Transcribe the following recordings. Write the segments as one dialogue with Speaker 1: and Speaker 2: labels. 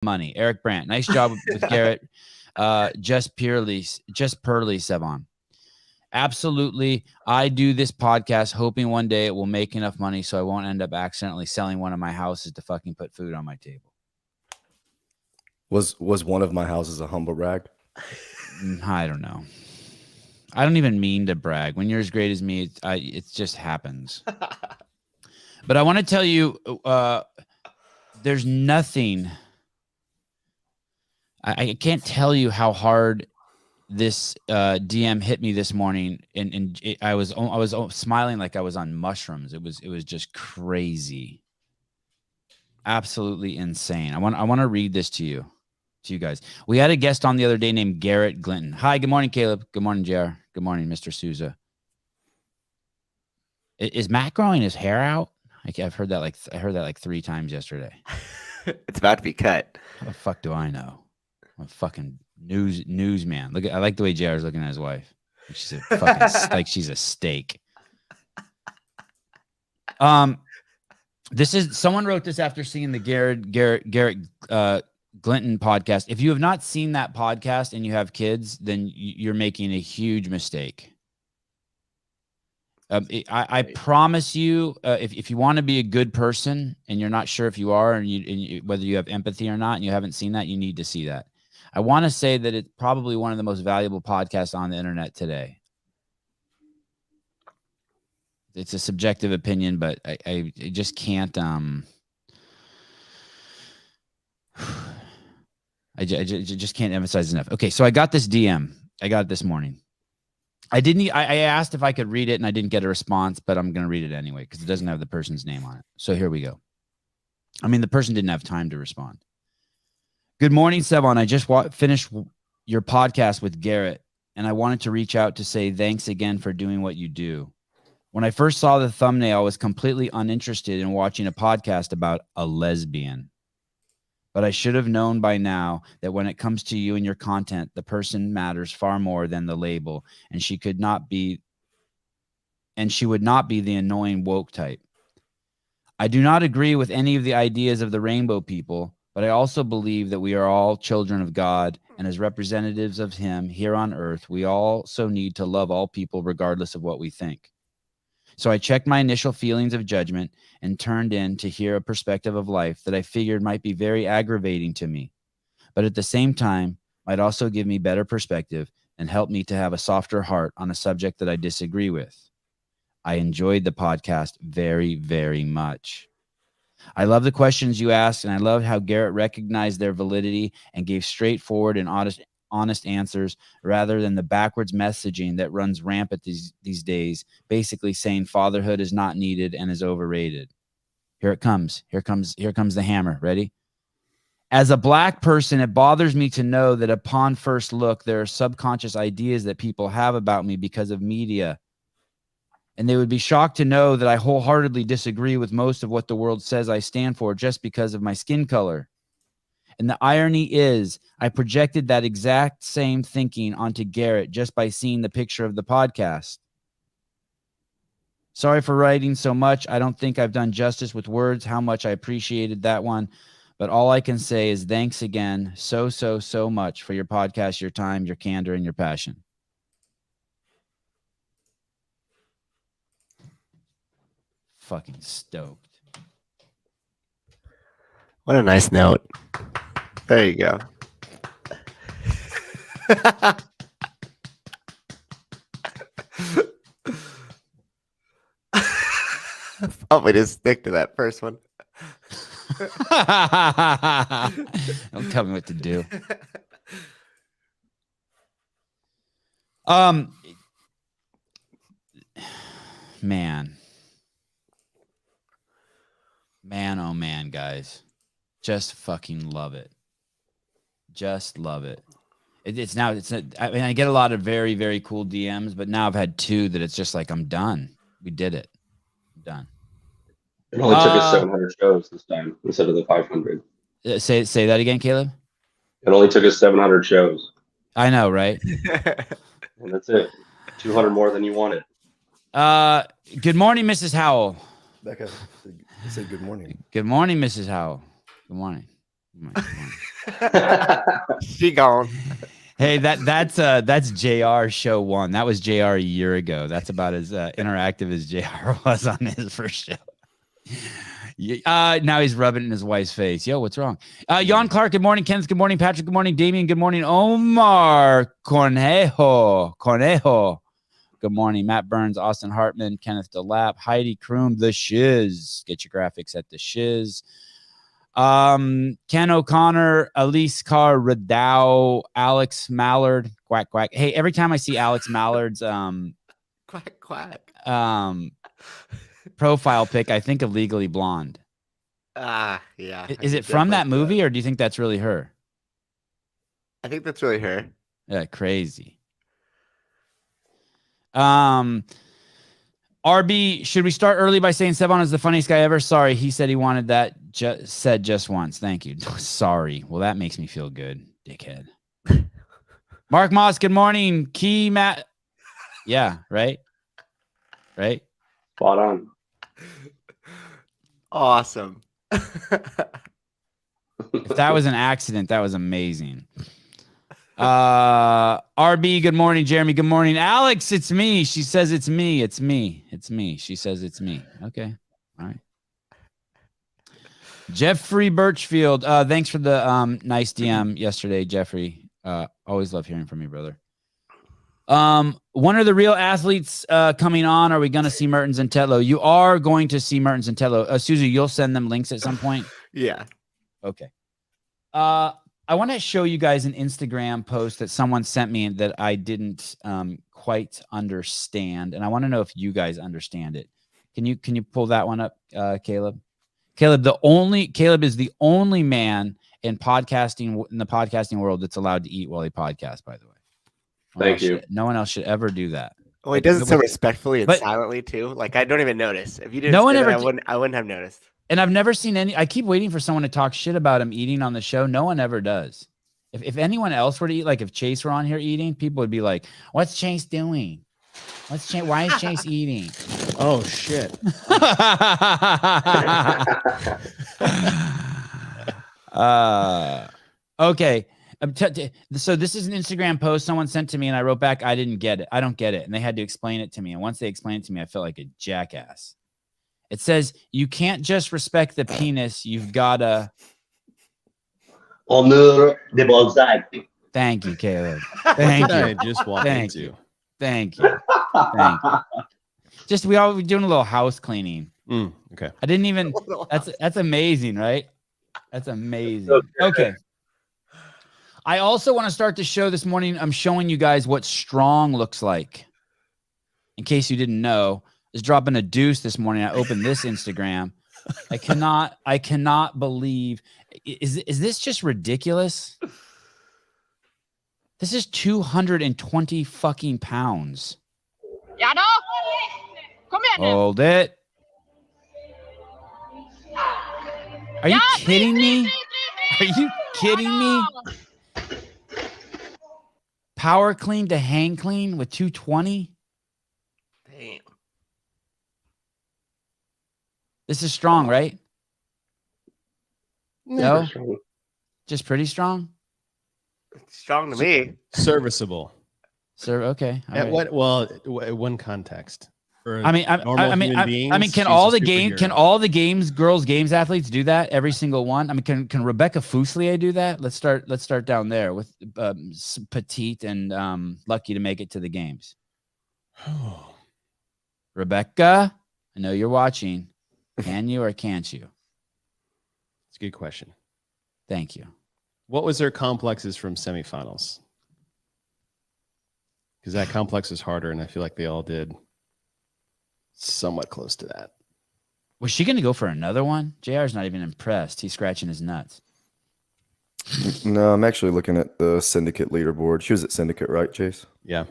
Speaker 1: money. Eric Brandt, nice job with Garrett. Just pearly, Sevan. Absolutely. I do this podcast hoping one day it will make enough money so I won't end up accidentally selling one of my houses to fucking put food on my table.
Speaker 2: Was one of my houses a humble brag?
Speaker 1: I don't know. I don't even mean to brag. When you're as great as me, it just happens. But I want to tell you, there's nothing. I can't tell you how hard this DM hit me this morning, and I was smiling like I was on mushrooms. It was just crazy, absolutely insane. I want to read this to you guys. We had a guest on the other day named Garrett Glinton. Hi, good morning, Caleb. Good morning, JR. Good morning, Mr. Souza. Is Matt growing his hair out? I've heard that like 3 times yesterday.
Speaker 3: It's about to be cut.
Speaker 1: How the fuck do I know? I'm a fucking newsman. I like the way JR is looking at his wife. She's a fucking like she's a steak. This is someone wrote this after seeing the Garrett Glinton podcast. If you have not seen that podcast and you have kids, then you're making a huge mistake. I promise you, if you want to be a good person and you're not sure if you are, and whether you have empathy or not, and you haven't seen that, you need to see that. I want to say that it's probably one of the most valuable podcasts on the internet today. It's a subjective opinion, but I just can't. I just can't emphasize enough. Okay, so I got this DM. I got it this morning. I asked if I could read it, and I didn't get a response, but I'm going to read it anyway because it doesn't have the person's name on it. So here we go. I mean, the person didn't have time to respond. Good morning, Sevan. I just finished your podcast with Garrett, and I wanted to reach out to say thanks again for doing what you do. When I first saw the thumbnail, I was completely uninterested in watching a podcast about a lesbian. But I should have known by now that when it comes to you and your content, the person matters far more than the label, and she would not be the annoying woke type. I do not agree with any of the ideas of the rainbow people, but I also believe that we are all children of God, and as representatives of him here on earth, we also need to love all people regardless of what we think. So I checked my initial feelings of judgment and turned in to hear a perspective of life that I figured might be very aggravating to me, but at the same time might also give me better perspective and help me to have a softer heart on a subject that I disagree with. I enjoyed the podcast very, very much. I love the questions you asked, and I love how Garrett recognized their validity and gave straightforward and honest answers rather than the backwards messaging that runs rampant these days, basically saying fatherhood is not needed and is overrated. Here it comes. Here comes the hammer. Ready? As a Black person, it bothers me to know that upon first look, there are subconscious ideas that people have about me because of media. And they would be shocked to know that I wholeheartedly disagree with most of what the world says I stand for just because of my skin color. And the irony is, I projected that exact same thinking onto Garrett just by seeing the picture of the podcast. Sorry for writing so much. I don't think I've done justice with words how much I appreciated that one. But all I can say is thanks again so much for your podcast, your time, your candor, and your passion. Fucking stoked.
Speaker 3: What a nice note. There you go. Probably just stick to that first one.
Speaker 1: Don't tell me what to do. Man, oh man, guys. Just fucking love it. Just love it. I mean, I get a lot of very, very cool DMs, but now I've had 2 that it's just like, I'm done. We did it. I'm done.
Speaker 4: It only took us 700 shows this time instead of the 500.
Speaker 1: Say that again, Caleb.
Speaker 4: It only took us 700 shows.
Speaker 1: I know, right?
Speaker 4: And that's it. 200 more than you wanted.
Speaker 1: Good morning, Mrs. Howell.
Speaker 2: Becca said good morning.
Speaker 1: Good morning, Mrs. Howell. Good morning.
Speaker 3: She gone.
Speaker 1: Hey, that's JR show 1. That was JR a year ago. That's about as interactive as JR was on his first show. Now he's rubbing it in his wife's face. Yo, what's wrong? Jan Clark, good morning. Kenneth, good morning. Patrick, good morning. Damien, good morning. Omar Cornejo. Good morning. Matt Burns, Austin Hartman, Kenneth DeLapp, Heidi Kroom, The Shiz. Get your graphics at The Shiz. Ken O'Connor, Elise Carr, Radow, Alex Mallard, quack, quack. Hey, every time I see Alex Mallard's
Speaker 3: Quack, quack.
Speaker 1: profile pic, I think of Legally Blonde.
Speaker 3: Yeah.
Speaker 1: Is it from that movie, or do you think that's really her?
Speaker 3: I think that's really her.
Speaker 1: Yeah, crazy. RB, should we start early by saying Sevan is the funniest guy ever? Sorry, he said he wanted that said just once. Thank you. Sorry. Well, that makes me feel good, dickhead. Mark Moss, good morning. Key Matt. Yeah, right? Right?
Speaker 4: Spot on.
Speaker 3: Awesome.
Speaker 1: If that was an accident, that was amazing. RB, good morning. Jeremy, good morning. Alex, it's me. She says it's me. It's me. It's me. She says it's me. Okay. All right. Jeffrey Birchfield. Thanks for the nice DM yesterday, Jeffrey. Always love hearing from you, brother. When are the real athletes coming on? Are we going to see Mertens and Tetlow? You are going to see Mertens and Tetlow. Susie, you'll send them links at some point?
Speaker 3: Yeah.
Speaker 1: Okay. I want to show you guys an Instagram post that someone sent me and that I didn't quite understand, and I want to know if you guys understand it. Can you pull that one up, Caleb? Caleb is the only man in the podcasting world that's allowed to eat while he podcasts, by the way.
Speaker 4: Thank you.
Speaker 1: No one else should ever do that.
Speaker 3: Oh, he does it so respectfully and silently too. Like I don't even notice. If you didn't, I wouldn't have noticed.
Speaker 1: And I've never seen I keep waiting for someone to talk shit about him eating on the show. No one ever does. If anyone else were to eat, like if Chase were on here eating, people would be like, "What's Chase doing? Why is Chase eating?"
Speaker 2: Oh shit.
Speaker 1: Okay. So this is an Instagram post someone sent to me, and I wrote back, "I didn't get it. I don't get it." And they had to explain it to me. And once they explained it to me, I felt like a jackass. It says, you can't just respect the penis. You've got to
Speaker 4: honor the ballsack.
Speaker 1: Thank you, Caleb. Thank you.
Speaker 2: I just walked into.
Speaker 1: Thank you. Just we're doing a little house cleaning.
Speaker 2: Okay.
Speaker 1: I didn't even. That's amazing, right? That's amazing. Okay. I also want to start the show this morning. I'm showing you guys what strong looks like. In case you didn't know. Is dropping a deuce this morning. I opened this Instagram. I cannot believe. Is this just ridiculous? This is 220 fucking pounds.
Speaker 5: Ja då! Kom igen nu!
Speaker 1: Hold it. Are you kidding me? Are you kidding me? Power clean to hang clean with 220?
Speaker 3: Damn.
Speaker 1: This is strong, right? No?
Speaker 4: Strong.
Speaker 1: Just pretty strong?
Speaker 3: Strong to me.
Speaker 2: Serviceable.
Speaker 1: Sir, okay.
Speaker 2: At
Speaker 1: right.
Speaker 2: what? Well, one context.
Speaker 1: I mean, can all the girls games athletes do that? Every single one. I mean, can Rebecca Fuselier do that? Let's start down there with petite and lucky to make it to the games. Rebecca, I know you're watching. Can you or can't you?
Speaker 2: It's a good question.
Speaker 1: Thank you.
Speaker 2: What was their complexes from semifinals? Because that complex is harder, and I feel like they all did somewhat close to that.
Speaker 1: Was she going to go for another one? JR's not even impressed. He's scratching his nuts.
Speaker 2: No, I'm actually looking at the Syndicate leaderboard. She was at Syndicate, right, Chase? Yeah.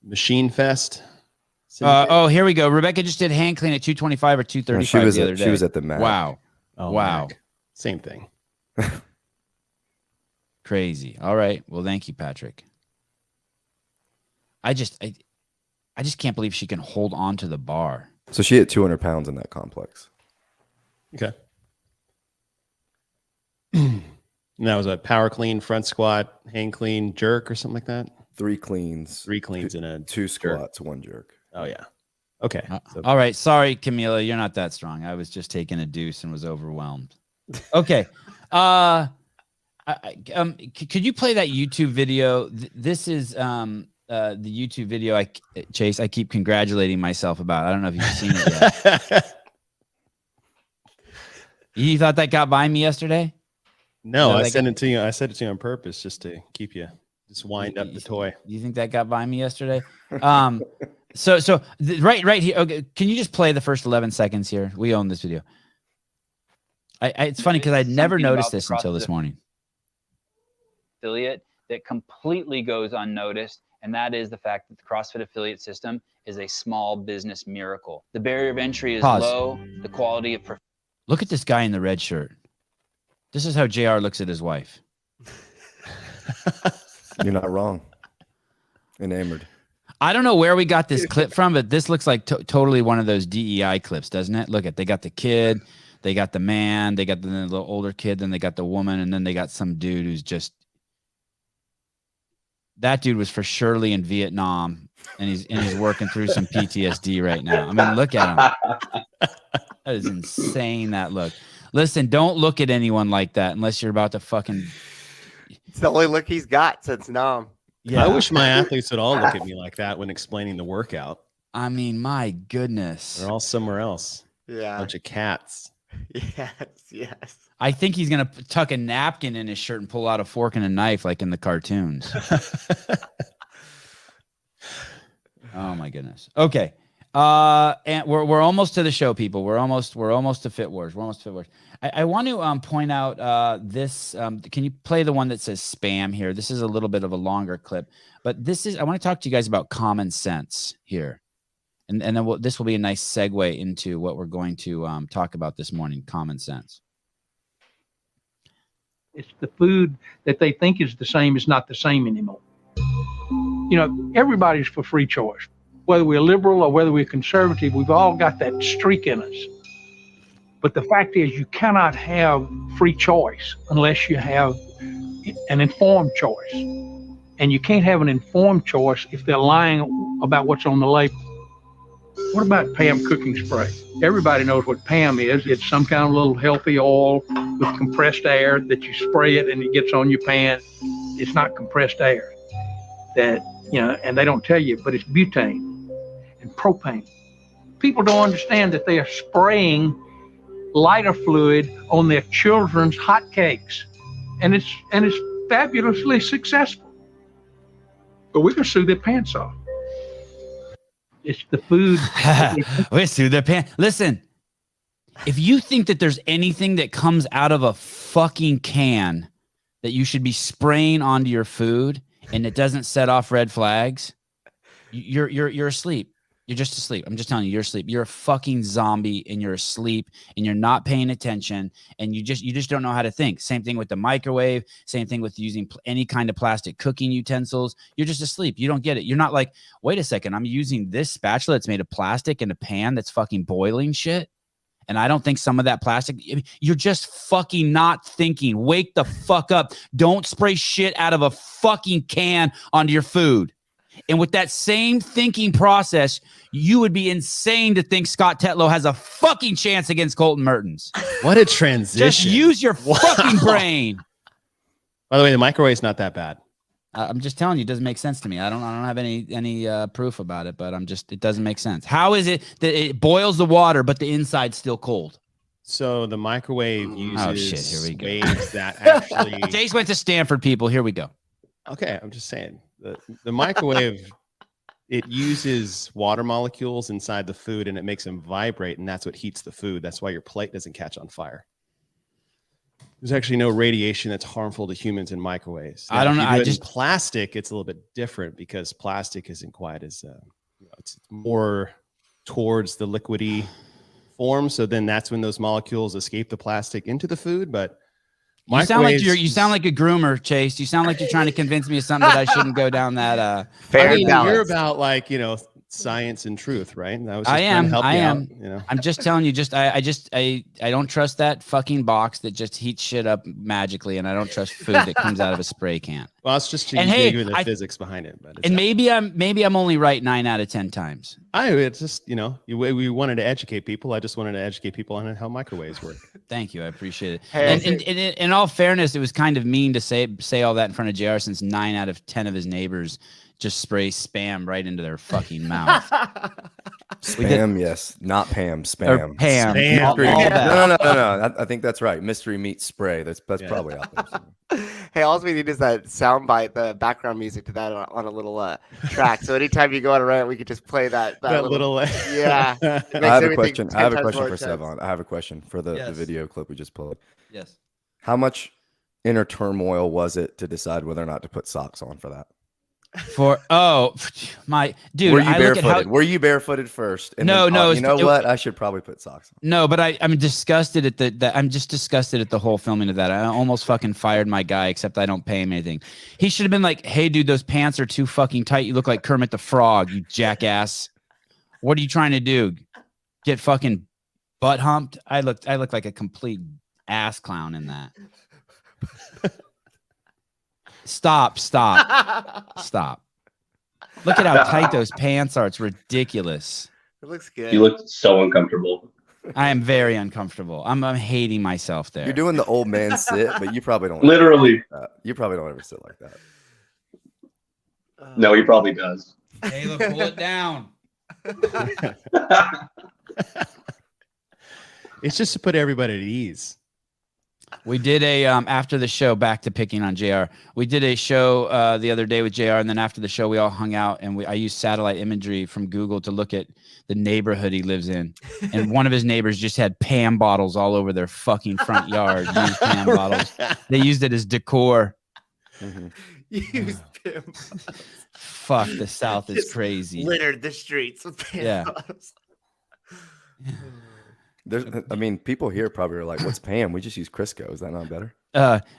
Speaker 2: Machine Fest.
Speaker 1: Here we go. Rebecca just did hand clean at 225 or 235 the other day.
Speaker 2: She was at the MAC.
Speaker 1: Wow.
Speaker 2: Oh,
Speaker 1: wow.
Speaker 2: MAC. Same thing.
Speaker 1: Crazy. All right. Well, thank you, Patrick. I just can't believe she can hold on to the bar.
Speaker 2: So she hit 200 pounds in that complex. Okay.
Speaker 6: And that was a power clean, front squat, hang clean, jerk, or something like that.
Speaker 2: 3 cleans.
Speaker 6: 3 cleans and a
Speaker 2: 2 squats, 1 jerk.
Speaker 6: Oh yeah. Okay. So,
Speaker 1: All right. Sorry, Camila, you're not that strong. I was just taking a deuce and was overwhelmed. Okay. Could you play that YouTube video? This is the YouTube video Chase, I keep congratulating myself about. I don't know if you've seen it yet. You thought that got by me yesterday?
Speaker 6: No, I sent it to you. I sent it to you on purpose just to keep you, just wind up the toy.
Speaker 1: You think that got by me yesterday? So right here. Okay, can you just play the first 11 seconds here? We own this video. It's funny because I'd never noticed this until this morning.
Speaker 7: Affiliate that completely goes unnoticed, and that is the fact that the CrossFit affiliate system is a small business miracle. The barrier of entry is low. The quality of
Speaker 1: look at this guy in the red shirt. This is how JR looks at his wife.
Speaker 2: You're not wrong. Enamored.
Speaker 1: I don't know where we got this clip from, but this looks like totally one of those DEI clips, doesn't it? Look at, they got the kid, they got the man, they got the little older kid, then they got the woman, and then they got some dude who's just, that dude was for surely in Vietnam, and he's working through some PTSD right now. I mean, look at him. That is insane, that look. Listen, don't look at anyone like that unless you're about to fucking.
Speaker 3: It's the only look he's got since Nam.
Speaker 6: Yeah, I wish my athletes would all look at me like that when explaining the workout.
Speaker 1: I mean, my goodness.
Speaker 6: They're all somewhere else.
Speaker 3: Yeah.
Speaker 6: A bunch of cats.
Speaker 3: Yes.
Speaker 1: I think he's going to tuck a napkin in his shirt and pull out a fork and a knife like in the cartoons. Oh, my goodness. Okay. And we're almost to the show, people. We're almost to FitWars. We're almost to FitWars. I want to point out this. Can you play the one that says spam here? This is a little bit of a longer clip, but I want to talk to you guys about common sense here, and then this will be a nice segue into what we're going to talk about this morning. Common sense.
Speaker 8: It's the food that they think is the same is not the same anymore. You know, everybody's for free choice. Whether we're liberal or whether we're conservative, we've all got that streak in us. But the fact is, you cannot have free choice unless you have an informed choice. And you can't have an informed choice if they're lying about what's on the label. What about PAM cooking spray? Everybody knows what PAM is. It's some kind of little healthy oil with compressed air that you spray it and it gets on your pan. It's not compressed air. And they don't tell you, but it's butane and propane. People don't understand that they are spraying lighter fluid on their children's hotcakes, and it's fabulously successful. But we're gonna sue their pants off. It's the food.
Speaker 1: We sue their pants. Listen, if you think that there's anything that comes out of a fucking can that you should be spraying onto your food and it doesn't set off red flags, you're asleep. You're just asleep. I'm just telling you, you're asleep. You're a fucking zombie and you're asleep and you're not paying attention and you just don't know how to think. Same thing with the microwave. Same thing with using any kind of plastic cooking utensils. You're just asleep. You don't get it. You're not like, wait a second, I'm using this spatula that's made of plastic in a pan that's fucking boiling shit. And I don't think some of that plastic, you're just fucking not thinking. Wake the fuck up. Don't spray shit out of a fucking can onto your food. And with that same thinking process, you would be insane to think Scott Tetlow has a fucking chance against Colton Mertens.
Speaker 6: What a transition.
Speaker 1: Just use your fucking brain.
Speaker 6: By the way, the microwave's not that bad.
Speaker 1: I'm just telling you, it doesn't make sense to me. I don't have any proof about it, but it doesn't make sense. How is it that it boils the water, but the inside's still cold?
Speaker 6: So the microwave uses
Speaker 1: Here we go.
Speaker 6: waves that actually...
Speaker 1: Jace went to Stanford, people. Here we go.
Speaker 6: Okay, I'm just saying. The microwave, it uses water molecules inside the food and it makes them vibrate, and that's what heats the food. That's why your plate doesn't catch on fire. There's actually no radiation that's harmful to humans in microwaves. Now,
Speaker 1: I don't know.
Speaker 6: I just plastic. It's a little bit different because plastic isn't quite as it's more towards the liquidy form. So then that's when those molecules escape the plastic into the food. But
Speaker 1: you sound like a groomer, Chase. You sound like you're trying to convince me of something that I shouldn't go down that.
Speaker 6: You're about science and truth, right? And that was
Speaker 1: I am.
Speaker 6: You know?
Speaker 1: I'm just telling you. I don't trust that fucking box that just heats shit up magically, and I don't trust food that comes out of a spray can.
Speaker 6: Well, it's just
Speaker 1: and hey,
Speaker 6: the physics behind it. But
Speaker 1: maybe I'm only right 9 out of 10 times.
Speaker 6: It's just we wanted to educate people. I just wanted to educate people on how microwaves work.
Speaker 1: Thank you, I appreciate it. And in all fairness, it was kind of mean to say all that in front of JR, since 9 out of 10 of his neighbors just spray spam right into their fucking mouth.
Speaker 2: Spam, yes, not Pam. Spam.
Speaker 1: Or Pam.
Speaker 2: No. I think that's right. Mystery meat spray. That's probably out there.
Speaker 3: Hey, all we need is that soundbite, the background music to that on a little track. So anytime you go on a rant, we could just play that little yeah.
Speaker 2: I have a question. For Sevan. I have a question for the video clip we just played.
Speaker 1: Yes.
Speaker 2: How much inner turmoil was it to decide whether or not to put socks on for that?
Speaker 1: My dude,
Speaker 2: were you barefooted? Were you barefooted first? And
Speaker 1: no.
Speaker 2: You know what? I should probably put socks on.
Speaker 1: No, but I'm disgusted at I'm just disgusted at the whole filming of that. I almost fucking fired my guy, except I don't pay him anything. He should have been like, "Hey, dude, those pants are too fucking tight. You look like Kermit the Frog, you jackass. What are you trying to do? Get fucking butt humped?" I look like a complete ass clown in that. Stop. Look at how tight those pants are. It's ridiculous.
Speaker 3: It looks good.
Speaker 4: You look so uncomfortable.
Speaker 1: I am very uncomfortable. I'm hating myself there.
Speaker 2: You're doing the old man sit, but you probably don't.
Speaker 4: Literally.
Speaker 2: You probably don't ever sit like that.
Speaker 4: No, he probably does.
Speaker 1: Hey, look, pull it down.
Speaker 6: It's just to put everybody at ease.
Speaker 1: We did a after the show, back to picking on JR. We did a show the other day with JR, and then after the show, we all hung out, and I used satellite imagery from Google to look at the neighborhood he lives in. And one of his neighbors just had Pam bottles all over their fucking front yard. Used Pam bottles. They used it as decor.
Speaker 3: Mm-hmm. Used Pam bottles.
Speaker 1: Fuck, the South is crazy.
Speaker 3: Littered the streets with Pam bottles.
Speaker 2: People here probably are like, "What's Pam? We just use Crisco. Is that not better?"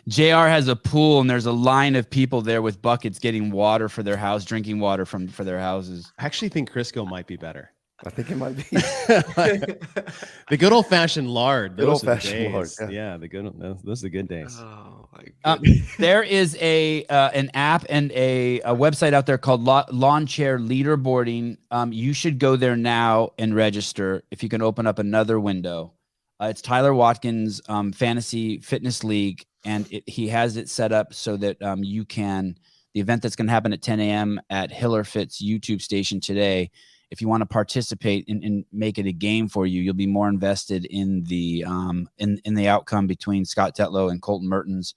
Speaker 1: JR has a pool, and there's a line of people there with buckets getting water for their house, drinking water for their houses.
Speaker 6: I actually think Crisco might be better.
Speaker 2: I think it might be.
Speaker 6: The good old fashioned lard.
Speaker 2: Good old fashioned lard.
Speaker 6: Yeah, those are the good days.
Speaker 3: Oh my goodness.
Speaker 1: There is an app and a website out there called Lawn Chair Leaderboarding. You should go there now and register. If you can open up another window, it's Tyler Watkins' Fantasy Fitness League, and he has it set up so that you can. The event that's going to happen at 10 a.m. at Hiller Fit's YouTube station today. If you want to participate and make it a game for you, you'll be more invested in the in the outcome between Scott Tetlow and Colton Mertens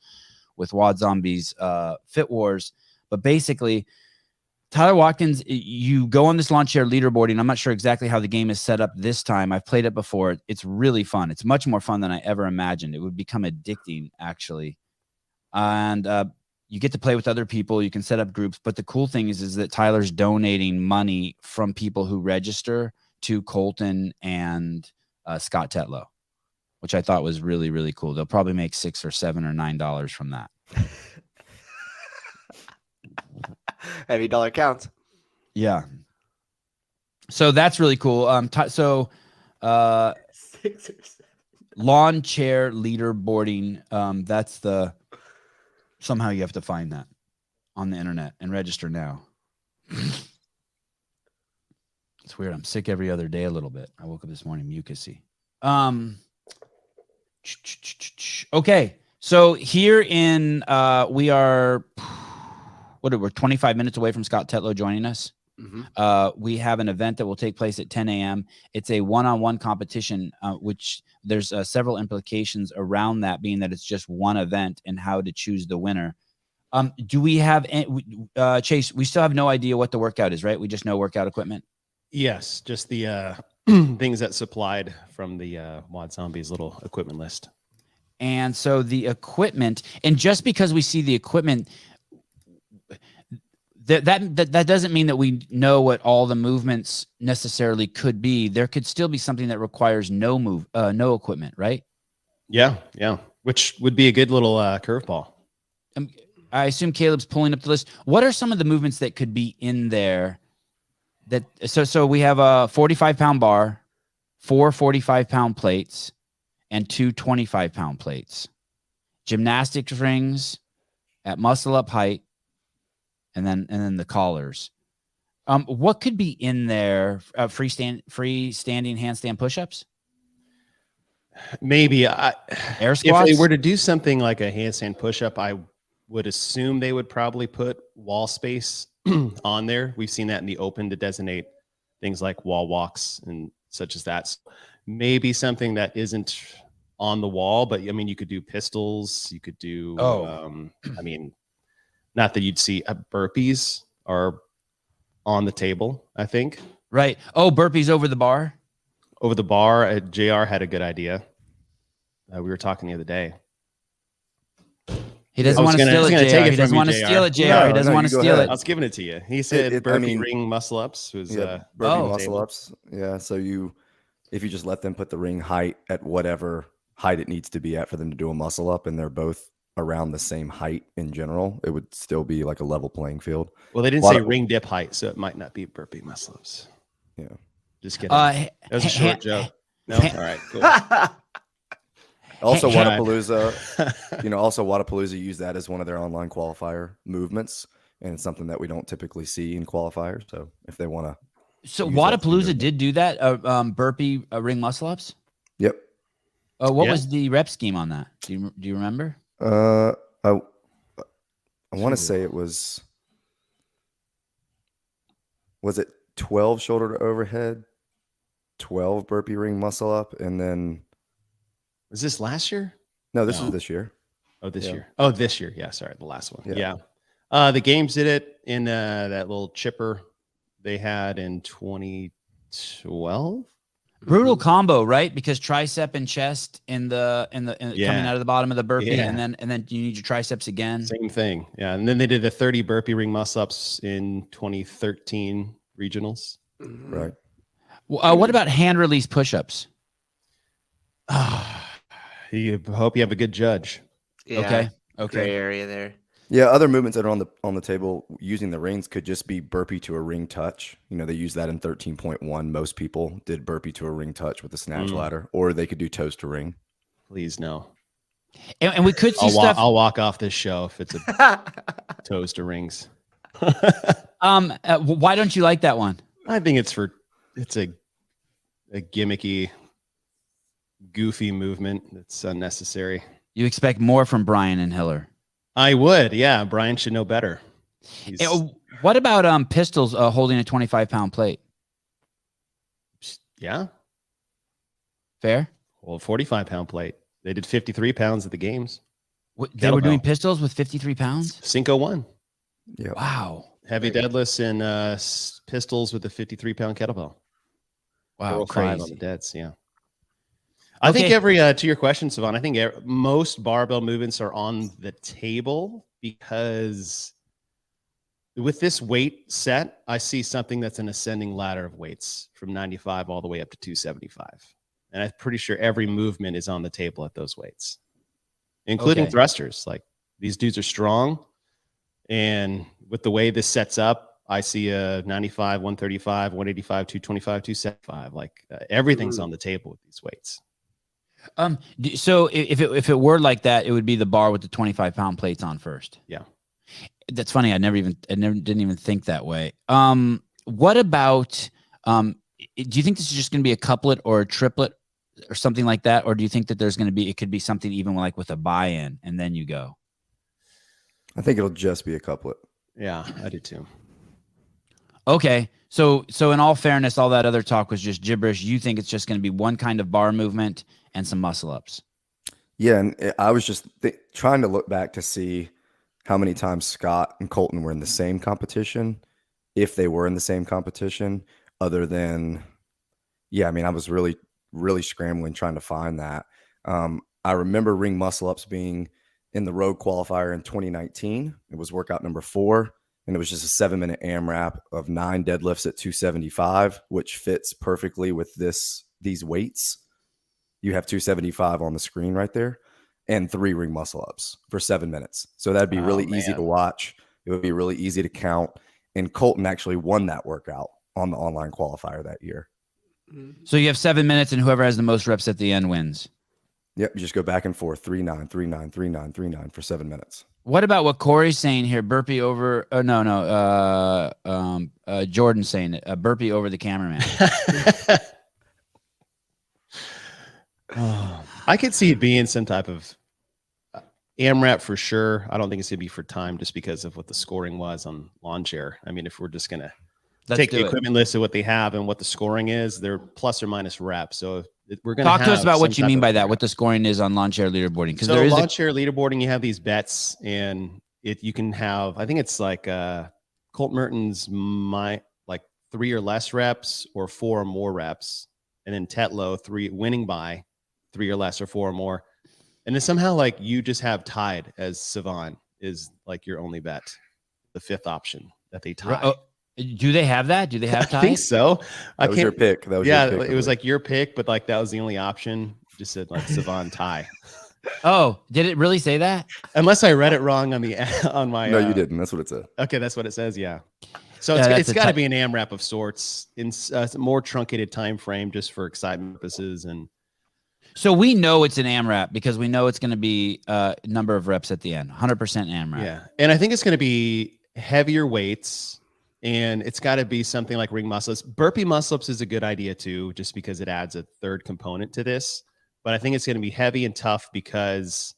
Speaker 1: with Wad Zombie's FitWars. But basically, Tyler Watkins, you go on this lawn chair leaderboarding. I'm not sure exactly how the game is set up this time. I've played it before. It's really fun. It's much more fun than I ever imagined. It would become addicting, actually. And you get to play with other people. You can set up groups. But the cool thing is that Tyler's donating money from people who register to Colton and Scott Tetlow, which I thought was really, really cool. They'll probably make $6 or $7 or $9 from that.
Speaker 3: Every dollar counts.
Speaker 1: Yeah. So that's really cool. 6 or 7. Lawn chair leaderboarding. That's the. Somehow you have to find that on the internet and register now. It's weird. I'm sick every other day a little bit. I woke up this morning mucusy. Okay. So here in we are we're 25 minutes away from Scott Tetlow joining us. Mm-hmm. We have an event that will take place at 10 a.m. It's a one-on-one competition, which there's several implications around that, being that it's just one event and how to choose the winner. Do we have Chase? We still have no idea what the workout is, right? We just know workout equipment.
Speaker 6: Yes, just the things that supplied from the Wad Zombies little equipment list.
Speaker 1: And so the equipment, and just because we see the equipment, that doesn't mean that we know what all the movements necessarily could be. There could still be something that requires no equipment, right?
Speaker 6: Yeah, which would be a good little curveball.
Speaker 1: I assume Caleb's pulling up the list. What are some of the movements that could be in there So we have a 45-pound bar, 4 45-pound plates, and 2 25-pound plates. Gymnastics rings at muscle up height, and then the collars. What could be in there? Freestanding handstand push-ups?
Speaker 6: Maybe
Speaker 1: Air squats?
Speaker 6: If they were to do something like a handstand push-up, I would assume they would probably put wall space on there. We've seen that in the open to designate things like wall walks and such as that. So maybe something that isn't on the wall, but I mean, you could do pistols. You could do, I mean, not that you'd see burpees are on the table, I think.
Speaker 1: Right. Oh, burpees over the bar?
Speaker 6: Over the bar. JR had a good idea. We were talking the other day.
Speaker 1: He doesn't want to steal it, JR. He doesn't want to steal it, JR. He doesn't want to steal it.
Speaker 6: I was giving it to you. He said burpee ring muscle ups was
Speaker 2: burpee muscle ups. Yeah. So if you just let them put the ring height at whatever height it needs to be at for them to do a muscle up, and they're both around the same height in general, it would still be like a level playing field.
Speaker 6: Well, they didn't say ring dip height, so it might not be burpee muscle ups.
Speaker 2: Yeah.
Speaker 6: Just kidding. That was a short joke. No? All right, cool.
Speaker 2: Also, Whatappalooza, Whatappalooza used that as one of their online qualifier movements, and it's something that we don't typically see in qualifiers. So if they want to,
Speaker 1: so Whatappalooza did do that, burpee ring muscle ups.
Speaker 2: Yep.
Speaker 1: What was the rep scheme on that? Do you remember?
Speaker 2: I want to say it was it 12 shoulder to overhead, 12 burpee ring muscle up, and then.
Speaker 6: Was this last year?
Speaker 2: No, this is this year.
Speaker 6: Oh, this year. Oh, this year. Yeah, sorry, the last one. Yeah. The games did it in that little chipper they had in 2012.
Speaker 1: Brutal combo, right? Because tricep and chest in the coming out of the bottom of the burpee, and then you need your triceps again.
Speaker 6: Same thing. Yeah, and then they did the 30 burpee ring muscle ups in 2013 regionals.
Speaker 2: Right.
Speaker 1: What about hand release push-ups?
Speaker 6: You hope you have a good judge.
Speaker 3: Yeah,
Speaker 1: Okay.
Speaker 3: Gray area there.
Speaker 2: Yeah, other movements that are on the table using the rings could just be burpee to a ring touch. They use that in 13.1. Most people did burpee to a ring touch with the snatch ladder, or they could do toes to ring.
Speaker 6: Please no.
Speaker 1: And we could see
Speaker 6: I'll walk off this show if it's a toes to rings.
Speaker 1: Why don't you like that one?
Speaker 6: I think it's a gimmicky, goofy movement that's unnecessary.
Speaker 1: You expect more from Brian and Hiller.
Speaker 6: I would, yeah. Brian should know better.
Speaker 1: What about pistols holding a 25-pound plate?
Speaker 6: Yeah.
Speaker 1: Fair?
Speaker 6: Well, 45-pound plate. They did 53 pounds at the games.
Speaker 1: They were doing pistols with 53 pounds?
Speaker 6: Cinco 1.
Speaker 2: Yeah.
Speaker 1: Wow.
Speaker 6: Heavy deadlifts and pistols with a 53-pound kettlebell.
Speaker 1: Wow,
Speaker 6: crazy. On the deads, yeah. I think to your question, Sevan, I think most barbell movements are on the table because with this weight set, I see something that's an ascending ladder of weights from 95 all the way up to 275. And I'm pretty sure every movement is on the table at those weights, including thrusters. Like these dudes are strong. And with the way this sets up, I see a 95, 135, 185, 225, 275. Like everything's on the table with these weights.
Speaker 1: So if it were like that, it would be the bar with the 25-pound plates on first.
Speaker 6: Yeah.
Speaker 1: That's funny. I didn't even think that way. What about, do you think this is just going to be a couplet or a triplet or something like that? Or do you think that it could be something even like with a buy-in and then you go?
Speaker 2: I think it'll just be a couplet.
Speaker 6: Yeah, I do too.
Speaker 1: Okay. So in all fairness, all that other talk was just gibberish. You think it's just going to be one kind of bar movement and some muscle ups?
Speaker 2: Yeah. And I was just trying to look back to see how many times Scott and Colton were in the same competition, if they were in the same competition, other than, I was really, really scrambling trying to find that. I remember ring muscle ups being in the road qualifier in 2019. It was workout number 4. And it was just a 7-minute AMRAP of 9 deadlifts at 275, which fits perfectly with these weights. You have 275 on the screen right there, and 3 ring muscle ups for 7 minutes. So that'd be really easy to watch. It would be really easy to count. And Colton actually won that workout on the online qualifier that year.
Speaker 1: So you have 7 minutes, and whoever has the most reps at the end wins.
Speaker 2: Yep, you just go back and forth, 3-9, 3-9, 3-9, 3-9 for 7 minutes.
Speaker 1: What about what Corey's saying here? Burpee over. Oh, Jordan's saying it. Burpee over the cameraman.
Speaker 6: I could see it being some type of AMRAP for sure. I don't think it's going to be for time just because of what the scoring was on lawn chair. I mean, if we're just going to take the equipment list of what they have and what the scoring is, they're plus or minus reps. So we're going to
Speaker 1: talk to us about what you mean by that, what the scoring is on lawn chair leaderboarding. Because there is
Speaker 6: lawn chair leaderboarding, you have these bets, and you can have, I think it's like Colton Mertens, like 3 or less reps or 4 or more reps, and then Tetlow, 3 winning by 3 or less or 4 or more. And then somehow like you just have tied as Sevan is like your only bet, the 5th option that they tie.
Speaker 1: Oh, do they have that? Do they have ties?
Speaker 6: I think so.
Speaker 2: That was your pick. That was
Speaker 6: yeah,
Speaker 2: your pick,
Speaker 6: it was like your pick, but like that was the only option. Just said like Sevan tie.
Speaker 1: Oh, did it really say that?
Speaker 6: Unless I read it wrong on my.
Speaker 2: No, you didn't. That's what it said.
Speaker 6: Okay, that's what it says. Yeah. So it's got to be an AMRAP of sorts in a more truncated time frame, just for excitement purposes. And
Speaker 1: so we know it's an AMRAP because we know it's going to be number of reps at the end, 100% AMRAP.
Speaker 6: Yeah, and I think it's going to be heavier weights. And it's got to be something like ring muscle-ups. Burpee muscle-ups is a good idea too, just because it adds a third component to this. But I think it's going to be heavy and tough because,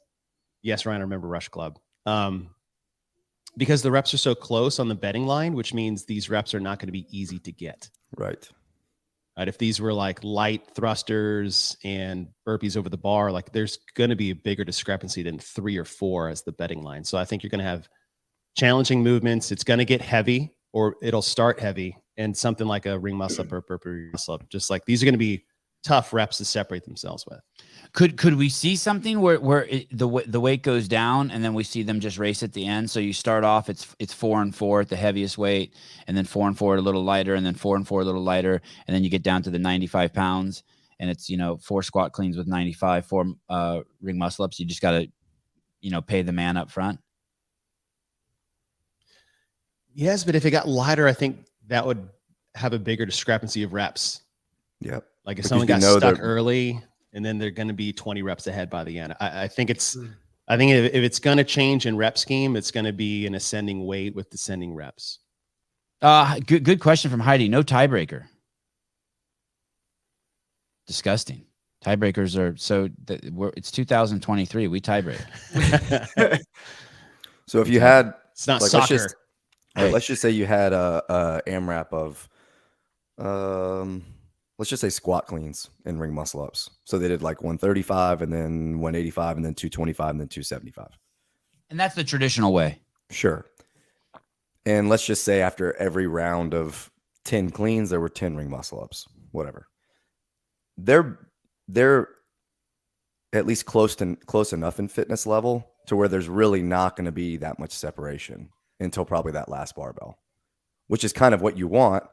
Speaker 6: yes, Ryan, I remember Rush Club. Because the reps are so close on the betting line, which means these reps are not going to be easy to get.
Speaker 2: Right.
Speaker 6: If these were like light thrusters and burpees over the bar, like there's going to be a bigger discrepancy than 3 or 4 as the betting line. So I think you're going to have challenging movements. It's going to get heavy. Or it'll start heavy, and something like a ring muscle up or burpee muscle up. Just like these are going to be tough reps to separate themselves with.
Speaker 1: Could we see something where the weight goes down, and then we see them just race at the end? So you start off, it's 4 and 4 at the heaviest weight, and then 4 and 4 a little lighter, and then 4 and 4 a little lighter, and then you get down to the 95 pounds, and it's 4 squat cleans with 95, 4 ring muscle ups. You just got to pay the man up front.
Speaker 6: Yes, but if it got lighter, I think that would have a bigger discrepancy of reps.
Speaker 2: Yep.
Speaker 6: Like if someone got stuck early, and then they're going to be 20 reps ahead by the end. I think if it's going to change in rep scheme, it's going to be an ascending weight with descending reps.
Speaker 1: Good question from Heidi. No tiebreaker. Disgusting. Tiebreakers are it's 2023. We tiebreak.
Speaker 2: So if you had,
Speaker 6: it's not soccer.
Speaker 2: Let's just say you had a AMRAP of, let's just say squat cleans and ring muscle ups. So they did like 135 and then 185 and then 225 and then 275.
Speaker 1: And that's the traditional way.
Speaker 2: Sure. And let's just say after every round of 10 cleans, there were 10 ring muscle ups, whatever. They're at least close enough in fitness level to where there's really not going to be that much separation until probably that last barbell, which is kind of what you want,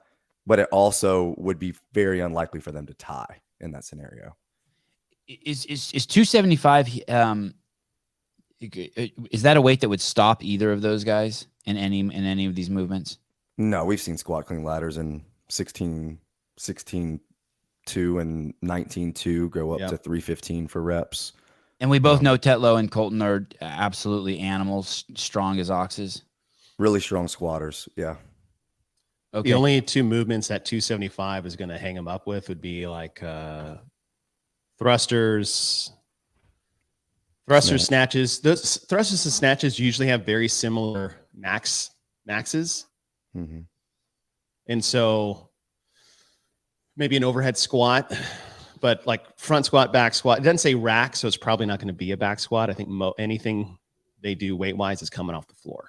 Speaker 2: but it also would be very unlikely for them to tie in that scenario.
Speaker 1: Is 275, is that a weight that would stop either of those guys in any of these movements?
Speaker 2: No, we've seen squat clean ladders in 16.2 and 19.2 go up to 315 for reps.
Speaker 1: And we both know Tetlow and Colton are absolutely animals, strong as oxes.
Speaker 2: Really strong squatters, yeah.
Speaker 6: Okay. The only 2 movements that 275 is going to hang them up with would be like thrusters, snatches. Those thrusters and snatches usually have very similar maxes.
Speaker 2: Mm-hmm.
Speaker 6: And so maybe an overhead squat, but like front squat, back squat. It doesn't say rack, so it's probably not going to be a back squat. I think anything they do weight-wise is coming off the floor.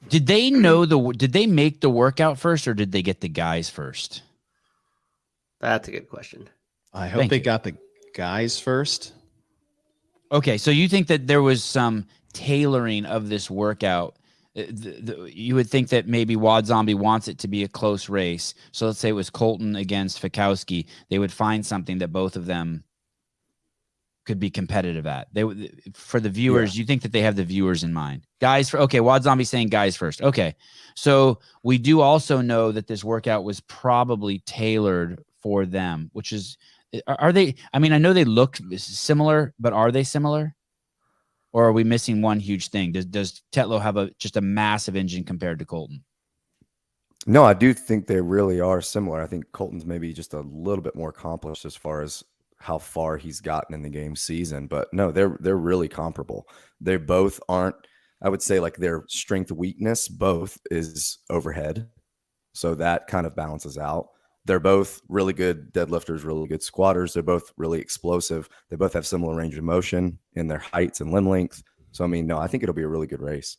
Speaker 1: Did they make the workout first, or did they get the guys first?
Speaker 9: That's a good question.
Speaker 6: I hope they got the guys first.
Speaker 1: Okay, so you think that there was some tailoring of this workout? You would think that maybe Wad Zombie wants it to be a close race. So let's say it was Colton against Fikowski. They would find something that both of them could be competitive at. For the viewers, you think that they have the viewers in mind. Guys, Wad Zombie saying guys first. Okay. So we do also know that this workout was probably tailored for them, which is, are they, I mean, I know they look similar, but are they similar? Or are we missing one huge thing? Does Tetlow have just a massive engine compared to Colton?
Speaker 2: No, I do think they really are similar. I think Colton's maybe just a little bit more accomplished as far as how far he's gotten in the game season, but no, they're really comparable. They both aren't, I would say, like their strength weakness both is overhead. So that kind of balances out. They're both really good deadlifters, really good squatters. They're both really explosive. They both have similar range of motion in their heights and limb length. So, I mean, no, I think it'll be a really good race.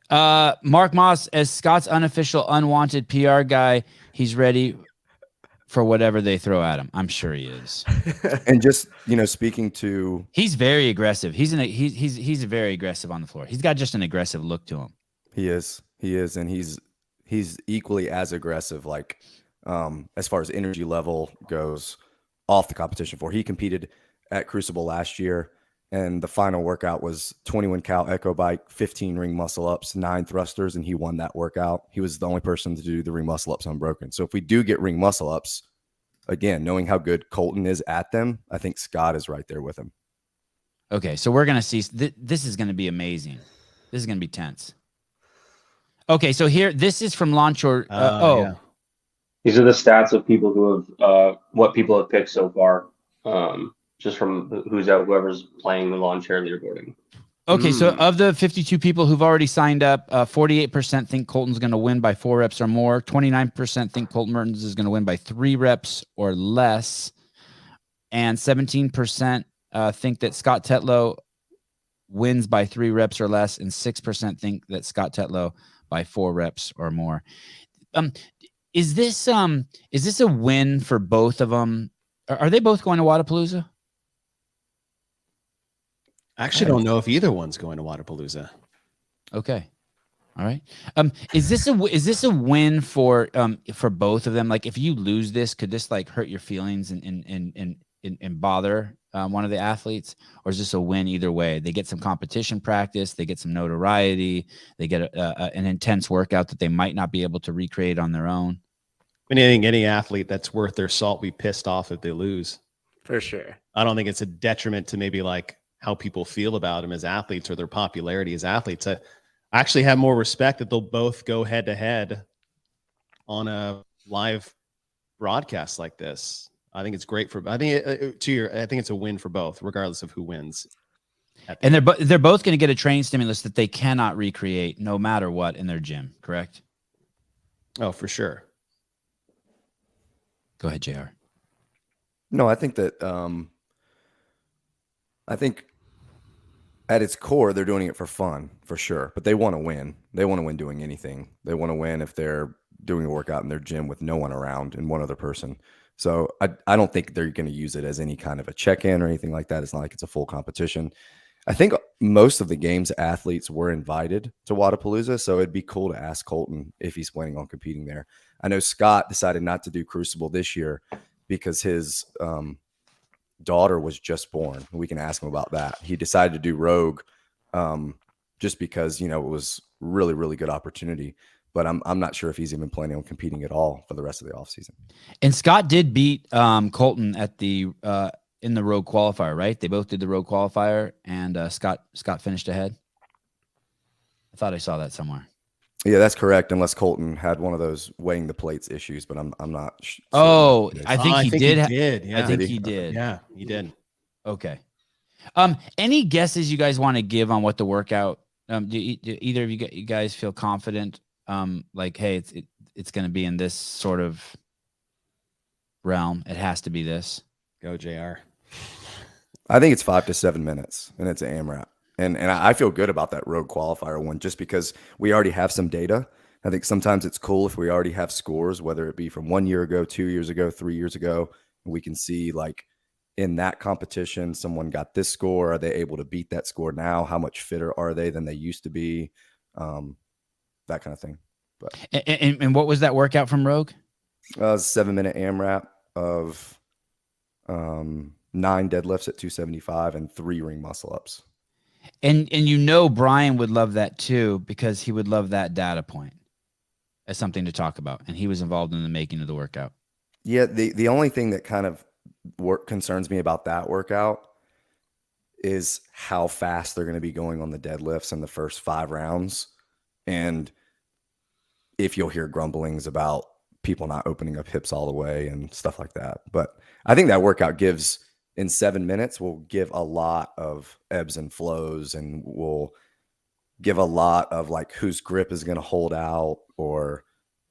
Speaker 1: Mark Moss, as Scott's unofficial unwanted PR guy, he's ready for whatever they throw at him. I'm sure he is.
Speaker 2: And just, speaking to,
Speaker 1: he's very aggressive. He's very aggressive on the floor. He's got just an aggressive look to him.
Speaker 2: He is. And he's equally as aggressive, like, as far as energy level goes off the competition floor. He competed at Crucible last year, and the final workout was 21 cal echo bike, 15 ring muscle ups, 9 thrusters, and he won that workout. He was the only person to do the ring muscle ups unbroken. So if we do get ring muscle ups, again, knowing how good Colton is at them, I think Scott is right there with him.
Speaker 1: Okay, so we're going to see. This is going to be amazing. This is going to be tense. Okay, so this is from Launchor.
Speaker 6: Yeah.
Speaker 4: These are the stats of people who have what people have picked so far, just from whoever's playing the lawn chair leaderboarding.
Speaker 1: Okay, so of the 52 people who've already signed up, 48% think Colton's going to win by 4 reps or more. 29% think Colton Mertens is going to win by 3 reps or less, and 17% think that Scott Tetlow wins by 3 reps or less, and 6% think that Scott Tetlow by 4 reps or more. Is this a win for both of them? Are they both going to Wodapalooza?
Speaker 6: I actually don't know if either one's going to Wodapalooza.
Speaker 1: Okay. All right. Is this a win for both of them? Like, if you lose this, could this like hurt your feelings and bother one of the athletes, or is this a win either way? They get some competition practice, they get some notoriety, they get an intense workout that they might not be able to recreate on their own.
Speaker 6: I think any athlete that's worth their salt will be pissed off if they lose.
Speaker 3: For sure.
Speaker 6: I don't think it's a detriment to maybe like how people feel about them as athletes or their popularity as athletes. I actually have more respect that they'll both go head to head on a live broadcast like this. I think it's great I think it's a win for both, regardless of who wins.
Speaker 1: And they're both going to get a training stimulus that they cannot recreate no matter what in their gym, correct?
Speaker 6: Oh, for sure.
Speaker 1: Go ahead, JR.
Speaker 2: No, I think that I think at its core, they're doing it for fun, for sure. But they want to win. They want to win doing anything. They want to win if they're doing a workout in their gym with no one around and one other person. So I don't think they're going to use it as any kind of a check-in or anything like that. It's not like it's a full competition. I think most of the game's athletes were invited to Wodapalooza, so it'd be cool to ask Colton if he's planning on competing there. I know Scott decided not to do Crucible this year because his daughter was just born. We can ask him about that. He decided to do Rogue just because, it was really, really good opportunity. But I'm not sure if he's even planning on competing at all for the rest of the offseason.
Speaker 1: And Scott did beat Colton at the in the Rogue qualifier, right? They both did the Rogue qualifier, and Scott finished ahead. I thought I saw that somewhere.
Speaker 2: Yeah, that's correct. Unless Colton had one of those weighing the plates issues, but I'm not.
Speaker 1: Oh, I think he did.
Speaker 6: Yeah.
Speaker 1: I think he did.
Speaker 6: Yeah, he did.
Speaker 1: Okay. Any guesses you guys want to give on what the workout? Do either of you guys feel confident? Like, hey, it's going to be in this sort of realm. It has to be this.
Speaker 6: Go, JR.
Speaker 2: I think it's 5 to 7 minutes, and it's an AMRAP. And I feel good about that Rogue qualifier one just because we already have some data. I think sometimes it's cool if we already have scores, whether it be from 1 year ago, 2 years ago, 3 years ago. We can see, like, in that competition, someone got this score. Are they able to beat that score now? How much fitter are they than they used to be? That kind of thing. But
Speaker 1: and what was that workout from Rogue?
Speaker 2: 7-minute AMRAP of 9 deadlifts at 275, and 3 ring muscle ups.
Speaker 1: And you know Brian would love that too, because he would love that data point as something to talk about, and he was involved in the making of the workout.
Speaker 2: Yeah, the only thing that kind of concerns me about that workout is how fast they're going to be going on the deadlifts in the first 5 rounds. And if you'll hear grumblings about people not opening up hips all the way and stuff like that. But I think that workout gives, in 7 minutes, will give a lot of ebbs and flows, and will give a lot of like whose grip is going to hold out, or,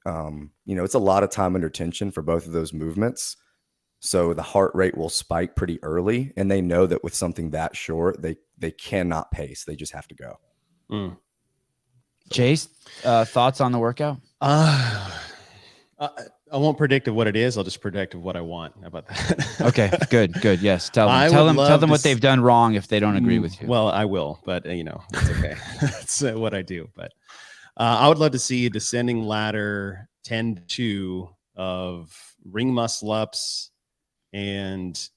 Speaker 2: it's a lot of time under tension for both of those movements. So the heart rate will spike pretty early, and they know that with something that short, they cannot pace. They just have to go.
Speaker 1: Chase, thoughts on the workout?
Speaker 6: I won't predict of what it is. I'll just predict of what I want. How about that?
Speaker 1: Okay, good. Yes. Tell them what they've done wrong if they don't agree with you.
Speaker 6: Well, I will, but it's okay. That's what I do. But I would love to see a descending ladder 10-2 of ring muscle ups, and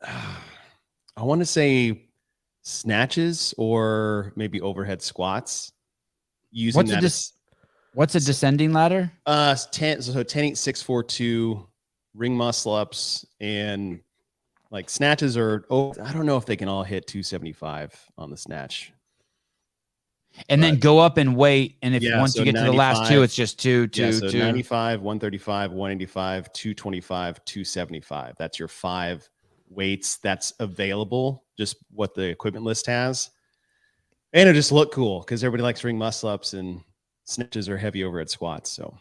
Speaker 6: I want to say snatches or maybe overhead squats. Using
Speaker 1: what's a descending ladder?
Speaker 6: 10, 8, 6, 4, 2 ring muscle ups, and like snatches are. I don't know if they can all hit 275 on the snatch.
Speaker 1: And then go up and weight, and once you get to the last 2, it's just 2, 2, 2.
Speaker 6: 95, 135, 185, 225, 275. That's your 5 weights that's available. Just what the equipment list has, and it just look cool because everybody likes ring muscle ups, and snatches are heavy overhead squats. So,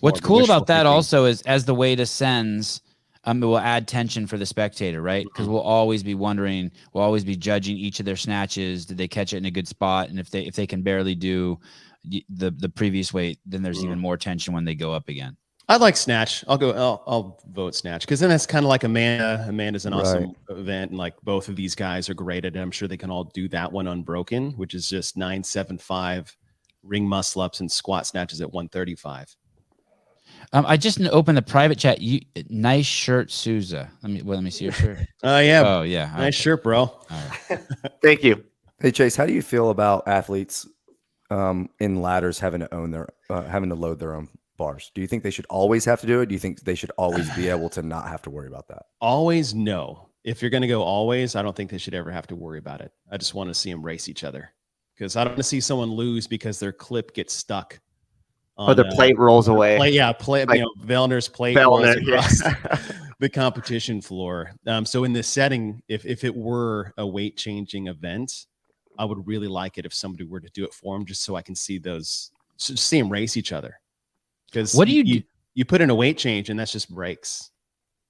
Speaker 1: what's cool about that also is as the weight ascends, it will add tension for the spectator, right? Because we'll always be wondering, we'll always be judging each of their snatches. Did they catch it in a good spot? And if they can barely do the previous weight, then there's even more tension when they go up again.
Speaker 6: I like snatch. I'll vote snatch, because then that's kind of like Amanda. Amanda's an awesome event, and like both of these guys are great at it. I'm sure they can all do that one unbroken, which is just 975 ring muscle ups and squat snatches at 135.
Speaker 1: I just opened the private chat. Nice shirt, Souza. Let me see your shirt.
Speaker 6: Yeah.
Speaker 1: Oh yeah.
Speaker 6: Nice shirt, bro.
Speaker 1: All right.
Speaker 3: Thank you.
Speaker 2: Hey Chase, how do you feel about athletes in ladders having to load their own bars? Do you think they should always have to do it? Do you think they should always be able to not have to worry about that?
Speaker 6: Always, no. If you're going to go always, I don't think they should ever have to worry about it. I just want to see them race each other, because I don't want to see someone lose because their clip gets stuck.
Speaker 3: Or the plate rolls away.
Speaker 6: Like Vellner's plate rolls across the competition floor. So in this setting, if it were a weight changing event, I would really like it if somebody were to do it for them, just so I can see see them race each other. Because
Speaker 1: what do you
Speaker 6: put in a weight change, and that's just breaks,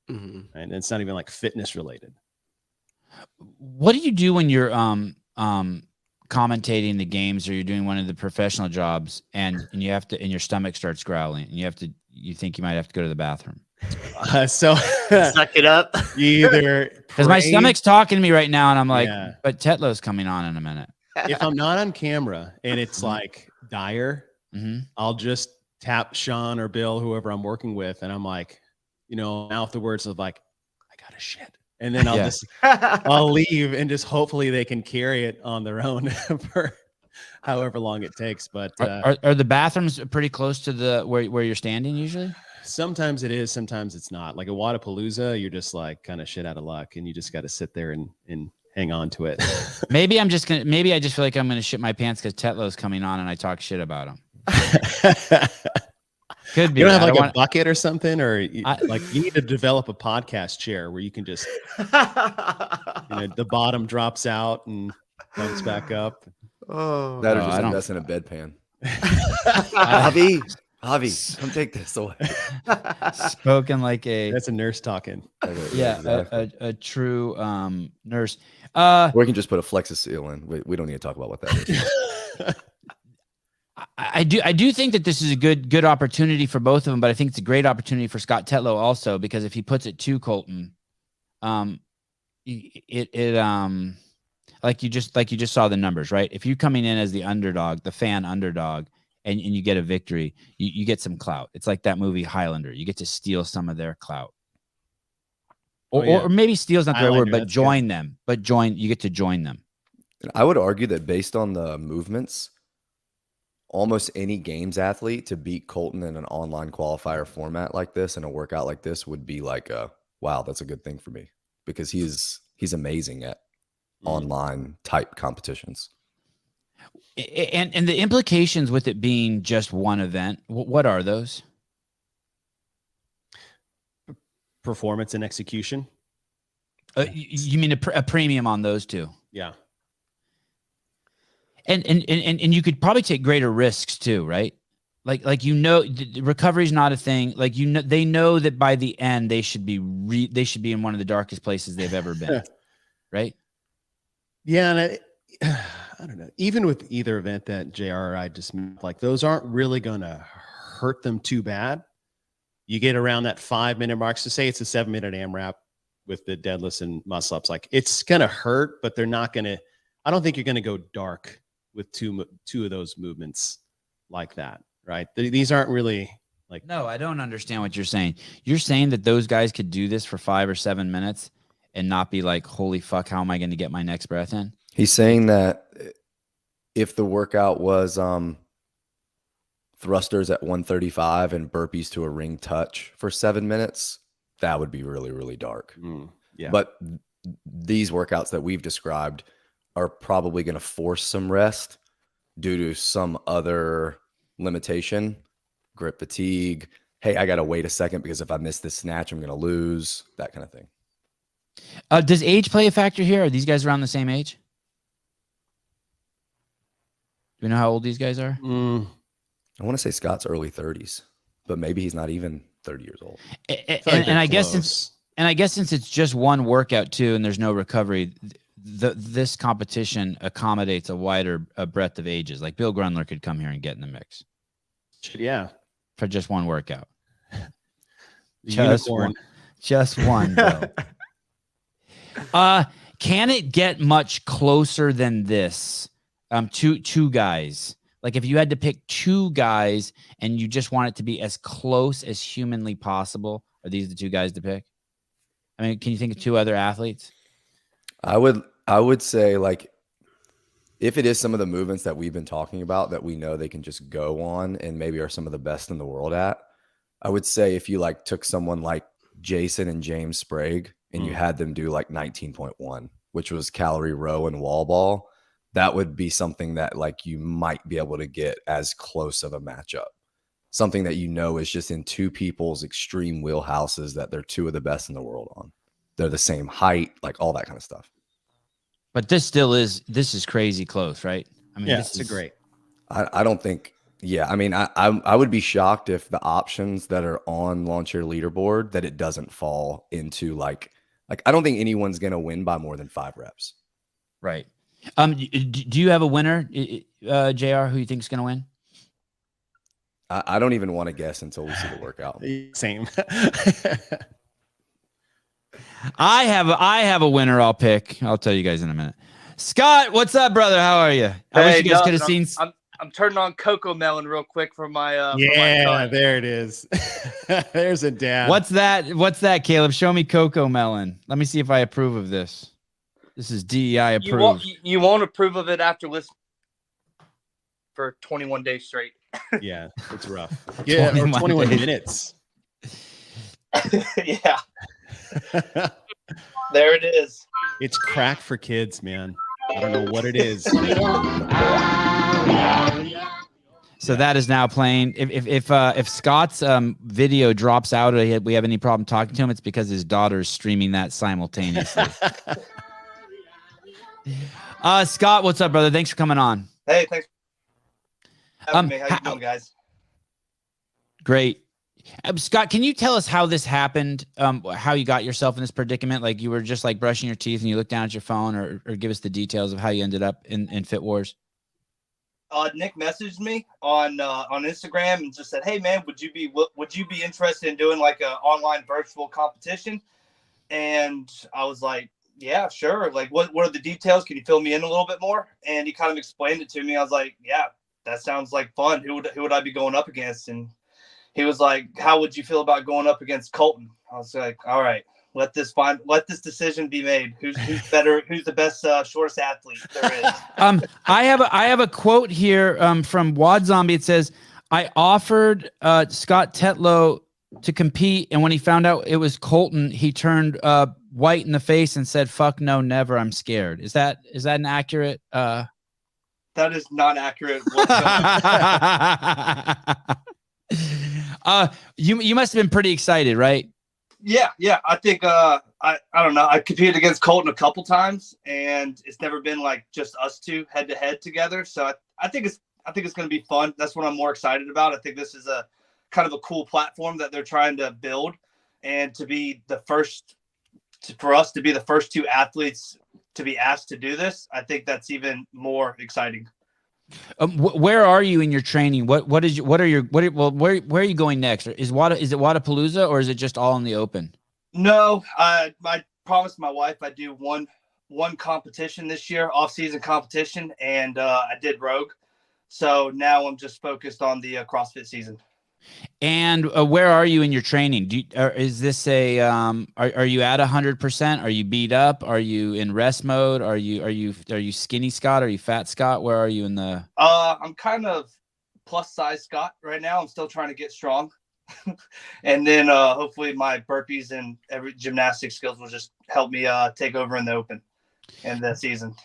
Speaker 3: and
Speaker 6: it's not even like fitness related.
Speaker 1: What do you do when you're commentating the games, or you're doing one of the professional jobs, and you have to, and your stomach starts growling, and you think you might have to go to the bathroom?
Speaker 6: So
Speaker 3: suck it up.
Speaker 6: You either
Speaker 1: because my stomach's talking to me right now, and I'm like, but Tetlow's coming on in a minute.
Speaker 6: If I'm not on camera and it's like dire, I'll just tap Sean or Bill, whoever I'm working with, and I'm like, afterwards of like, I got to shit. And then I'll leave, and just hopefully they can carry it on their own for however long it takes. But
Speaker 1: are the bathrooms pretty close to where you're standing usually?
Speaker 6: Sometimes it is, sometimes it's not. Like at Wadapalooza, you're just like kind of shit out of luck, and you just got to sit there and hang on to it.
Speaker 1: Maybe I just feel like I'm gonna shit my pants because Tetlow's coming on and I talk shit about him. Could be.
Speaker 6: You don't have a bucket or something, or you need to develop a podcast chair where you can just, the bottom drops out and comes back up.
Speaker 2: That or just invest in a bedpan. Javi, come take this away.
Speaker 1: Spoken like
Speaker 6: that's a nurse talking.
Speaker 1: A true nurse.
Speaker 2: Or we can just put a Flexi-Seal in. We don't need to talk about what that is.
Speaker 1: I do think that this is a good opportunity for both of them, but I think it's a great opportunity for Scott Tetlow also, because if he puts it to Colton, like you just saw the numbers, right? If you're coming in as the underdog, the fan underdog, and you get a victory, you get some clout. It's like that movie Highlander. You get to steal some of their clout. or maybe steal's not the right word,
Speaker 6: Eyeliner,
Speaker 1: but
Speaker 6: that's
Speaker 1: join them. But you get to join them.
Speaker 2: I would argue that based on the movements, almost any games athlete to beat Colton in an online qualifier format like this and a workout like this would be like wow, that's a good thing for me, because he's amazing at online type competitions.
Speaker 1: And the implications with it being just one event, what are those?
Speaker 6: Performance and execution.
Speaker 1: You mean a premium on those two?
Speaker 6: Yeah.
Speaker 1: And you could probably take greater risks too, right? Like recovery is not a thing. Like they know that by the end they should be in one of the darkest places they've ever been, right?
Speaker 6: Yeah, and I don't know. Even with either event that JR or I just like, those aren't really going to hurt them too bad. You get around that 5-minute mark. So say it's a 7-minute AMRAP with the deadlifts and muscle ups. Like, it's going to hurt, but they're not going to. I don't think you're going to go dark with two of those movements like that, right? These aren't really like.
Speaker 1: No, I don't understand what you're saying. You're saying that those guys could do this for 5 or 7 minutes and not be like, holy fuck, how am I going to get my next breath in?
Speaker 2: He's saying that if the workout was thrusters at 135 and burpees to a ring touch for 7 minutes, that would be really, really dark.
Speaker 6: Yeah.
Speaker 2: But these workouts that we've described are probably going to force some rest due to some other limitation, grip fatigue. Hey, I got to wait a second because if I miss this snatch, I'm going to lose, that kind of thing.
Speaker 1: Does age play a factor here? Are these guys around the same age? Do we know how old these guys are?
Speaker 2: I want to say Scott's early 30s, but maybe he's not even 30 years old.
Speaker 1: And I guess since it's just one workout too, and there's no recovery, this competition accommodates a wider breadth of ages. Like Bill Grunler could come here and get in the mix.
Speaker 6: Yeah.
Speaker 1: For just one workout.
Speaker 6: Just
Speaker 1: one, Bill. Can it get much closer than this? Two guys. Like if you had to pick two guys and you just want it to be as close as humanly possible, are these the two guys to pick? I mean, can you think of two other athletes?
Speaker 2: I would say, like, if it is some of the movements that we've been talking about that we know they can just go on and maybe are some of the best in the world at, I would say if you like took someone like Jason and James Sprague and you had them do like 19.1, which was calorie row and wall ball, that would be something that like you might be able to get as close of a matchup. Something that you know is just in two people's extreme wheelhouses that they're two of the best in the world on. They're the same height, like all that kind of stuff.
Speaker 1: But this is crazy close, right? I mean,
Speaker 6: yeah,
Speaker 1: this
Speaker 6: is great.
Speaker 2: I don't think, I mean, I would be shocked if the options that are on Lawn Chair Leaderboard, that it doesn't fall into like I don't think anyone's going to win by more than 5 reps.
Speaker 1: Right. Do you have a winner, JR, who you think is going to win?
Speaker 2: I don't even want to guess until we see the workout.
Speaker 6: Same.
Speaker 1: I have a winner I'll pick. I'll tell you guys in a minute. Scott, what's up, brother? How are you? I wish you guys could have seen.
Speaker 10: I'm turning on Coco Melon real quick for my for
Speaker 6: yeah,
Speaker 10: my
Speaker 6: there it is. There's a dad.
Speaker 1: What's that, Caleb? Show me Coco Melon. Let me see if I approve of this. This is DEI approved.
Speaker 10: You won't approve of it after listening for 21 days straight.
Speaker 6: Yeah, it's rough. Yeah, 21 minutes.
Speaker 10: Yeah. There it is.
Speaker 6: It's crack for kids, man. I don't know what it is.
Speaker 1: So that is now playing. If Scott's video drops out, or we have any problem talking to him, it's because his daughter's streaming that simultaneously. Scott, what's up, brother? Thanks for coming on.
Speaker 10: Hey, thanks for having me. How you doing, guys?
Speaker 1: Great. Scott, can you tell us how this happened? How you got yourself in this predicament? Like you were just like brushing your teeth and you looked down at your phone, or give us the details of how you ended up in FitWars.
Speaker 10: Nick messaged me on Instagram and just said, "Hey man, would you be interested in doing like an online virtual competition?" And I was like, "Yeah, sure. Like, what are the details? Can you fill me in a little bit more?" And he kind of explained it to me. I was like, "Yeah, that sounds like fun. Who would I be going up against?" And he was like, "How would you feel about going up against Colton?" I was like, "All right, Let this decision be made. Who's better? Who's the best shortest athlete there is?
Speaker 1: I have a quote here from Wad Zombie. It says, "I offered Scott Tetlow to compete, and when he found out it was Colton, he turned white in the face and said, 'Fuck no, never. I'm scared.'" Is that an accurate?
Speaker 10: That is not accurate.
Speaker 1: You must have been pretty excited, right?
Speaker 10: Yeah. I think I don't know. I competed against Colton a couple times, and it's never been like just us two head to head together. So I think it's going to be fun. That's what I'm more excited about. I think this is a kind of a cool platform that they're trying to build, and to be the first for us to be the first two athletes to be asked to do this. I think that's even more exciting.
Speaker 1: Where are you in your training? Where are you going next? Is it Wadapalooza, or is it just all in the open?
Speaker 10: No, I promised my wife I'd do one competition this year, off-season competition, and I did Rogue. So now I'm just focused on the CrossFit season.
Speaker 1: And where are you in your training? Is this a are you at 100%? Are you beat up? Are you in rest mode? Are you skinny Scott? Are you fat Scott? Where are you in the?
Speaker 10: I'm kind of plus size Scott right now. I'm still trying to get strong, and then hopefully my burpees and every gymnastic skills will just help me take over in the open in the season.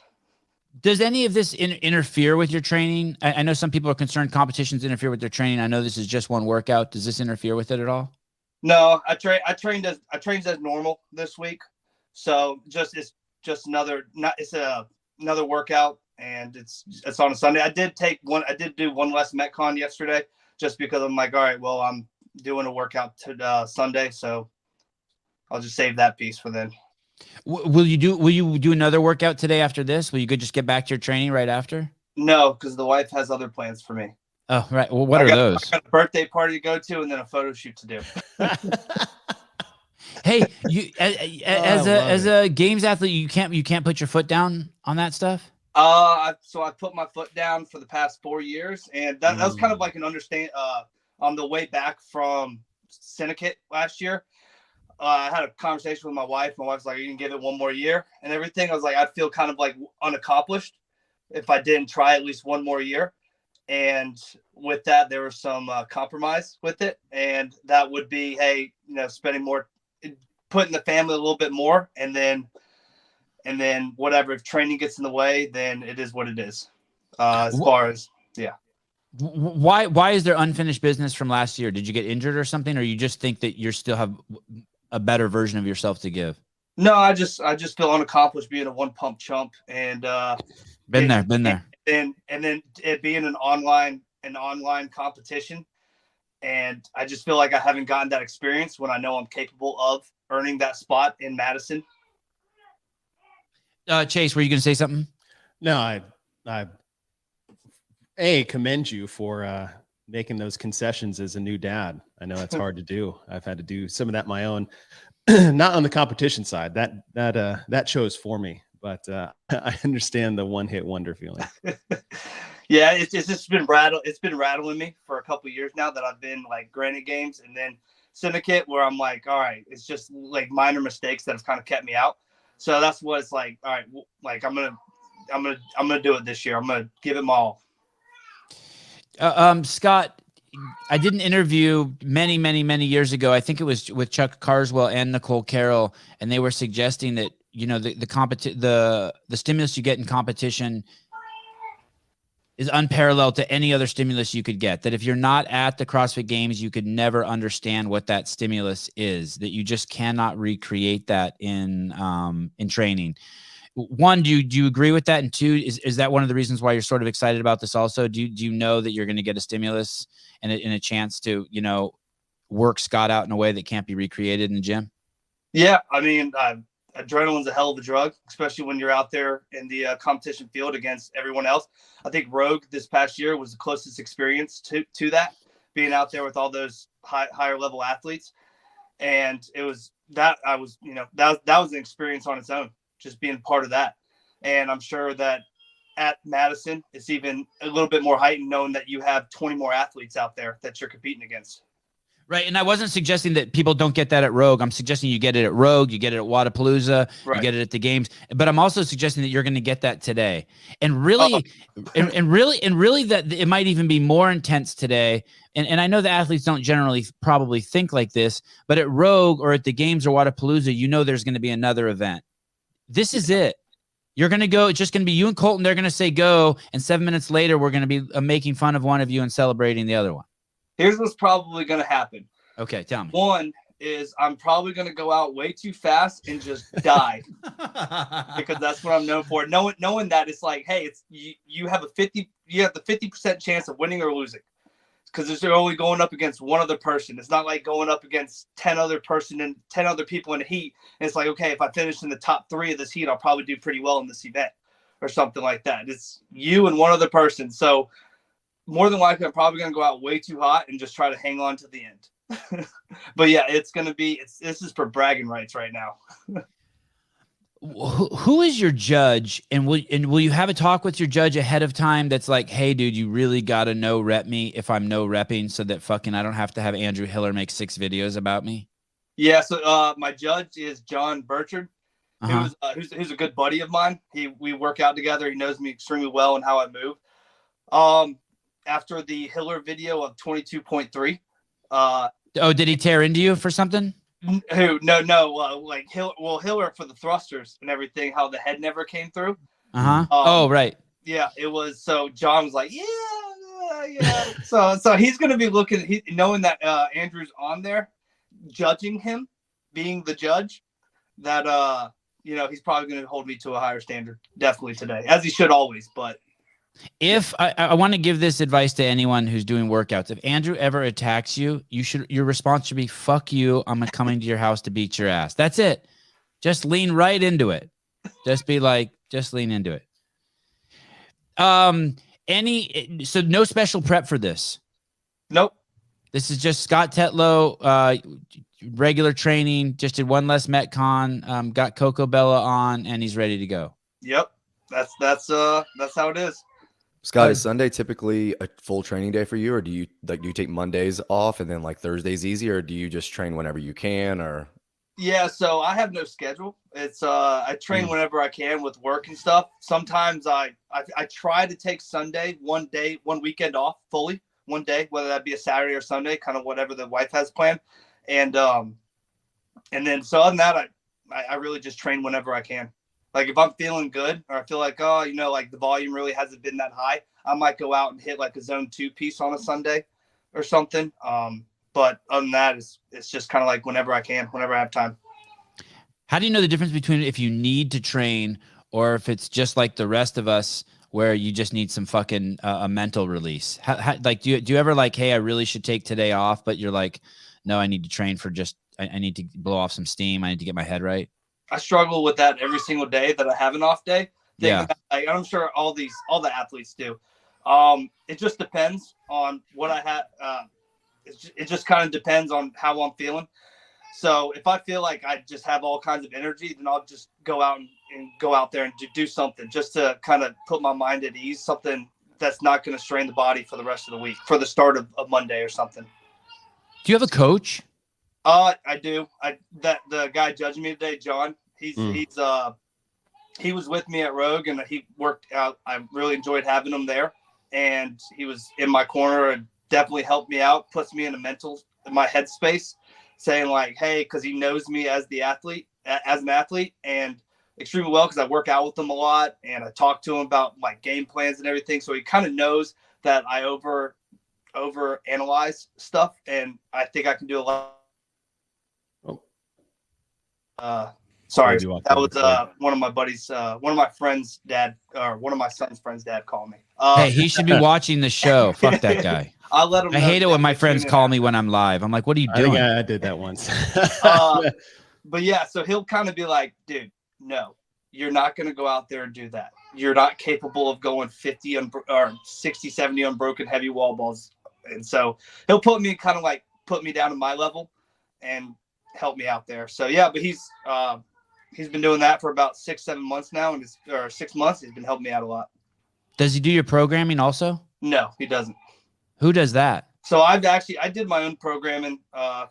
Speaker 1: Does any of this interfere with your training? I know some people are concerned competitions interfere with their training. I know this is just one workout. Does this interfere with it at all?
Speaker 10: No, I trained as normal this week. So it's another workout, and it's on a Sunday. I did do one less Metcon yesterday just because I'm like, all right, well, I'm doing a workout to Sunday, so I'll just save that piece for then.
Speaker 1: Will you do another workout today after this? Will you just get back to your training right after?
Speaker 10: No, because the wife has other plans for me.
Speaker 1: Oh, right. Well, what are those?
Speaker 10: I got a birthday party to go to, and then a photo shoot to do.
Speaker 1: Hey, you as a games athlete, you can't put your foot down on that stuff.
Speaker 10: So I put my foot down for the past 4 years, and that was kind of like an understand. On the way back from Syndicate last year, I had a conversation with my wife. My wife's like, "You can give it one more year and everything." I was like, I'd feel kind of like unaccomplished if I didn't try at least one more year. And with that, there was some compromise with it. And that would be, hey, spending more, putting the family a little bit more. And then whatever, if training gets in the way, then it is what it is. As far as, yeah.
Speaker 1: Why is there unfinished business from last year? Did you get injured or something? Or you just think that you still have a better version of yourself to give?
Speaker 10: No, I just feel unaccomplished being a one pump chump, and
Speaker 1: been there.
Speaker 10: And then it being an online competition, and I just feel like I haven't gotten that experience when I know I'm capable of earning that spot in Madison.
Speaker 1: Chase, were you going to say something?
Speaker 6: No, I commend you for making those concessions as a new dad. I know it's hard to do. I've had to do some of that my own, not on the competition side. That chose for me, but I understand the one-hit wonder feeling.
Speaker 10: Yeah, it's just been rattling me for a couple of years now that I've been like Granite Games and then Syndicate, where I'm like, all right, it's just like minor mistakes that have kind of kept me out. So that's what it's like. All right, like I'm gonna do it this year. I'm gonna give it my all.
Speaker 1: Scott, I did an interview many years ago. I think it was with Chuck Carswell and Nicole Carroll, and they were suggesting that the stimulus you get in competition is unparalleled to any other stimulus you could get. That if you're not at the CrossFit Games, you could never understand what that stimulus is. That you just cannot recreate that in training. One, do you agree with that? And two, is that one of the reasons why you're sort of excited about this also? Do you know that you're going to get a stimulus and a chance to, work Scott out in a way that can't be recreated in the gym?
Speaker 10: Yeah. I mean, adrenaline's a hell of a drug, especially when you're out there in the competition field against everyone else. I think Rogue this past year was the closest experience to that, being out there with all those higher level athletes. And it was that was an experience on its own, just being part of that. And I'm sure that at Madison, it's even a little bit more heightened knowing that you have 20 more athletes out there that you're competing against.
Speaker 1: Right. And I wasn't suggesting that people don't get that at Rogue. I'm suggesting you get it at Rogue, you get it at Wadapalooza, you get it at the games. But I'm also suggesting that you're going to get that today. And really, and really that it might even be more intense today. And I know the athletes don't generally probably think like this, but at Rogue or at the games or Wadapalooza, you know there's going to be another event. This is it. You're going to go. It's just going to be you and Colton. They're going to say go. And 7 minutes later, we're going to be making fun of one of you and celebrating the other one.
Speaker 10: Here's what's probably going to happen.
Speaker 1: Okay, tell me.
Speaker 10: One is I'm probably going to go out way too fast and just die because that's what I'm known for. Knowing that it's like, hey, it's you have the 50% chance of winning or losing because they're only going up against one other person. It's not like going up against 10 other people in a heat. And it's like, okay, if I finish in the top 3 of this heat, I'll probably do pretty well in this event or something like that. It's you and one other person. So more than likely, I'm probably going to go out way too hot and just try to hang on to the end. But yeah, it's going to be, this is for bragging rights right now.
Speaker 1: Who is your judge? And will you have a talk with your judge ahead of time that's like, hey, dude, you really got to no rep me if I'm no repping so that fucking I don't have to have Andrew Hiller make 6 videos about me?
Speaker 10: Yeah. So my judge is John Burchard, who's a good buddy of mine. We work out together. He knows me extremely well and how I move. After the Hiller video of 22.3.
Speaker 1: Did he tear into you for something?
Speaker 10: Who? No. Like Hiller for the thrusters and everything, how the head never came through.
Speaker 1: Right.
Speaker 10: Yeah, it was. So John was like, yeah. So he's going to be looking, knowing that Andrew's on there, judging him, being the judge, that, he's probably going to hold me to a higher standard, definitely today, as he should always, but.
Speaker 1: If I want to give this advice to anyone who's doing workouts, if Andrew ever attacks you, your response should be, fuck you. I'm coming to your house to beat your ass. That's it. Just lean right into it. Just be like, just lean into it. So no special prep for this.
Speaker 10: Nope. This
Speaker 1: is just Scott Tetlow, regular training, just did one less Metcon, got Coco Bella on, and he's ready to go.
Speaker 10: Yep. That's how it is.
Speaker 2: Scott, is Sunday typically a full training day for you, or do you take Mondays off and then like Thursdays easy, or do you just train whenever you can? Or
Speaker 10: yeah, so I have no schedule. It's I train whenever I can with work and stuff. Sometimes I try to take Sunday one weekend off fully, one day, whether that be a Saturday or Sunday, kind of whatever the wife has planned, and then so other than that, I really just train whenever I can. Like if I'm feeling good or I feel like, like the volume really hasn't been that high, I might go out and hit like a zone 2 piece on a Sunday or something. But other than that, it's just kind of like whenever I can, whenever I have time.
Speaker 1: How do you know the difference between if you need to train or if it's just like the rest of us where you just need some fucking a mental release? How, like, do you ever like, hey, I really should take today off, but you're like, no, I need to train for just, I need to blow off some steam. I need to get my head right.
Speaker 10: I struggle with that every single day that I have an off day.
Speaker 1: Yeah.
Speaker 10: I'm sure all the athletes do. It just depends on what I have. It just kind of depends on how I'm feeling. So if I feel like I just have all kinds of energy, then I'll just go out and go out there and do something just to kind of put my mind at ease, something that's not going to strain the body for the rest of the week, for the start of Monday or something.
Speaker 1: Do you have a coach?
Speaker 10: I do. The guy judging me today, John, he was with me at Rogue and he worked out. I really enjoyed having him there, and he was in my corner and definitely helped me out, puts me in my headspace, saying like, hey, because he knows me as an athlete and extremely well, because I work out with him a lot and I talk to him about my game plans and everything. So he kind of knows that I over analyze stuff, and I think I can do a lot. Sorry, that was one of my buddies, one of my friends' dad, or one of my son's friends' dad called me.
Speaker 1: Hey, he should be watching the show. Fuck that guy.
Speaker 10: I'll let him.
Speaker 1: I hate it when my friends call me when I'm live. I'm like, what are you doing?
Speaker 6: I did that once.
Speaker 10: But yeah, so he'll kind of be like, dude, no, you're not going to go out there and do that. You're not capable of going 50 or 60, 70 unbroken heavy wall balls. And so he'll put me down to my level and help me out there. So yeah, but he's been doing that for about 6-7 months now, or 6 months. He's been helping me out a lot.
Speaker 1: Does he do your programming also?
Speaker 10: No, he doesn't.
Speaker 1: Who does that?
Speaker 10: So I did my own programming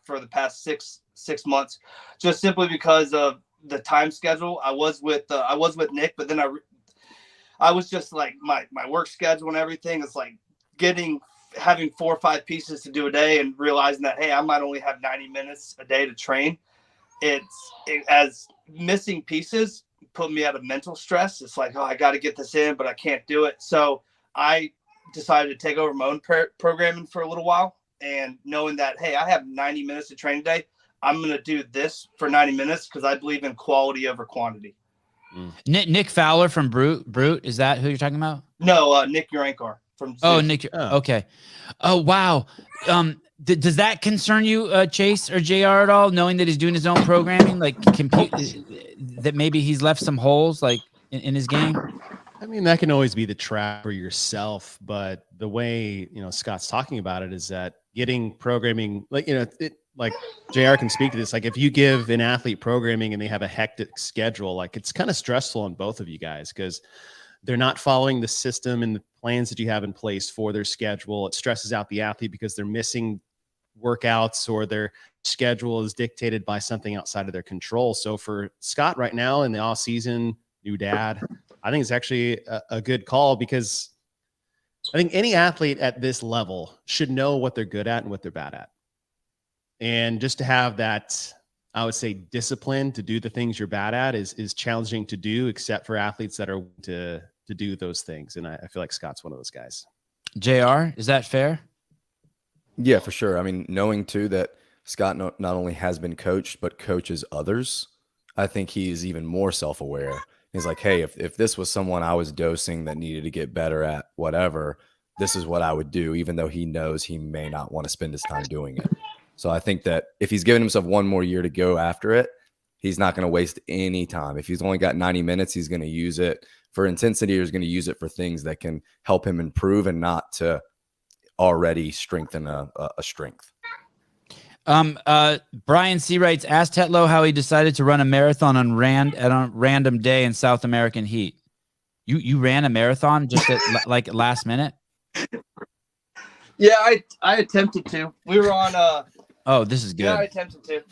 Speaker 10: for the past six months, just simply because of the time schedule. I was with Nick, but then I was just like my work schedule and everything is like having 4 or 5 pieces to do a day and realizing that, hey, I might only have 90 minutes a day to train. As missing pieces put me out of mental stress. It's like, oh, I got to get this in, but I can't do it. So I decided to take over my own programming for a little while, and knowing that, hey, I have 90 minutes to train today, I'm going to do this for 90 minutes because I believe in quality over quantity.
Speaker 1: Nick Fowler from Brute, is that who you're talking about?
Speaker 10: No, Nick Urankar from Zeus.
Speaker 1: Oh, Nick. Okay. Oh, wow. Does that concern you, Chase or JR, at all, knowing that he's doing his own programming, like that maybe he's left some holes like in his game?
Speaker 6: I mean, that can always be the trap for yourself, but the way, Scott's talking about it is that getting programming, like, like JR can speak to this. Like if you give an athlete programming and they have a hectic schedule, like it's kind of stressful on both of you guys because they're not following the system and the plans that you have in place for their schedule. It stresses out the athlete because they're missing workouts or their schedule is dictated by something outside of their control. So for Scott right now in the off season, new dad, I think it's actually a good call because I think any athlete at this level should know what they're good at and what they're bad at. And just to have that, I would say, discipline to do the things you're bad at is challenging to do, except for athletes that are to do those things. And I feel like Scott's one of those guys.
Speaker 1: JR, is that fair?
Speaker 2: Yeah, for sure. I mean, knowing too that Scott not only has been coached, but coaches others, I think he's even more self-aware. He's like, hey, if this was someone I was dosing that needed to get better at whatever, this is what I would do, even though he knows he may not want to spend his time doing it. So I think that if he's giving himself one more year to go after it, he's not going to waste any time. If he's only got 90 minutes, he's going to use it for intensity, or he's going to use it for things that can help him improve and not to already strengthen a strength.
Speaker 1: Brian C. writes, ask Tetlow how he decided to run a marathon on a random day in South American heat. You ran a marathon just at like last minute?
Speaker 10: Yeah, I attempted to. We were on
Speaker 1: oh, this is good.
Speaker 10: Yeah, I attempted to.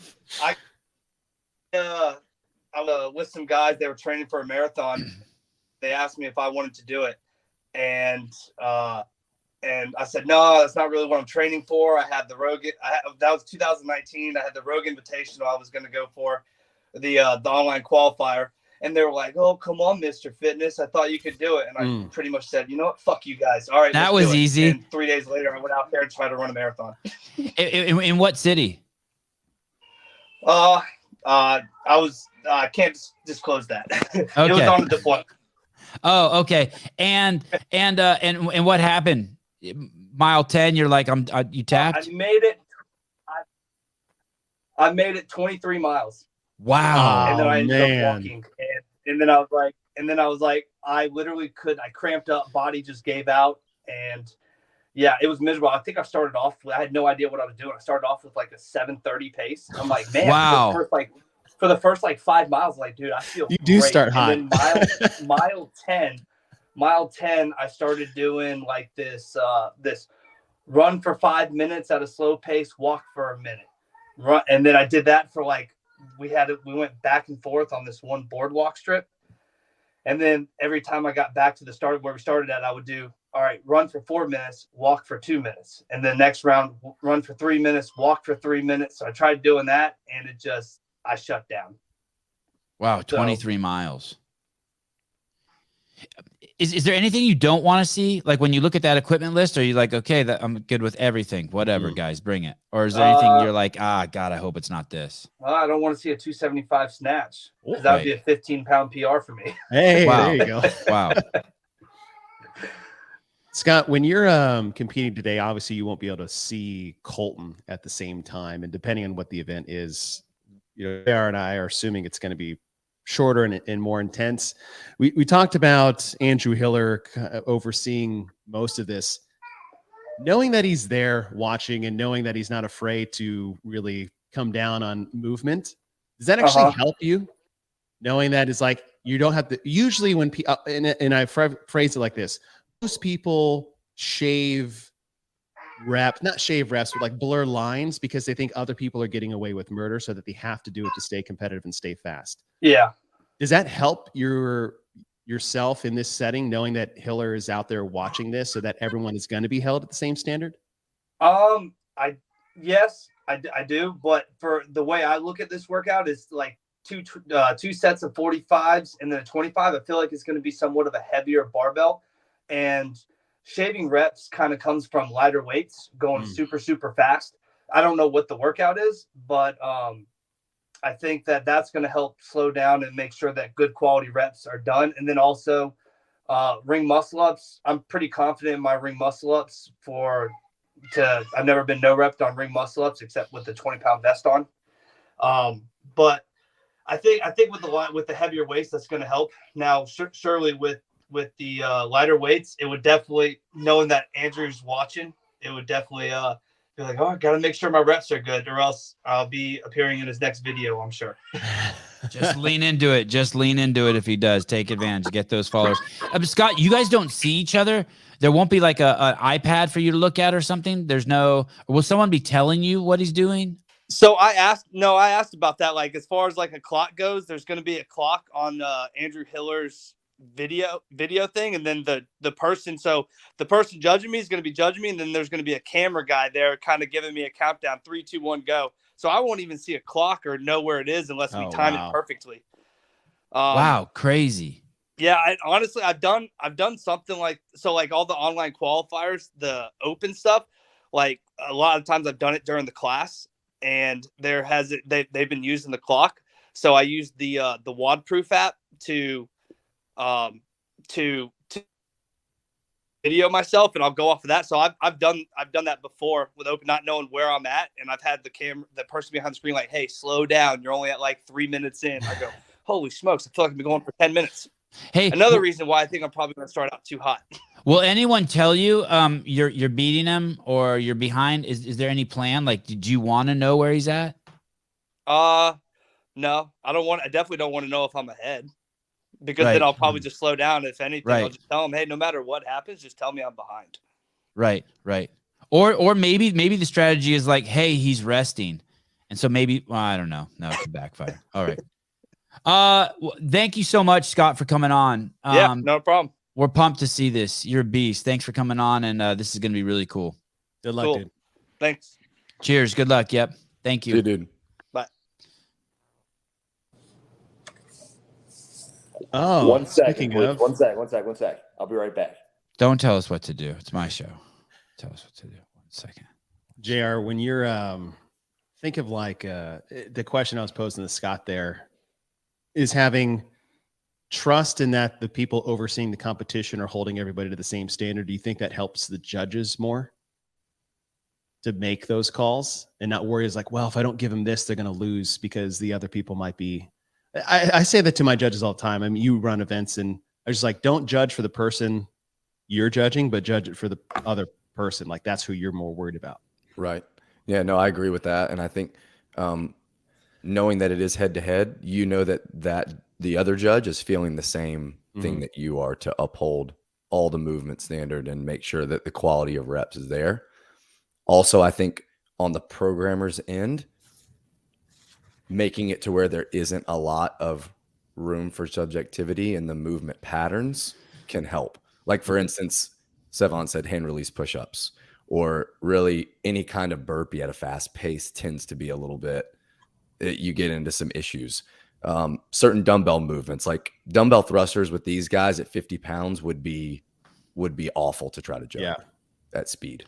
Speaker 10: I was with some guys. They were training for a marathon. They asked me if I wanted to do it, and I said no. That's not really what I'm training for. I had the Rogue. That was 2019. I had the Rogue Invitational. I was going to go for the online qualifier, and they were like, "Oh, come on, Mr. Fitness. I thought you could do it." And I pretty much said, "You know what? Fuck you guys. All right."
Speaker 1: That was easy.
Speaker 10: And 3 days later, I went out there and tried to run a marathon.
Speaker 1: In what city?
Speaker 10: I can't disclose that.
Speaker 1: Okay.
Speaker 10: It was on the deployment.
Speaker 1: Oh, okay. And what happened? Mile 10, you're like, you tapped?
Speaker 10: I made it 23 miles.
Speaker 1: Wow.
Speaker 10: And then I ended up walking. And then I was like, I literally I cramped up, body just gave out. And yeah, it was miserable. I think I started off, I had no idea what I was doing. I started off with like a 7:30 pace. I'm like, man,
Speaker 1: wow.
Speaker 10: For the first 5 miles, like, dude, I feel
Speaker 6: you do
Speaker 10: great.
Speaker 6: start hot.
Speaker 10: And then mile 10, I started doing like this run for 5 minutes at a slow pace, walk for a minute, run, and then I did that for we went back and forth on this one boardwalk strip, and then every time I got back to the start where we started at, I would do, all right, run for 4 minutes, walk for 2 minutes, and then next round, run for 3 minutes, walk for 3 minutes. So I tried doing that, and I shut down.
Speaker 1: Wow, 23 miles. Is there anything you don't want to see? Like when you look at that equipment list, are you like, okay, I'm good with everything, whatever, guys, bring it? Or is there anything you're like, God, I hope it's not this?
Speaker 10: Well, I don't want to see a 275 snatch. That would be a 15-pound PR for me.
Speaker 6: Hey,
Speaker 1: wow.
Speaker 6: There you go.
Speaker 1: Wow.
Speaker 6: Scott, when you're competing today, obviously you won't be able to see Colton at the same time. And depending on what the event is, JR and I are assuming it's going to be shorter and more intense. We talked about Andrew Hiller overseeing most of this. Knowing that he's there watching and knowing that he's not afraid to really come down on movement, does that actually help you? Knowing that it's like you don't have to. Usually when and I phrase it like this: most people shave not shave reps, but like blur lines because they think other people are getting away with murder so that they have to do it to stay competitive and stay fast.
Speaker 10: Yeah.
Speaker 6: Does that help yourself in this setting, knowing that Hiller is out there watching this so that everyone is going to be held at the same standard?
Speaker 10: Yes, I do. But for the way I look at this workout is like two sets of 45s and then a 25. I feel like it's going to be somewhat of a heavier barbell, and shaving reps kind of comes from lighter weights going super, super fast. I don't know what the workout is, but I think that that's going to help slow down and make sure that good quality reps are done. And then also ring muscle ups. I'm pretty confident in my ring muscle ups I've never been no repped on ring muscle ups except with the 20-pound vest on. But I think with the heavier weights, that's going to help. Now, surely with the lighter weights, it would definitely, knowing that Andrew's watching, it would definitely be like, oh, I got to make sure my reps are good, or else I'll be appearing in his next video, I'm sure.
Speaker 1: Just lean into it. Just lean into it if he does. Take advantage. Get those followers. Scott, you guys don't see each other. There won't be like an iPad for you to look at or something? Will someone be telling you what he's doing?
Speaker 10: So I asked about that. Like, as far as like a clock goes, there's going to be a clock on Andrew Hiller's video thing, and then the person judging me is going to be judging me, and then there's going to be a camera guy there kind of giving me a countdown, 3, 2, 1, go. So I won't even see a clock or know where it is unless we time it perfectly.
Speaker 1: Wow, crazy.
Speaker 10: Yeah, honestly, I've done something like all the online qualifiers, the open stuff. Like a lot of times I've done it during the class, and they've been using the clock. So I used the WOD-Proof app to video myself, and I'll go off of that. So I've done that before with open, not knowing where I'm at, and I've had the person behind the screen like, hey, slow down, you're only at like 3 minutes in. I go, holy smokes, I feel like I've been going for 10 minutes. Hey, another reason why I think I'm probably going to start out too hot.
Speaker 1: Will anyone tell you you're beating him or you're behind? Is there any plan? Like, did you want to know where he's at?
Speaker 10: No, I definitely don't want to know if I'm ahead, because then I'll probably just slow down. If anything, I'll just tell him, hey, no matter what happens, just tell me I'm behind. Right.
Speaker 1: Or maybe the strategy is like, hey, he's resting. And so maybe, I don't know. No, it could backfire. All right. Thank you so much, Scott, for coming on.
Speaker 10: Yeah, no problem.
Speaker 1: We're pumped to see this. You're a beast. Thanks for coming on. And this is going to be really cool.
Speaker 6: Good luck, dude.
Speaker 10: Thanks.
Speaker 1: Cheers. Good luck. Yep. Thank you.
Speaker 2: See you, dude.
Speaker 10: Bye.
Speaker 6: Oh,
Speaker 11: one second. One sec. I'll be right back.
Speaker 1: Don't tell us what to do. It's my show. Tell us what to do. 1 second.
Speaker 6: JR, when you're think of like the question I was posing to Scott there is having trust in that the people overseeing the competition are holding everybody to the same standard. Do you think that helps the judges more to make those calls and not worry as like, well, if I don't give them this, they're going to lose because the other people might be. I say that to my judges all the time. I mean, you run events, and I was just like, don't judge for the person you're judging, but judge it for the other person. Like, that's who you're more worried about.
Speaker 2: Right. Yeah, no, I agree with that. And I think knowing that it is head to head, you know that the other judge is feeling the same thing that you are, to uphold all the movement standard and make sure that the quality of reps is there. Also, I think on the programmer's end, making it to where there isn't a lot of room for subjectivity in the movement patterns can help. Like, for instance, Sevan said hand release push-ups, or really any kind of burpee at a fast pace tends to be a little bit, you get into some issues. Certain dumbbell movements, like dumbbell thrusters with these guys at 50 pounds would be awful to try to jump at speed,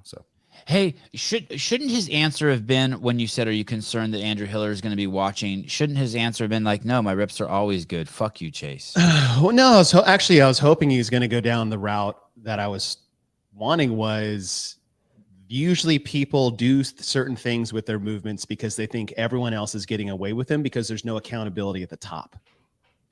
Speaker 2: so.
Speaker 1: Hey, shouldn't his answer have been, when you said, are you concerned that Andrew Hiller is going to be watching? Shouldn't his answer have been like, no, my reps are always good. Fuck you, Chase.
Speaker 6: Well, no, I was hoping he was going to go down the route that I was wanting. Was usually people do certain things with their movements because they think everyone else is getting away with them because there's no accountability at the top.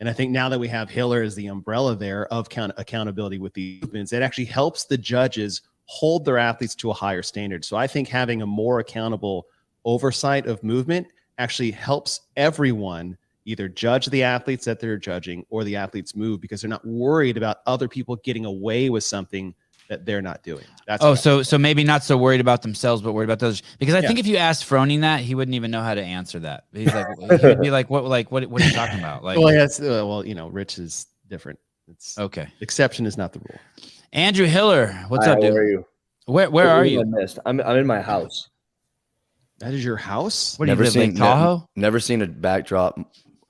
Speaker 6: And I think now that we have Hiller as the umbrella there of accountability with the movements, it actually helps the judges hold their athletes to a higher standard. So I think having a more accountable oversight of movement actually helps everyone either judge the athletes that they're judging or the athletes move, because they're not worried about other people getting away with something that they're not doing. That's
Speaker 1: so maybe not so worried about themselves, but worried about those. Because I think if you asked Froning that, he wouldn't even know how to answer that. He's like, he'd be like, what are you talking about? Like,
Speaker 6: well, yes, Rich is different. It's
Speaker 1: okay.
Speaker 6: Exception is not the rule.
Speaker 1: Andrew Hiller, what's up, dude?
Speaker 11: Where are you?
Speaker 1: Where are you?
Speaker 11: I'm in my house.
Speaker 6: That is your house?
Speaker 1: What do you live, Lake Tahoe?
Speaker 2: Never seen a backdrop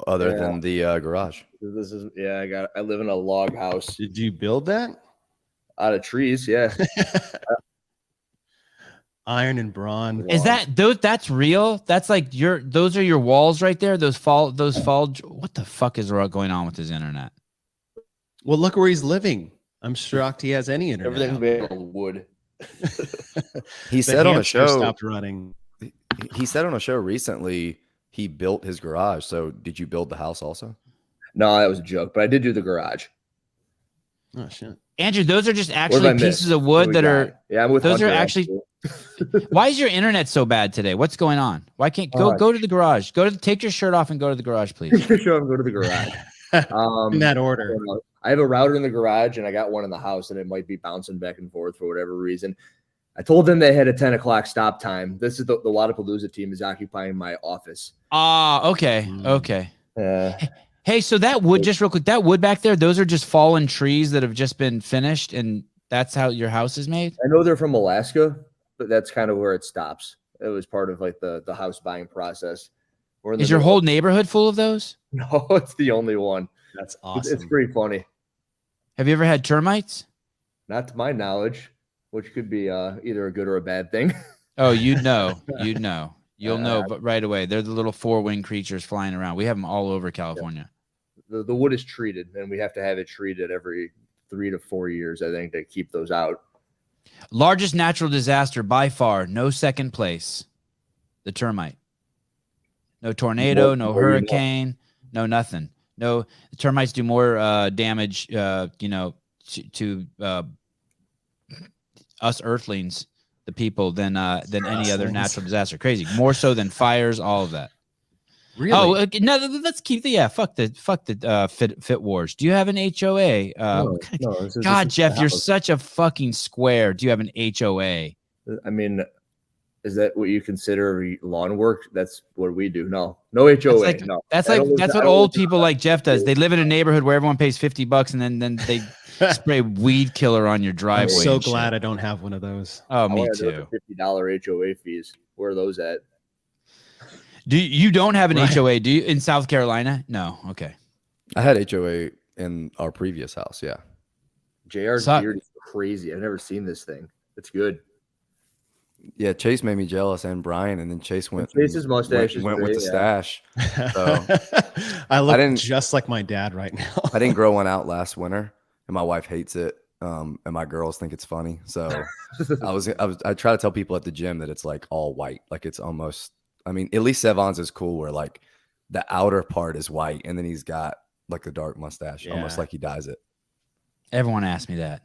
Speaker 2: other than the garage.
Speaker 11: This is I live in a log house.
Speaker 6: Did you build that?
Speaker 11: Out of trees, yeah.
Speaker 6: Iron and brawn.
Speaker 1: Is that's real? That's like those are your walls right there. Those fall. What the fuck is going on with his internet?
Speaker 6: Well, look where he's living. I'm shocked he has any internet.
Speaker 11: Everything's made of wood.
Speaker 2: He said on a show
Speaker 6: stopped running.
Speaker 2: He said on a show recently he built his garage. So did you build the house also?
Speaker 11: No, that was a joke, but I did do the garage.
Speaker 6: Oh shit.
Speaker 1: Andrew, those are just actually pieces of wood that are.
Speaker 11: Yeah, I'm with
Speaker 1: those
Speaker 11: Hunter,
Speaker 1: are actually. Why is your internet so bad today? What's going on? Why can't go to the garage? Take your shirt off and go to the garage, please.
Speaker 11: Take your shirt off and go to the garage.
Speaker 6: In that order.
Speaker 11: I have a router in the garage and I got one in the house, and it might be bouncing back and forth for whatever reason. I told them they had a 10 o'clock stop time. This is the Wadapalooza team is occupying my office.
Speaker 1: Okay. Okay. Hey, so that wood, just real quick, that wood back there, those are just fallen trees that have just been finished, and that's how your house is made?
Speaker 11: I know they're from Alaska, but that's kind of where it stops. It was part of like the house buying process.
Speaker 1: Is your whole neighborhood full of those?
Speaker 11: No, it's the only one.
Speaker 6: That's awesome.
Speaker 11: It's pretty funny.
Speaker 1: Have you ever had termites?
Speaker 11: Not to my knowledge, which could be either a good or a bad thing.
Speaker 1: Oh, you'd know. You'll know, but right away. They're the little 4-winged creatures flying around. We have them all over California.
Speaker 11: The wood is treated, and we have to have it treated every 3 to 4 years, I think, to keep those out.
Speaker 1: Largest natural disaster by far, no second place. The termite. No tornado, no hurricane, no nothing. No, the termites do more damage, to us earthlings, the people, than any other natural disaster. Crazy, more so than fires, all of that.
Speaker 6: Really?
Speaker 1: Oh, no, let's keep fuck the FitWars. Do you have an HOA?
Speaker 11: No,
Speaker 1: God, Jeff, you're such a fucking square. Do you have an HOA?
Speaker 11: I mean, is that what you consider lawn work? That's what we do. No HOA.
Speaker 1: That's what old people like Jeff does. They live in a neighborhood where everyone pays $50 and then they spray weed killer on your driveway.
Speaker 6: I'm so glad I don't have one of those.
Speaker 1: Oh, me too.
Speaker 11: $50 HOA fees. Where are those at?
Speaker 1: You don't have an HOA, do you, in South Carolina? No. Okay.
Speaker 2: I had HOA in our previous house. Yeah.
Speaker 11: JR's beard is crazy. I've never seen this thing. It's good.
Speaker 2: Yeah, Chase made me jealous, and Brian, and then Chase went.
Speaker 11: Chase's mustache
Speaker 2: went with the stash. So
Speaker 6: I look just like my dad right now.
Speaker 2: I didn't grow one out last winter, and my wife hates it, and my girls think it's funny. So I try to tell people at the gym that it's like all white, like it's almost. I mean, at least Sevan's is cool, where like the outer part is white, and then he's got like a dark mustache, almost like he dyes it.
Speaker 1: Everyone asked me that.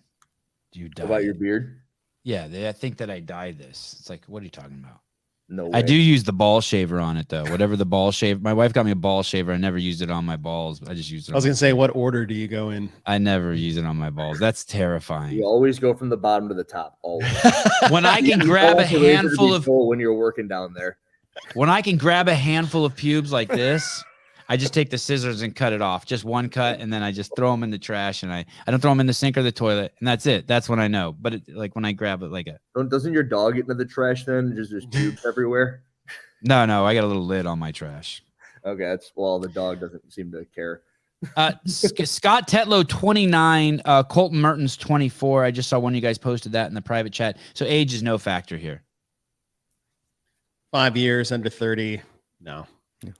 Speaker 1: Do you dye
Speaker 11: about your beard?
Speaker 1: Yeah, I think that I dyed this. It's like, what are you talking about?
Speaker 11: No way.
Speaker 1: I do use the ball shaver on it, though. Whatever the ball shaver. My wife got me a ball shaver. I never used it on my balls. I just used it.
Speaker 6: I was going to say, what order do you go in?
Speaker 1: I never use it on my balls. That's terrifying.
Speaker 11: You always go from the bottom to the top. Always.
Speaker 1: When I can grab a handful of
Speaker 11: when you're working down there.
Speaker 1: When I can grab a handful of pubes like this, I just take the scissors and cut it off. Just one cut, and then I just throw them in the trash, and I don't throw them in the sink or the toilet, and that's it. That's when I know. But like when I grab it,
Speaker 11: doesn't your dog get into the trash then? Just there's pubes everywhere.
Speaker 1: No, I got a little lid on my trash.
Speaker 11: Okay, the dog doesn't seem to care.
Speaker 1: Scott Tetlow 29, Colton Mertens 24. I just saw one of you guys posted that in the private chat. So age is no factor here.
Speaker 6: 5 years under 30. No.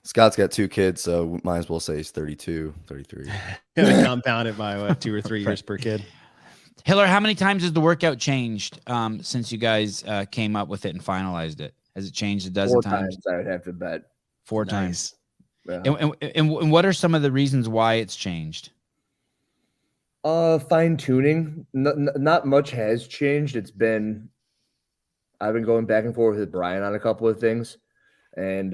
Speaker 2: Scott's got 2 kids, so might as well say he's 32, 33.
Speaker 6: Compounded by 2 or 3 years per kid.
Speaker 1: Hiller, how many times has the workout changed since you guys came up with it and finalized it? Has it changed a dozen times?
Speaker 11: 4 times, I would have to bet.
Speaker 1: 4 times.
Speaker 11: Yeah.
Speaker 1: And what are some of the reasons why it's changed?
Speaker 11: Fine tuning. Not much has changed. I've been going back and forth with Brian on a couple of things, and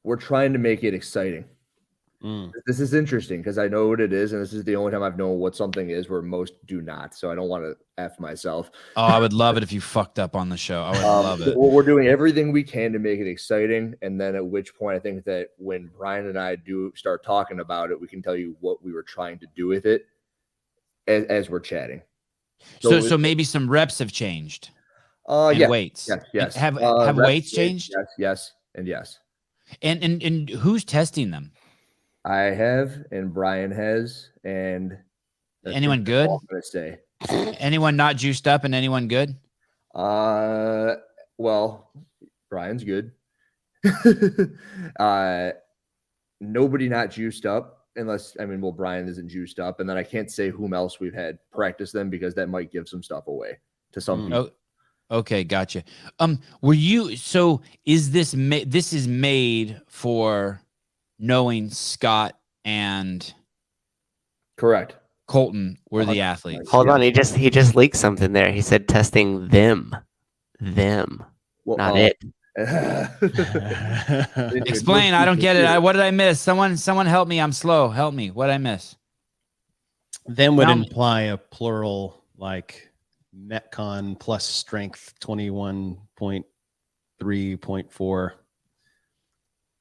Speaker 11: we're trying to make it exciting. This is interesting because I know what it is, and this is the only time I've known what something is where most do not. So I don't want to F myself.
Speaker 1: Oh, I would love it if you fucked up on the show. I would love it.
Speaker 11: We're doing everything we can to make it exciting. And then at which point I think that when Brian and I do start talking about it, we can tell you what we were trying to do with it as we're chatting.
Speaker 1: So maybe some reps have changed.
Speaker 11: Yeah.
Speaker 1: Weights.
Speaker 11: Yes.
Speaker 1: Have
Speaker 11: reps
Speaker 1: weights changed?
Speaker 11: Yes, and yes.
Speaker 1: And who's testing them?
Speaker 11: I have, and Brian has, and
Speaker 1: anyone good?
Speaker 11: I'm gonna say.
Speaker 1: Anyone not juiced up and anyone good?
Speaker 11: Well, Brian's good. Nobody not juiced up unless, Brian isn't juiced up, and then I can't say whom else we've had practice them because that might give some stuff away to some people.
Speaker 1: Okay, gotcha. Is this is made for knowing Scott and
Speaker 11: correct
Speaker 1: Colton were the athletes?
Speaker 3: Hold on, he just leaked something there. He said testing them, well, not it.
Speaker 1: Explain. I don't get it. What did I miss? Someone help me. I'm slow. Help me. What did I miss?
Speaker 6: Then would imply a plural like Metcon plus strength 21.3.4.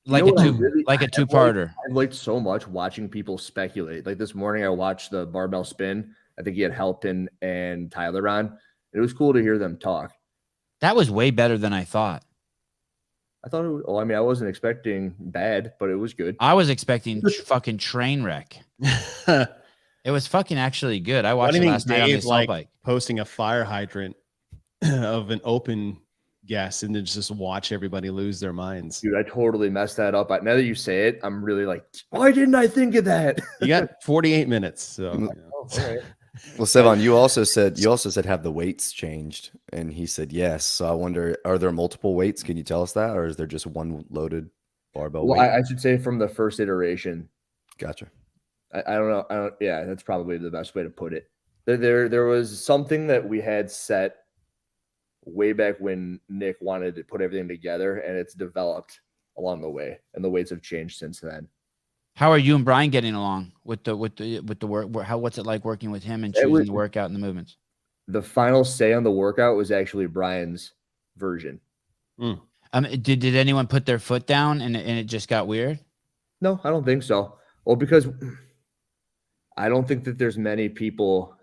Speaker 1: Like a two-parter.
Speaker 11: I've liked so much watching people speculate. Like this morning, I watched the barbell spin. I think he had Helpton and Tyler on. It was cool to hear them talk.
Speaker 1: That was way better than I thought.
Speaker 11: I thought it was, I wasn't expecting bad, but it was good.
Speaker 1: I was expecting fucking train wreck. It was fucking actually good. I watched it last night on the assault bike.
Speaker 6: Posting a fire hydrant of an open guess and then just watch everybody lose their minds.
Speaker 11: Dude, I totally messed that up. Now that you say it, I'm really like, why didn't I think of that?
Speaker 6: You got 48 minutes. So
Speaker 11: all right.
Speaker 2: Well, Sevan, you also said have the weights changed, and he said yes. So I wonder, are there multiple weights? Can you tell us that, or is there just one loaded barbell?
Speaker 11: Well, I should say from the first iteration.
Speaker 2: Gotcha.
Speaker 11: I don't know. Yeah, that's probably the best way to put it. There was something that we had set way back when Nick wanted to put everything together, and it's developed along the way, and the weights have changed since then.
Speaker 1: How are you and Brian getting along with the work? What's it like working with him and choosing the workout and the movements?
Speaker 11: The final say on the workout was actually Brian's version.
Speaker 1: Did anyone put their foot down and it just got weird?
Speaker 11: No, I don't think so. Well, because I don't think that there's many people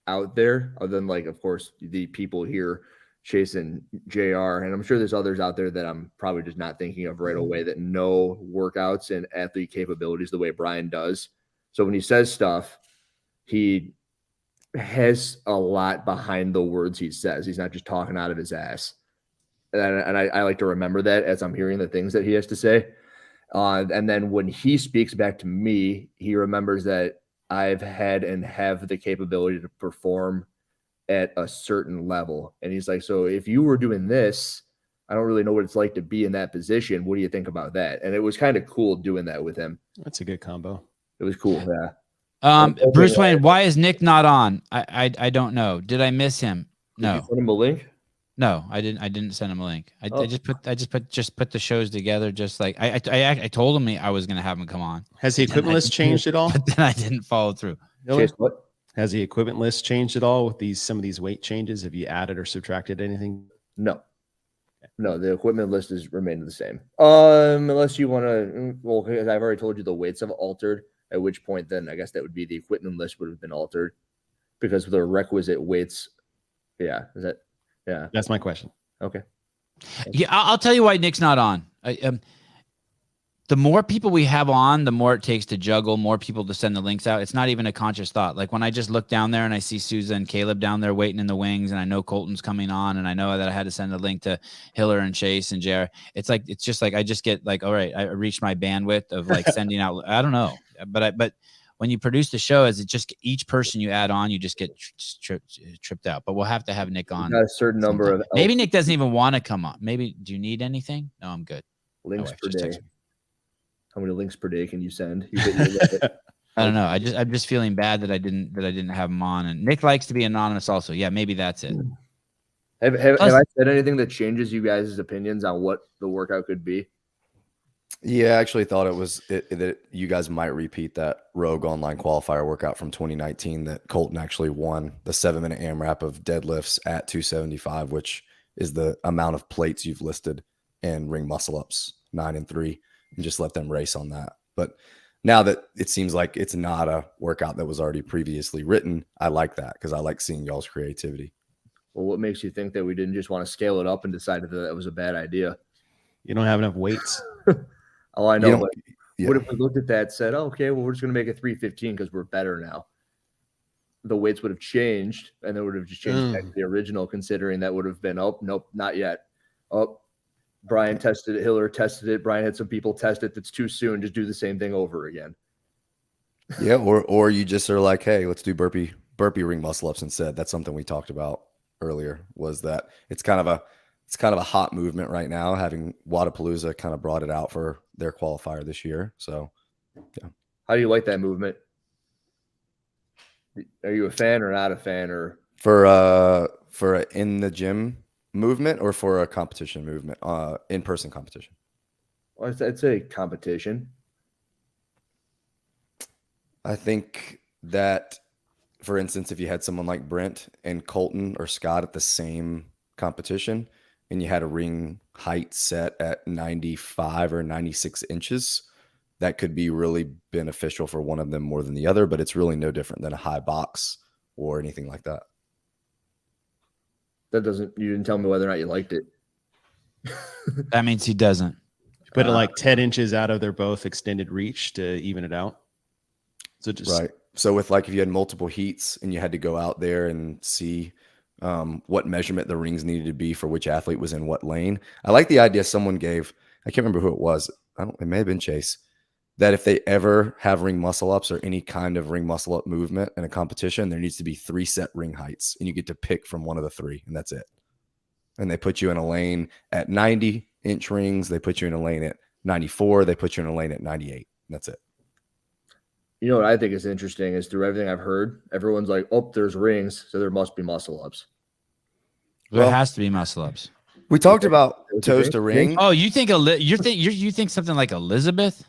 Speaker 11: out there other than, like, of course, the people here, Chase and JR, and I'm sure there's others out there that I'm probably just not thinking of right away that know workouts and athlete capabilities the way Brian does. So when he says stuff, he has a lot behind the words he says. He's not just talking out of his ass. And I like to remember that as I'm hearing the things that he has to say. And then when he speaks back to me, he remembers that I've had and have the capability to perform at a certain level. And he's like, so if you were doing this, I don't really know what it's like to be in that position. What do you think about that? And it was kind of cool doing that with him.
Speaker 6: That's a good combo.
Speaker 11: It was cool. Yeah.
Speaker 1: Bruce Wayne, why is Nick not on? I don't know. Did I miss him? No.
Speaker 11: Did you send him a link?
Speaker 1: No, I didn't send him a link. I just put the shows together. Just like I told him I was going to have him come on.
Speaker 6: Has the equipment list changed at all?
Speaker 1: But then I didn't follow through.
Speaker 11: Chase, what?
Speaker 6: Has the equipment list changed at all with some of these weight changes? Have you added or subtracted anything?
Speaker 11: No, the equipment list has remained the same. Unless you want to, well, because I've already told you the weights have altered, at which point then I guess that would be the equipment list would have been altered because the requisite weights. Yeah. Yeah.
Speaker 6: That's my question.
Speaker 11: Okay.
Speaker 1: Yeah. I'll tell you why Nick's not on. The more people we have on, the more it takes to juggle more people to send the links out. It's not even a conscious thought. Like when I just look down there and I see Sousa and Caleb down there waiting in the wings, and I know Colton's coming on, and I know that I had to send a link to Hiller and Chase and JR. It's just like I just get like, all right, I reached my bandwidth of like sending out. I don't know, but when you produce the show, as it just each person you add on, you just get tripped out. But we'll have to have Nick on.
Speaker 11: A certain number of
Speaker 1: maybe Nick doesn't even want to come on. Maybe do you need anything? No, I'm good.
Speaker 11: Links per day. How many links per day can you send?
Speaker 1: I don't know. I'm just feeling bad that I didn't have him on. And Nick likes to be anonymous also. Yeah, maybe that's it.
Speaker 11: Have I said anything that changes you guys' opinions on what the workout could be?
Speaker 2: Yeah, I actually thought it was that you guys might repeat that Rogue online qualifier workout from 2019 that Colton actually won the 7-minute AMRAP of deadlifts at 275, which is the amount of plates you've listed in ring muscle ups 9 and 3, and just let them race on that. But now that it seems like it's not a workout that was already previously written, I like that because I like seeing y'all's creativity.
Speaker 11: Well, what makes you think that we didn't just want to scale it up and decided that that was a bad idea?
Speaker 6: You don't have enough weights.
Speaker 11: Oh, I know. But
Speaker 2: Yeah.
Speaker 11: what if we looked at that and said, oh, okay, well, we're just going to make it 315 because we're better now? The weights would have changed, and they would have just changed back to the original, considering that would have been, oh, nope, not yet. Oh, Brian tested it. Hiller tested it. Brian had some people test it. That's too soon. Just do the same thing over again.
Speaker 2: Yeah, or you just are like, hey, let's do burpee ring muscle ups instead. That's something we talked about earlier, was that it's kind of a hot movement right now, having Wodapalooza kind of brought it out for their qualifier this year. So yeah.
Speaker 11: How do you like that movement? Are you a fan or not a fan? Or
Speaker 2: For a in the gym movement or for a competition movement, in-person competition?
Speaker 11: Well, I'd say competition.
Speaker 2: I think that, for instance, if you had someone like Brent and Colton or Scott at the same competition and you had a ring height set at 95 or 96 inches, that could be really beneficial for one of them more than the other, but it's really no different than a high box or anything like that.
Speaker 11: You didn't tell me whether or not you liked it.
Speaker 1: That means he doesn't.
Speaker 6: Put it like 10 inches out of their both extended reach to even it out. So just
Speaker 2: Right. So with like, if you had multiple heats and you had to go out there and see what measurement the rings needed to be for which athlete was in what lane. I like the idea someone gave, I can't remember who it was. It may have been Chase, that if they ever have ring muscle ups or any kind of ring muscle up movement in a competition, there needs to be 3 set ring heights and you get to pick from one of the 3 and that's it. And they put you in a lane at 90-inch rings. They put you in a lane at 94. They put you in a lane at 98. And that's it.
Speaker 11: You know what I think is interesting is through everything I've heard, everyone's like, oh, there's rings, so there must be muscle ups.
Speaker 1: There has to be muscle ups.
Speaker 2: We talked about toes to ring.
Speaker 1: Oh, you think you think something like Elizabeth?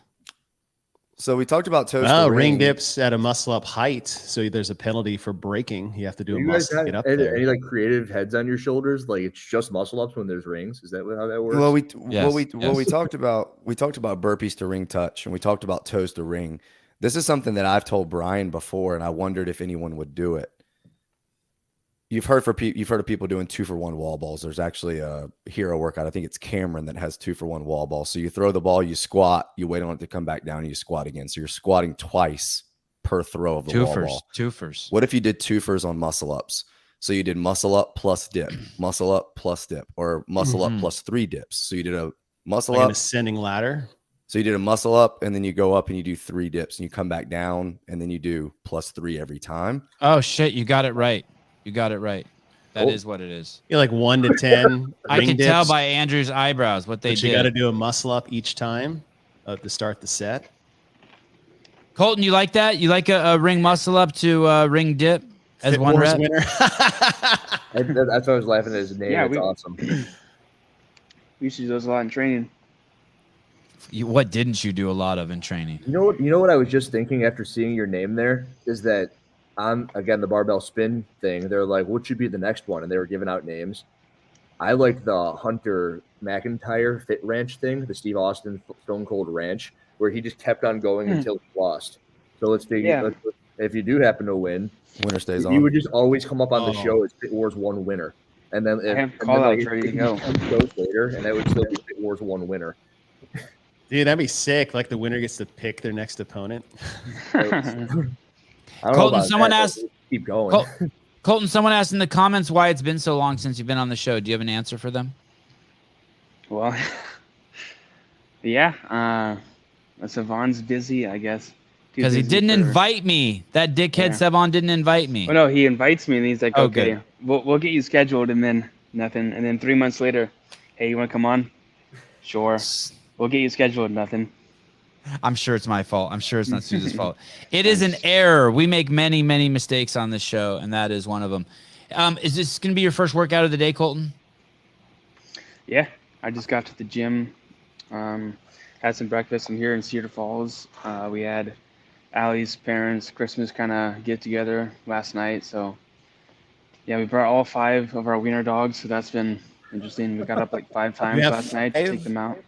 Speaker 2: So we talked about toes to
Speaker 6: ring
Speaker 2: ring.
Speaker 6: dips at a muscle up height, so there's a penalty for breaking. You have to do a
Speaker 11: You guys
Speaker 6: muscle to
Speaker 11: have
Speaker 6: get up
Speaker 11: any,
Speaker 6: there.
Speaker 11: any like creative heads on your shoulders? Like it's just muscle ups when there's rings? Is that how that works?
Speaker 2: Well, we
Speaker 1: Yes.
Speaker 2: talked about burpees to ring touch, and we talked about toes to ring. This is something that I've told Brian before, and I wondered if anyone would do it. You've heard of people doing 2-for-1 wall balls. There's actually a hero workout. I think it's Cameron that has 2-for-1 wall balls. So you throw the ball, you squat, you wait on it to come back down, and you squat again. So you're squatting twice per throw of the wall ball.
Speaker 1: Twofers.
Speaker 2: What if you did twofers on muscle ups? So you did muscle up plus dip, muscle up plus dip, or muscle up plus 3 dips. So you did a muscle
Speaker 6: Like
Speaker 2: up,
Speaker 6: an ascending ladder.
Speaker 2: so you did a muscle up, and then you go up and you do 3 dips, and you come back down, and then you do plus 3 every time.
Speaker 1: Oh shit, you got it right. You got it right. That is what it is.
Speaker 6: You're like 1 to 10.
Speaker 1: I
Speaker 6: ring
Speaker 1: can
Speaker 6: dips,
Speaker 1: tell by Andrew's eyebrows what they
Speaker 6: but
Speaker 1: did.
Speaker 6: you got to do a muscle up each time to start the set.
Speaker 1: Colton, you like that? You like a ring muscle up to ring dip as one
Speaker 6: FitWars
Speaker 1: rep?
Speaker 6: winner.
Speaker 11: That's why I was laughing at his name.
Speaker 12: Yeah,
Speaker 11: it's awesome.
Speaker 12: We used to do those a lot in training.
Speaker 1: What didn't you do a lot of in training?
Speaker 11: You know what I was just thinking after seeing your name there is that on again the barbell spin thing, they're like, what should be the next one? And they were giving out names. I like the Hunter McIntyre Fit Ranch thing, the Steve Austin Stone Cold Ranch, where he just kept on going until he lost. So let's figure if you do happen to win,
Speaker 2: Winner stays
Speaker 11: you
Speaker 2: on.
Speaker 11: would just always come up on the show as Fit Wars 1 winner. And then
Speaker 12: I have call-outs ready to go.
Speaker 11: Shows later, and that would still be Fit Wars 1 winner.
Speaker 6: Dude, that'd be sick. Like the winner gets to pick their next opponent.
Speaker 1: Colton, someone asked.
Speaker 11: Keep going.
Speaker 1: Colton, someone asked in the comments why it's been so long since you've been on the show. Do you have an answer for them?
Speaker 12: Well, yeah. Sevan's busy, I guess.
Speaker 1: Because he didn't invite me. That dickhead Sevan didn't invite me.
Speaker 12: Oh no, he invites me and he's like,
Speaker 1: Oh,
Speaker 12: okay,
Speaker 1: good.
Speaker 12: we'll get you scheduled, and then nothing. And then 3 months later, hey, you want to come on? Sure. We'll get you scheduled. Nothing.
Speaker 1: I'm sure it's my fault. I'm sure it's not Susan's fault. It is an error. We make many, many mistakes on this show, and that is one of them. Is this going to be your first workout of the day, Colton?
Speaker 12: Yeah, I just got to the gym. Had some breakfast. I'm here in Cedar Falls. We had Allie's parents' Christmas kind of get together last night. So yeah, we brought all 5 of our wiener dogs. So that's been interesting. We got up like 5 times last night to take them out.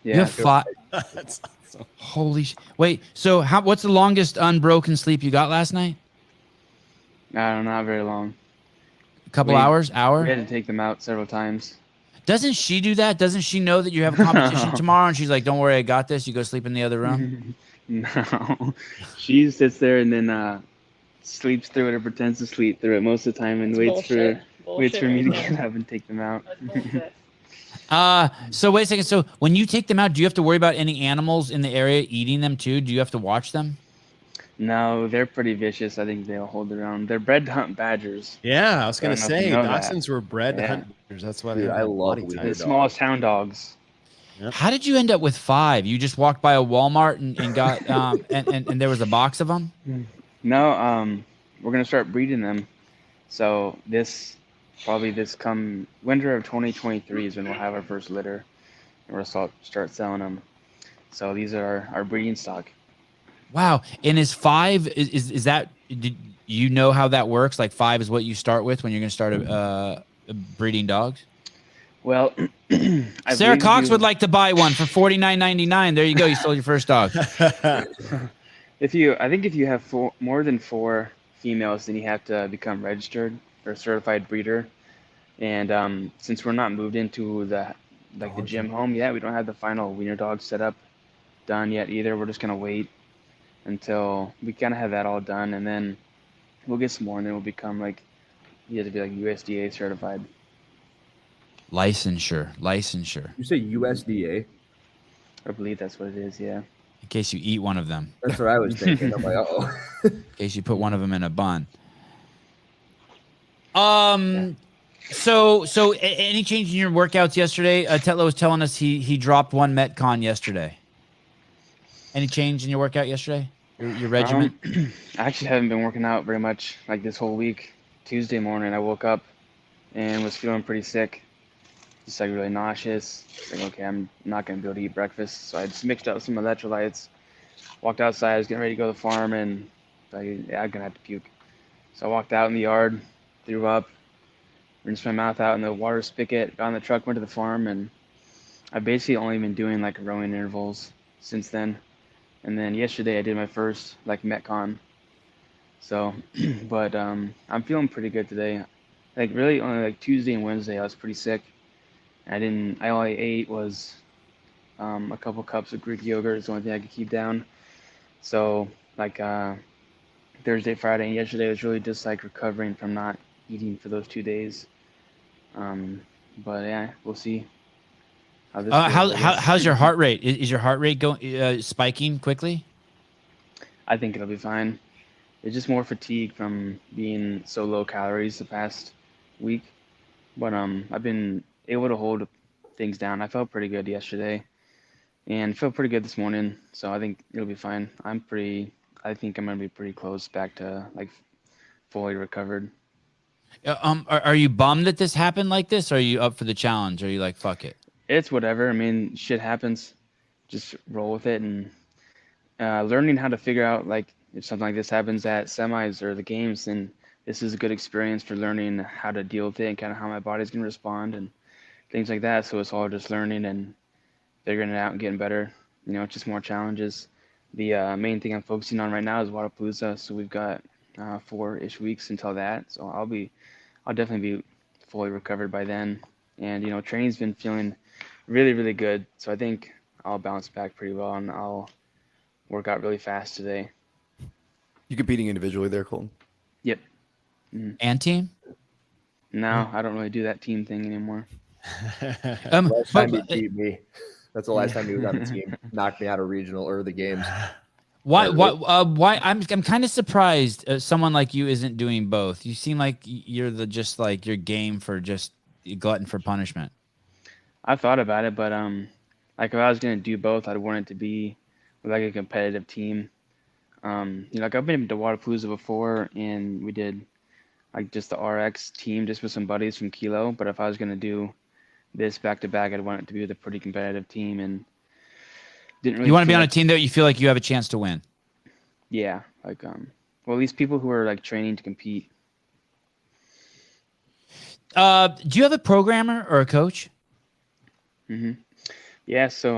Speaker 12: Yeah.
Speaker 1: You have 5.
Speaker 6: That's awesome.
Speaker 1: Holy wait. So what's the longest unbroken sleep you got last night?
Speaker 12: I don't know, not very long.
Speaker 1: A couple hours? Hour?
Speaker 12: We had to take them out several times.
Speaker 1: Doesn't she do that? Doesn't she know that you have a competition tomorrow? And she's like, "Don't worry, I got this. You go sleep in the other room."
Speaker 12: No, she sits there and then sleeps through it or pretends to sleep through it most of the time and waits for me to get up and take them out.
Speaker 1: So wait a second. So when you take them out, do you have to worry about any animals in the area eating them too? Do you have to watch them?
Speaker 12: No, they're pretty vicious. I think they'll hold their own. They're bred to hunt badgers.
Speaker 6: Yeah, I was going to
Speaker 12: don't know if
Speaker 6: say,
Speaker 12: you know
Speaker 6: dachshunds were bred to hunt badgers. That's why
Speaker 11: Dude, I love
Speaker 6: body type.
Speaker 12: The smallest hound dogs.
Speaker 6: Yep.
Speaker 1: How did you end up with 5? You just walked by a Walmart and got and there was a box of them?
Speaker 12: No, we're gonna start breeding them. So this come winter of 2023 is when we'll have our first litter, and we'll start selling them. So these are our breeding stock.
Speaker 1: Wow. And is 5 is that? Did you know how that works? Like 5 is what you start with when you're gonna start breeding dogs?
Speaker 12: Well,
Speaker 1: Sarah Cox would like to buy one for $49.99. There you go. You sold your first dog.
Speaker 12: I think if you have more than 4 females, then you have to become registered or certified breeder. And since we're not moved into the gym home yet, we don't have the final wiener dog setup done yet either. We're just gonna wait until we kind of have that all done, and then we'll get some more, and then we'll become you have to be USDA certified.
Speaker 1: Licensure.
Speaker 11: You say USDA?
Speaker 12: I believe that's what it is. Yeah.
Speaker 1: In case you eat one of them.
Speaker 11: That's what I was thinking. I'm like, uh-oh.
Speaker 1: In case you put one of them in a bun. So any change in your workouts yesterday? Tetlow was telling us he dropped 1 Metcon yesterday. Any change in your workout yesterday? Your regimen?
Speaker 12: I actually haven't been working out very much this whole week. Tuesday morning, I woke up and was feeling pretty sick. Just really nauseous. Okay, I'm not gonna be able to eat breakfast. So I just mixed up some electrolytes. Walked outside. I was getting ready to go to the farm, and I'm gonna have to puke. So I walked out in the yard, threw up, rinsed my mouth out in the water spigot, got in the truck, went to the farm, and I've basically only been doing rowing intervals since then. And then yesterday I did my first Metcon. So, but I'm feeling pretty good today. Really only Tuesday and Wednesday I was pretty sick. I only ate was a couple cups of Greek yogurt is the only thing I could keep down. So Thursday, Friday, and yesterday was really just recovering from not eating for those 2 days. But yeah, we'll see.
Speaker 1: How's your heart rate? Is your heart rate going spiking quickly?
Speaker 12: I think it'll be fine. It's just more fatigue from being so low calories the past week. But I've been able to hold things down. I felt pretty good yesterday and felt pretty good this morning. So I think it'll be fine. I think I'm going to be pretty close back to fully recovered.
Speaker 1: Are you bummed that this happened like this? Or are you up for the challenge? Or are you like, fuck it?
Speaker 12: It's whatever. I mean, shit happens. Just roll with it, and learning how to figure out if something like this happens at semis or the games, then this is a good experience for learning how to deal with it and kind of how my body's going to respond and things like that. So it's all just learning and figuring it out and getting better. It's just more challenges. The main thing I'm focusing on right now is Wadapalooza. So we've got 4-ish weeks until that. So I'll definitely be fully recovered by then. And, training's been feeling really, really good. So I think I'll bounce back pretty well, and I'll work out really fast today.
Speaker 2: You competing individually there, Colton?
Speaker 12: Yep. Mm-hmm.
Speaker 1: And team?
Speaker 12: No, I don't really do that team thing anymore.
Speaker 11: Last time you beat me. That's the last time you was on the team. Knocked me out of regional or the games.
Speaker 1: Why? I'm kind of surprised someone like you isn't doing both. You seem like you're you're game for just glutton for punishment.
Speaker 12: I thought about it, but if I was gonna do both, I'd want it to be with a competitive team. I've been to Wadapalooza before, and we did just the RX team just with some buddies from Kilo. But if I was gonna do this back to back, I'd want it to be with a pretty competitive team, and didn't really.
Speaker 1: You want to be
Speaker 12: feel
Speaker 1: on a
Speaker 12: like-
Speaker 1: team that you feel like you have a chance to win.
Speaker 12: Yeah, like well, at least people who are like training to compete.
Speaker 1: Do you have a programmer or a coach?
Speaker 12: Yeah, so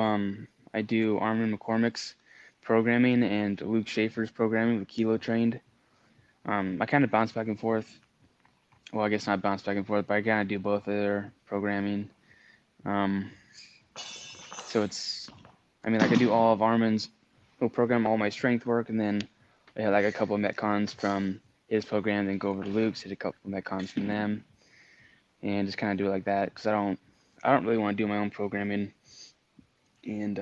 Speaker 12: I do Armin McCormick's programming and Luke Schaefer's programming with Kilo Trained. I kind of bounce back and forth. Well, I guess not bounce back and forth, but I kind of do both of their programming. So it's, I mean, like I do all of Armin's. He'll program all my strength work, and then I had like a couple of Metcons from his program, then go over to Luke's, hit a couple of Metcons from them, and just kind of do it like that because I don't really want to do my own programming. And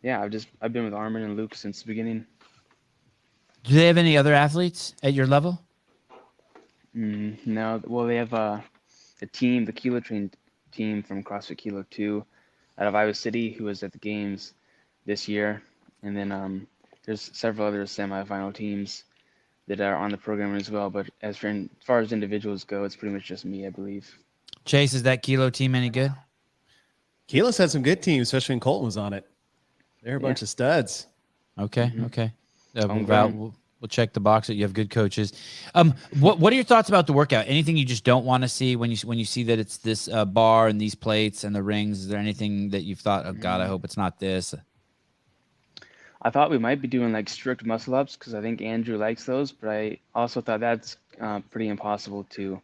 Speaker 12: yeah, I've been with Armin and Luke since the beginning.
Speaker 1: Do they have any other athletes at your level?
Speaker 12: No, well they have the team, the Kilo Train team from CrossFit Kilo 2 out of Iowa City who was at the games this year, and then there's several other semifinal teams that are on the program as well. But as far as individuals go, it's pretty much just me, I believe.
Speaker 1: Chase, is that Kilo team any good?
Speaker 6: Kilo's had some good teams, especially when Colton was on it. They're a bunch of studs.
Speaker 1: Okay, okay. We'll check the box that you have good coaches. What are your thoughts about the workout? Anything you just don't want to see when you see that it's this bar and these plates and the rings? Is there anything that you've thought, oh God, I hope it's not this?
Speaker 12: I thought we might be doing like strict muscle ups because I think Andrew likes those, but I also thought that's pretty impossible to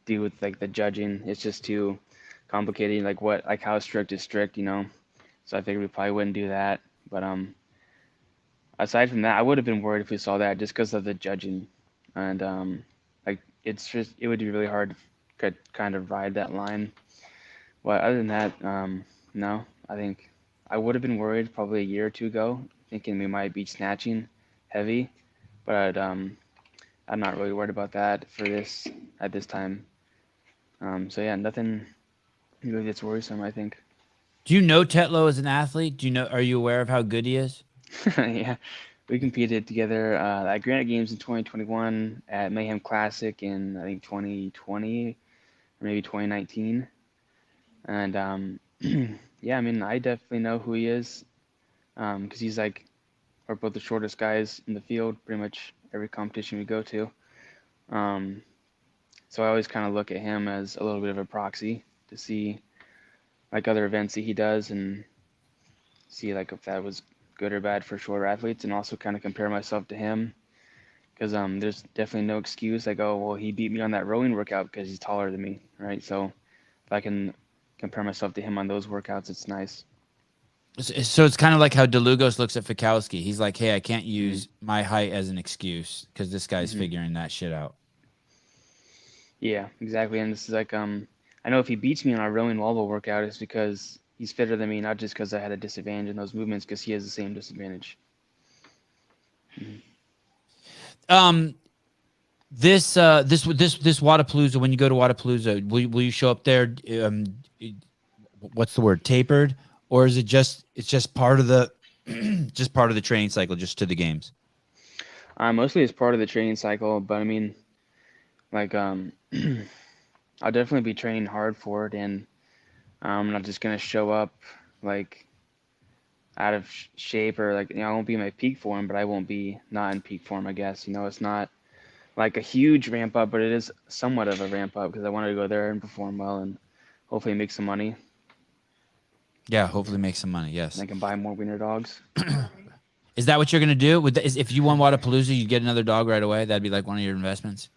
Speaker 12: do with like the judging. It's just too complicated. Like how strict is strict, you know? So I figured we probably wouldn't do that. But aside from that, I would have been worried if we saw that just because of the judging, and like it would be really hard to kind of ride that line. But other than that, no, I think I would have been worried probably a year or two ago, thinking we might be snatching heavy, but I'm not really worried about that at this time. So yeah, nothing really that's worrisome, I think.
Speaker 1: Do you know Tetlow as an athlete? Are you aware of how good he is?
Speaker 12: Yeah, we competed together at Granite Games in 2021, at Mayhem Classic in I think 2020 or maybe 2019, and yeah, I mean I definitely know who he is because he's like we're both the shortest guys in the field pretty much every competition we go to, so I always kind of look at him as a little bit of a proxy to see like other events that he does and see like if that was good or bad for shorter athletes, and also kind of compare myself to him because there's definitely no excuse like, oh well, he beat me on that rowing workout because he's taller than me, right? So if I can compare myself to him on those workouts, it's nice.
Speaker 1: So it's kind of like how DeLugos looks at Fikowski. He's like, hey, I can't use my height as an excuse because this guy's figuring that shit out.
Speaker 12: Yeah, exactly. And this is like I know if he beats me on our rowing wall ball workout, it's because he's fitter than me, not just because I had a disadvantage in those movements, because he has the same disadvantage.
Speaker 1: This Wadapalooza, when you go to Wadapalooza, will you show up there? What's the word? Tapered, or is it's just part of the just part of the training cycle, just to the games?
Speaker 12: Mostly it's part of the training cycle, but I mean, like I'll definitely be training hard for it, and I'm not just gonna show up like out of shape or like, you know, I won't be in my peak form, but I won't be not in peak form, I guess. You know, it's not like a huge ramp up, but it is somewhat of a ramp up because I wanted to go there and perform well and hopefully make some money.
Speaker 1: Yeah, hopefully make some money. Yes,
Speaker 12: and I can buy more wiener dogs.
Speaker 1: Is that what you're gonna do? If you won Wadapalooza, you get another dog right away? That'd be like one of your investments.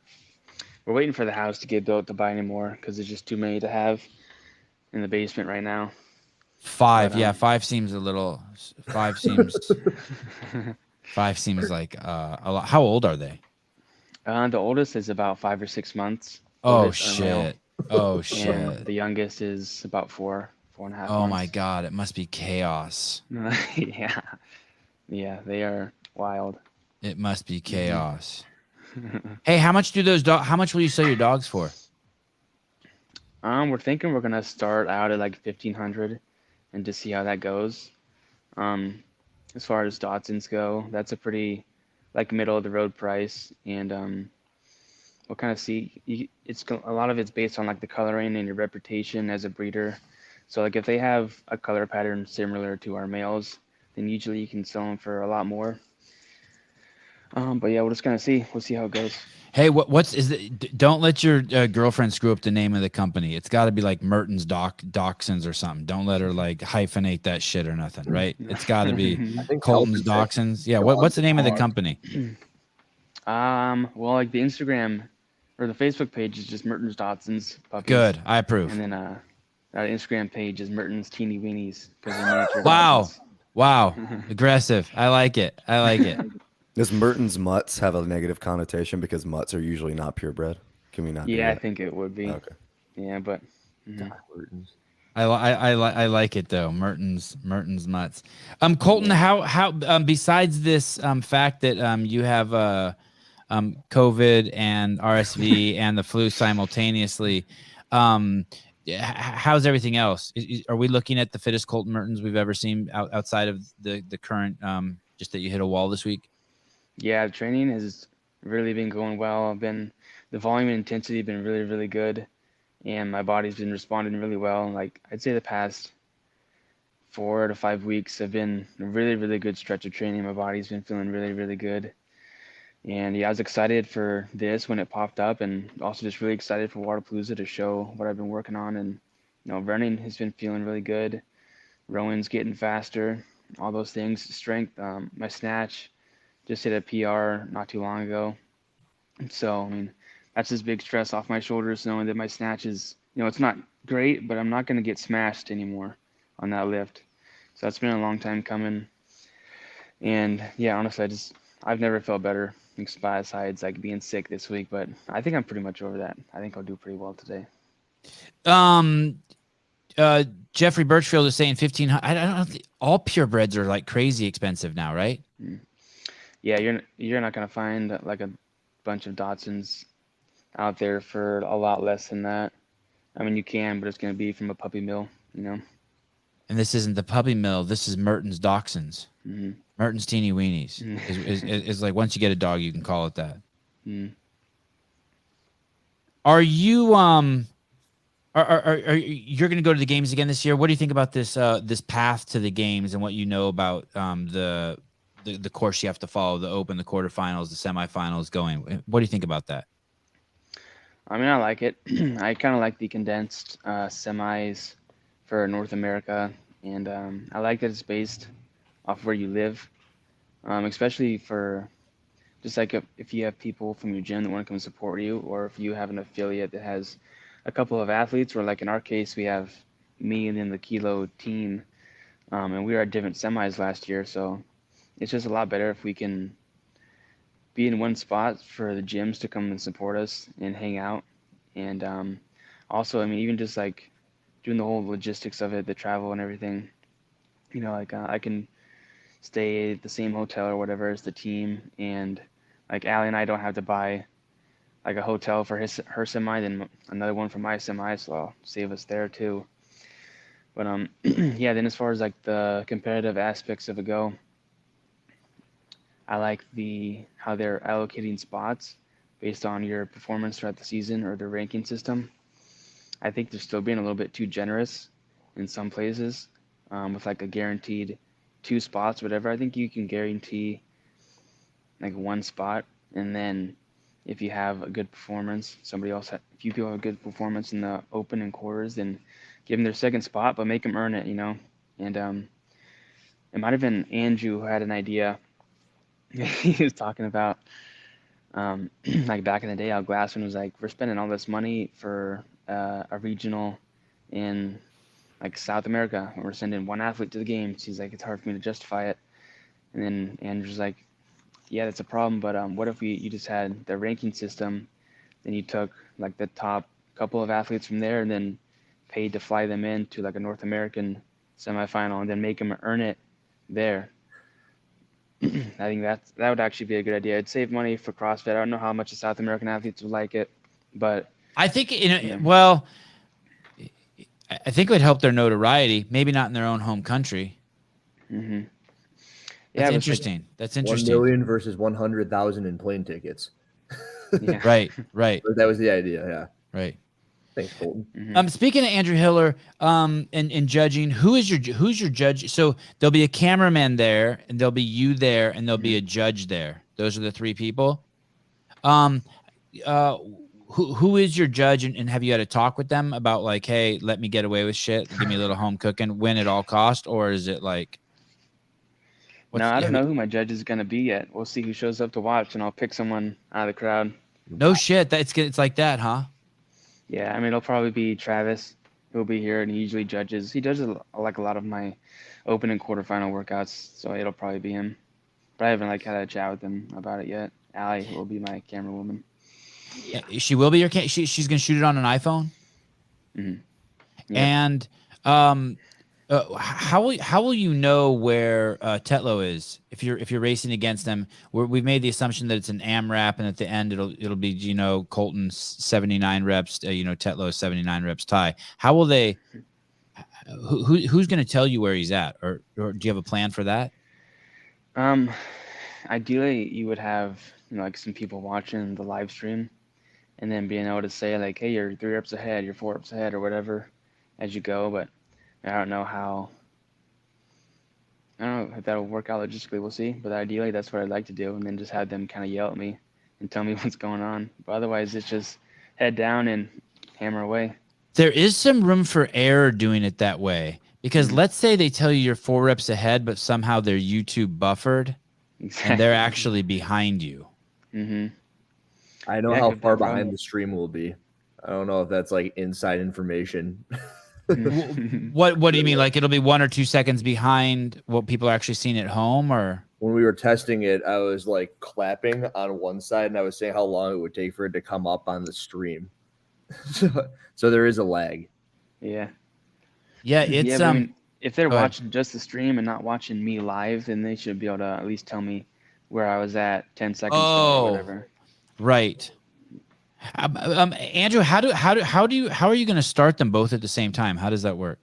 Speaker 12: We're waiting for the house to get built to buy any more because there's just too many to have in the basement right now.
Speaker 1: 5, yeah, 5 seems a little. 5 seems. 5 seems like a lot. How old are they?
Speaker 12: The oldest is about 5 or 6 months.
Speaker 1: Oh shit! Oh shit!
Speaker 12: And the youngest is about 4.5 months.
Speaker 1: Oh my god! It must be chaos.
Speaker 12: Yeah, they are wild.
Speaker 1: It must be chaos. Hey, how much do those dogs? How much will you sell your dogs for?
Speaker 12: We're thinking we're gonna start out at like 1,500, and just see how that goes. As far as Dotsons go, that's a pretty like middle of the road price, and we'll kind of see. A lot of it's based on like the coloring and your reputation as a breeder. So like if they have a color pattern similar to our males, then usually you can sell them for a lot more. But yeah, we'll just kind of see. We'll see how it goes.
Speaker 1: Hey, don't let your girlfriend screw up the name of the company. It's got to be like Mertens Dachshunds or something. Don't let her like hyphenate that shit or nothing, right? It's got to be Colton's Dachshunds. Yeah. What's the name of the company?
Speaker 12: Well, like the Instagram or the Facebook page is just Mertens Dachshunds puppies.
Speaker 1: Good. I approve.
Speaker 12: And then our Instagram page is Mertens Teeny Weenies.
Speaker 1: Wow. Wow. Aggressive. I like it.
Speaker 2: Does Mertens mutts have a negative connotation because mutts are usually not purebred? Can we not?
Speaker 12: Yeah, I think it would be.
Speaker 2: Okay.
Speaker 12: Yeah, but
Speaker 1: I like it though. Mertens mutts. Colton, how besides this fact that you have COVID and RSV and the flu simultaneously, how's everything else? Are we looking at the fittest Colton Mertens we've ever seen outside of the current just that you hit a wall this week?
Speaker 12: Yeah, training has really been going well. The volume and intensity have been really, really good, and my body's been responding really well. Like I'd say the past 4 to 5 weeks have been a really, really good stretch of training. My body's been feeling really, really good. And yeah, I was excited for this when it popped up, and also just really excited for Waterpalooza to show what I've been working on. And running has been feeling really good. Rowing's getting faster, all those things. Strength, my snatch just hit a PR not too long ago. So, I mean, that's just big stress off my shoulders, knowing that my snatch is, it's not great, but I'm not going to get smashed anymore on that lift. So that's been a long time coming. And yeah, honestly, I've never felt better besides like being sick this week, but I think I'm pretty much over that. I think I'll do pretty well today.
Speaker 1: Jeffrey Birchfield is saying 1,500. I don't know. All purebreds are like crazy expensive now, right?
Speaker 12: Yeah, you're not gonna find like a bunch of Dachshunds out there for a lot less than that. I mean, you can, but it's gonna be from a puppy mill, And
Speaker 1: this isn't the puppy mill. This is Mertens Dachshunds.
Speaker 12: Mm-hmm.
Speaker 1: Mertens Teeny Weenies is like once you get a dog, you can call it that. Are you are you're going to go to the games again this year? What do you think about this path to the games and what you know about the course you have to follow, the Open, the quarterfinals, the semifinals going? What do you think about that?
Speaker 12: I mean, I like it. I kind of like the condensed semis for North America, and I like that it's based off where you live, especially for just like if you have people from your gym that want to come support you, or if you have an affiliate that has a couple of athletes, or like in our case, we have me and then the Kilo team, and we were at different semis last year, so it's just a lot better if we can be in one spot for the gyms to come and support us and hang out. And also, I mean, even just like doing the whole logistics of it, the travel and everything, I can stay at the same hotel or whatever as the team, and like Allie and I don't have to buy like a hotel for her semi, then another one for my semi, so I'll save us there too. But yeah, then as far as like the competitive aspects of it go, I like how they're allocating spots based on your performance throughout the season or the ranking system. I think they're still being a little bit too generous in some places with like a guaranteed 2 spots, whatever. I think you can guarantee like 1 spot, and then if you have a good performance, a few people have a good performance in the Open and quarters, then give them their 2nd spot, but make them earn it, And it might have been Andrew who had an idea. He was talking about like back in the day, Al Glassman was like, we're spending all this money for a regional in like South America, and we're sending 1 athlete to the games. He's like, it's hard for me to justify it. And then Andrew's like, yeah, that's a problem, but what if you just had the ranking system, then you took like the top couple of athletes from there and then paid to fly them in to like a North American semifinal and then make them earn it there. I think that would actually be a good idea. It'd save money for CrossFit. I don't know how much the South American athletes would like it, but
Speaker 1: I think well, I think it would help their notoriety. Maybe not in their own home country.
Speaker 12: Mm-hmm.
Speaker 1: Yeah, that's interesting.
Speaker 11: Like
Speaker 1: that's interesting.
Speaker 11: 1 million versus 100,000 in plane tickets.
Speaker 1: Yeah. Right.
Speaker 11: That was the idea. Yeah.
Speaker 1: Right.
Speaker 11: Thanks, Colton.
Speaker 1: Speaking of Andrew Hiller, and judging, who's your judge? So there'll be a cameraman there, and there'll be you there, and there'll be a judge there. Those are the three people. Who is your judge, and have you had a talk with them about like, hey, let me get away with shit, give me a little home cooking, win at all cost, or is it like?
Speaker 12: No, I don't know who my judge is gonna be yet. We'll see who shows up to watch, and I'll pick someone out of the crowd.
Speaker 1: No shit, it's like that, huh?
Speaker 12: Yeah, I mean, it'll probably be Travis. He'll be here, and he usually judges. He judges like a lot of my open and quarterfinal workouts, so it'll probably be him. But I haven't like had a chat with him about it yet. Allie will be my camera woman.
Speaker 1: Yeah. She will be your she's gonna shoot it on an iPhone.
Speaker 12: Yeah.
Speaker 1: And how will you know where Tetlow is if you're racing against them? We've made the assumption that it's an AMRAP, and at the end it'll be Colton's 79 reps, Tetlow's 79 reps tie. How will they? Who's going to tell you where he's at, or do you have a plan for that?
Speaker 12: Ideally, you would have like some people watching the live stream, and then being able to say like, hey, you're 3 reps ahead, you're 4 reps ahead, or whatever as you go, but. I don't know if that'll work out logistically. We'll see. But ideally, that's what I'd like to do, and then just have them kind of yell at me and tell me what's going on. But otherwise, it's just head down and hammer away.
Speaker 1: There is some room for error doing it that way, because let's say they tell you you're 4 reps ahead, but somehow they're YouTube buffered, and they're actually behind you.
Speaker 11: I know how far behind the stream will be. I don't know if that's like inside information.
Speaker 1: What do you mean? Like it'll be 1 or 2 seconds behind what people are actually seeing at home, or
Speaker 11: when we were testing it, I was like clapping on one side, and I was saying how long it would take for it to come up on the stream. So there is a lag.
Speaker 12: Yeah.
Speaker 1: It's
Speaker 12: I mean, if they're watching just the stream and not watching me live, then they should be able to at least tell me where I was at 10 seconds ago or whatever.
Speaker 1: Right. Andrew, how are you going to start them both at the same time? How does that work?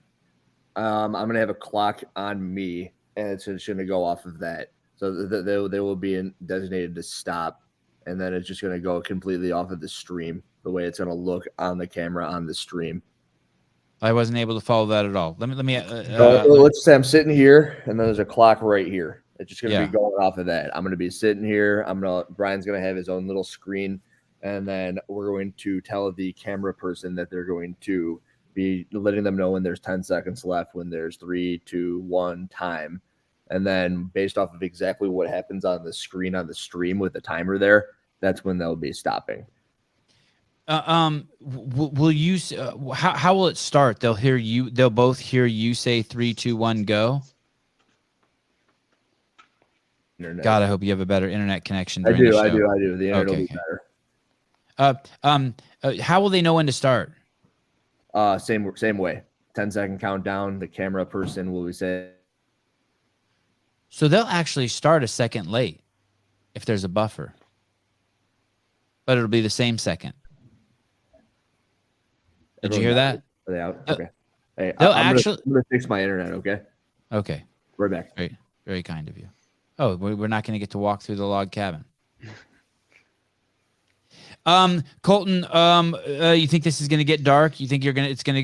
Speaker 11: I'm going to have a clock on me, and it's just going to go off of that. So they will be designated to stop, and then it's just going to go completely off of the stream, the way it's going to look on the camera on the stream.
Speaker 1: I wasn't able to follow that at all. Let me.
Speaker 11: Let's say I'm sitting here, and then there's a clock right here. It's just going to be going off of that. I'm going to be sitting here. Brian's going to have his own little screen. And then we're going to tell the camera person that they're going to be letting them know when there's 10 seconds left, when there's 3, 2, 1 time. And then based off of exactly what happens on the screen on the stream with the timer there, that's when they'll be stopping.
Speaker 1: Will you? How will it start? They'll hear you. They'll both hear you say 3, 2, 1, go.
Speaker 11: Internet.
Speaker 1: God, I hope you have a better internet connection.
Speaker 11: I do. The internet will be better.
Speaker 1: How will they know when to start?
Speaker 11: Same way. 10-second countdown. The camera person will be saying.
Speaker 1: So they'll actually start a second late if there's a buffer, but it'll be the same second. Did you hear that?
Speaker 11: Are they out? Okay. Hey,
Speaker 1: I'm
Speaker 11: gonna fix my internet. Okay.
Speaker 1: Okay.
Speaker 11: We're back.
Speaker 1: Very, very kind of you. Oh, we're not going to get to walk through the log cabin. Colton, you think this is going to get dark? You think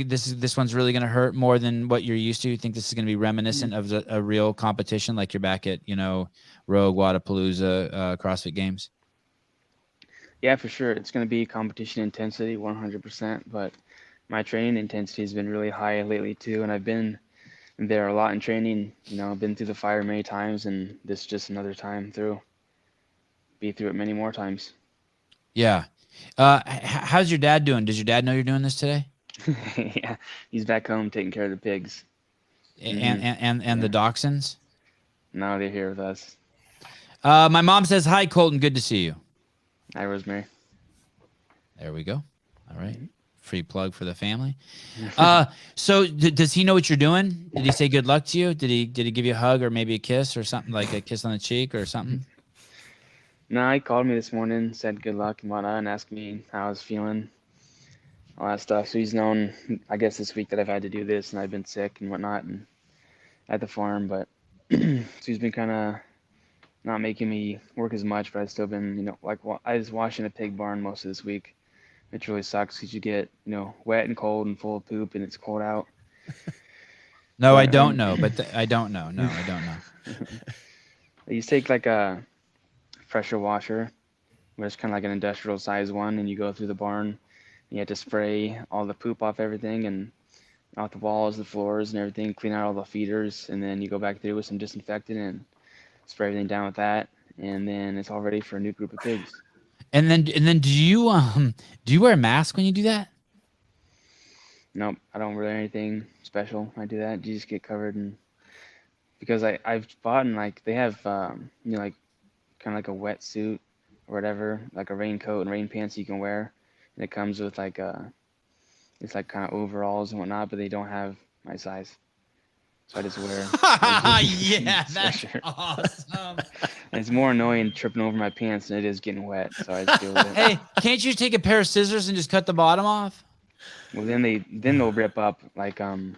Speaker 1: this one's really going to hurt more than what you're used to? You think this is going to be reminiscent of a real competition, like you're back at, Rogue, Wadapalooza, CrossFit Games?
Speaker 12: Yeah, for sure. It's going to be competition intensity, 100%. But my training intensity has been really high lately too, and I've been there a lot in training. I've been through the fire many times, and this is just another time through. Be through it many more times.
Speaker 1: Yeah. How's your dad doing? Does your dad know you're doing this today?
Speaker 12: Yeah, he's back home taking care of the pigs.
Speaker 1: And the dachshunds?
Speaker 12: No, they're here with us.
Speaker 1: My mom says, hi, Colton. Good to see you.
Speaker 12: Hi, Rosemary.
Speaker 1: There we go. All right. Free plug for the family. So does he know what you're doing? Did he say good luck to you? Did he give you a hug or maybe a kiss or something, like a kiss on the cheek or something?
Speaker 12: No, he called me this morning, said good luck and whatnot, and asked me how I was feeling, all that stuff. So he's known, I guess, this week that I've had to do this, and I've been sick and whatnot and at the farm. But so he's been kind of not making me work as much, but I've still been, I was washing a pig barn most of this week which really sucks because you get, wet and cold and full of poop and it's cold out.
Speaker 1: No,
Speaker 12: But,
Speaker 1: I don't know, but I don't know. No, I don't know.
Speaker 12: You take like a pressure washer, where it's kind of like an industrial size one, and you go through the barn. And you have to spray all the poop off everything and off the walls, the floors, and everything. Clean out all the feeders, and then you go back through with some disinfectant and spray everything down with that, and then it's all ready for a new group of pigs.
Speaker 1: And then do you wear a mask when you do that?
Speaker 12: Nope, I don't wear anything special. I do that. You just get covered, and because I've bought and like they have like kind of like a wetsuit or whatever, like a raincoat and rain pants you can wear, and it comes with like it's like kind of overalls and whatnot, but they don't have my size, so I just wear.
Speaker 1: Yeah, that's awesome.
Speaker 12: And it's more annoying tripping over my pants than it is getting wet, so I just deal with it.
Speaker 1: Hey, can't you take a pair of scissors and just cut the bottom off?
Speaker 12: Well, then they'll rip up, like they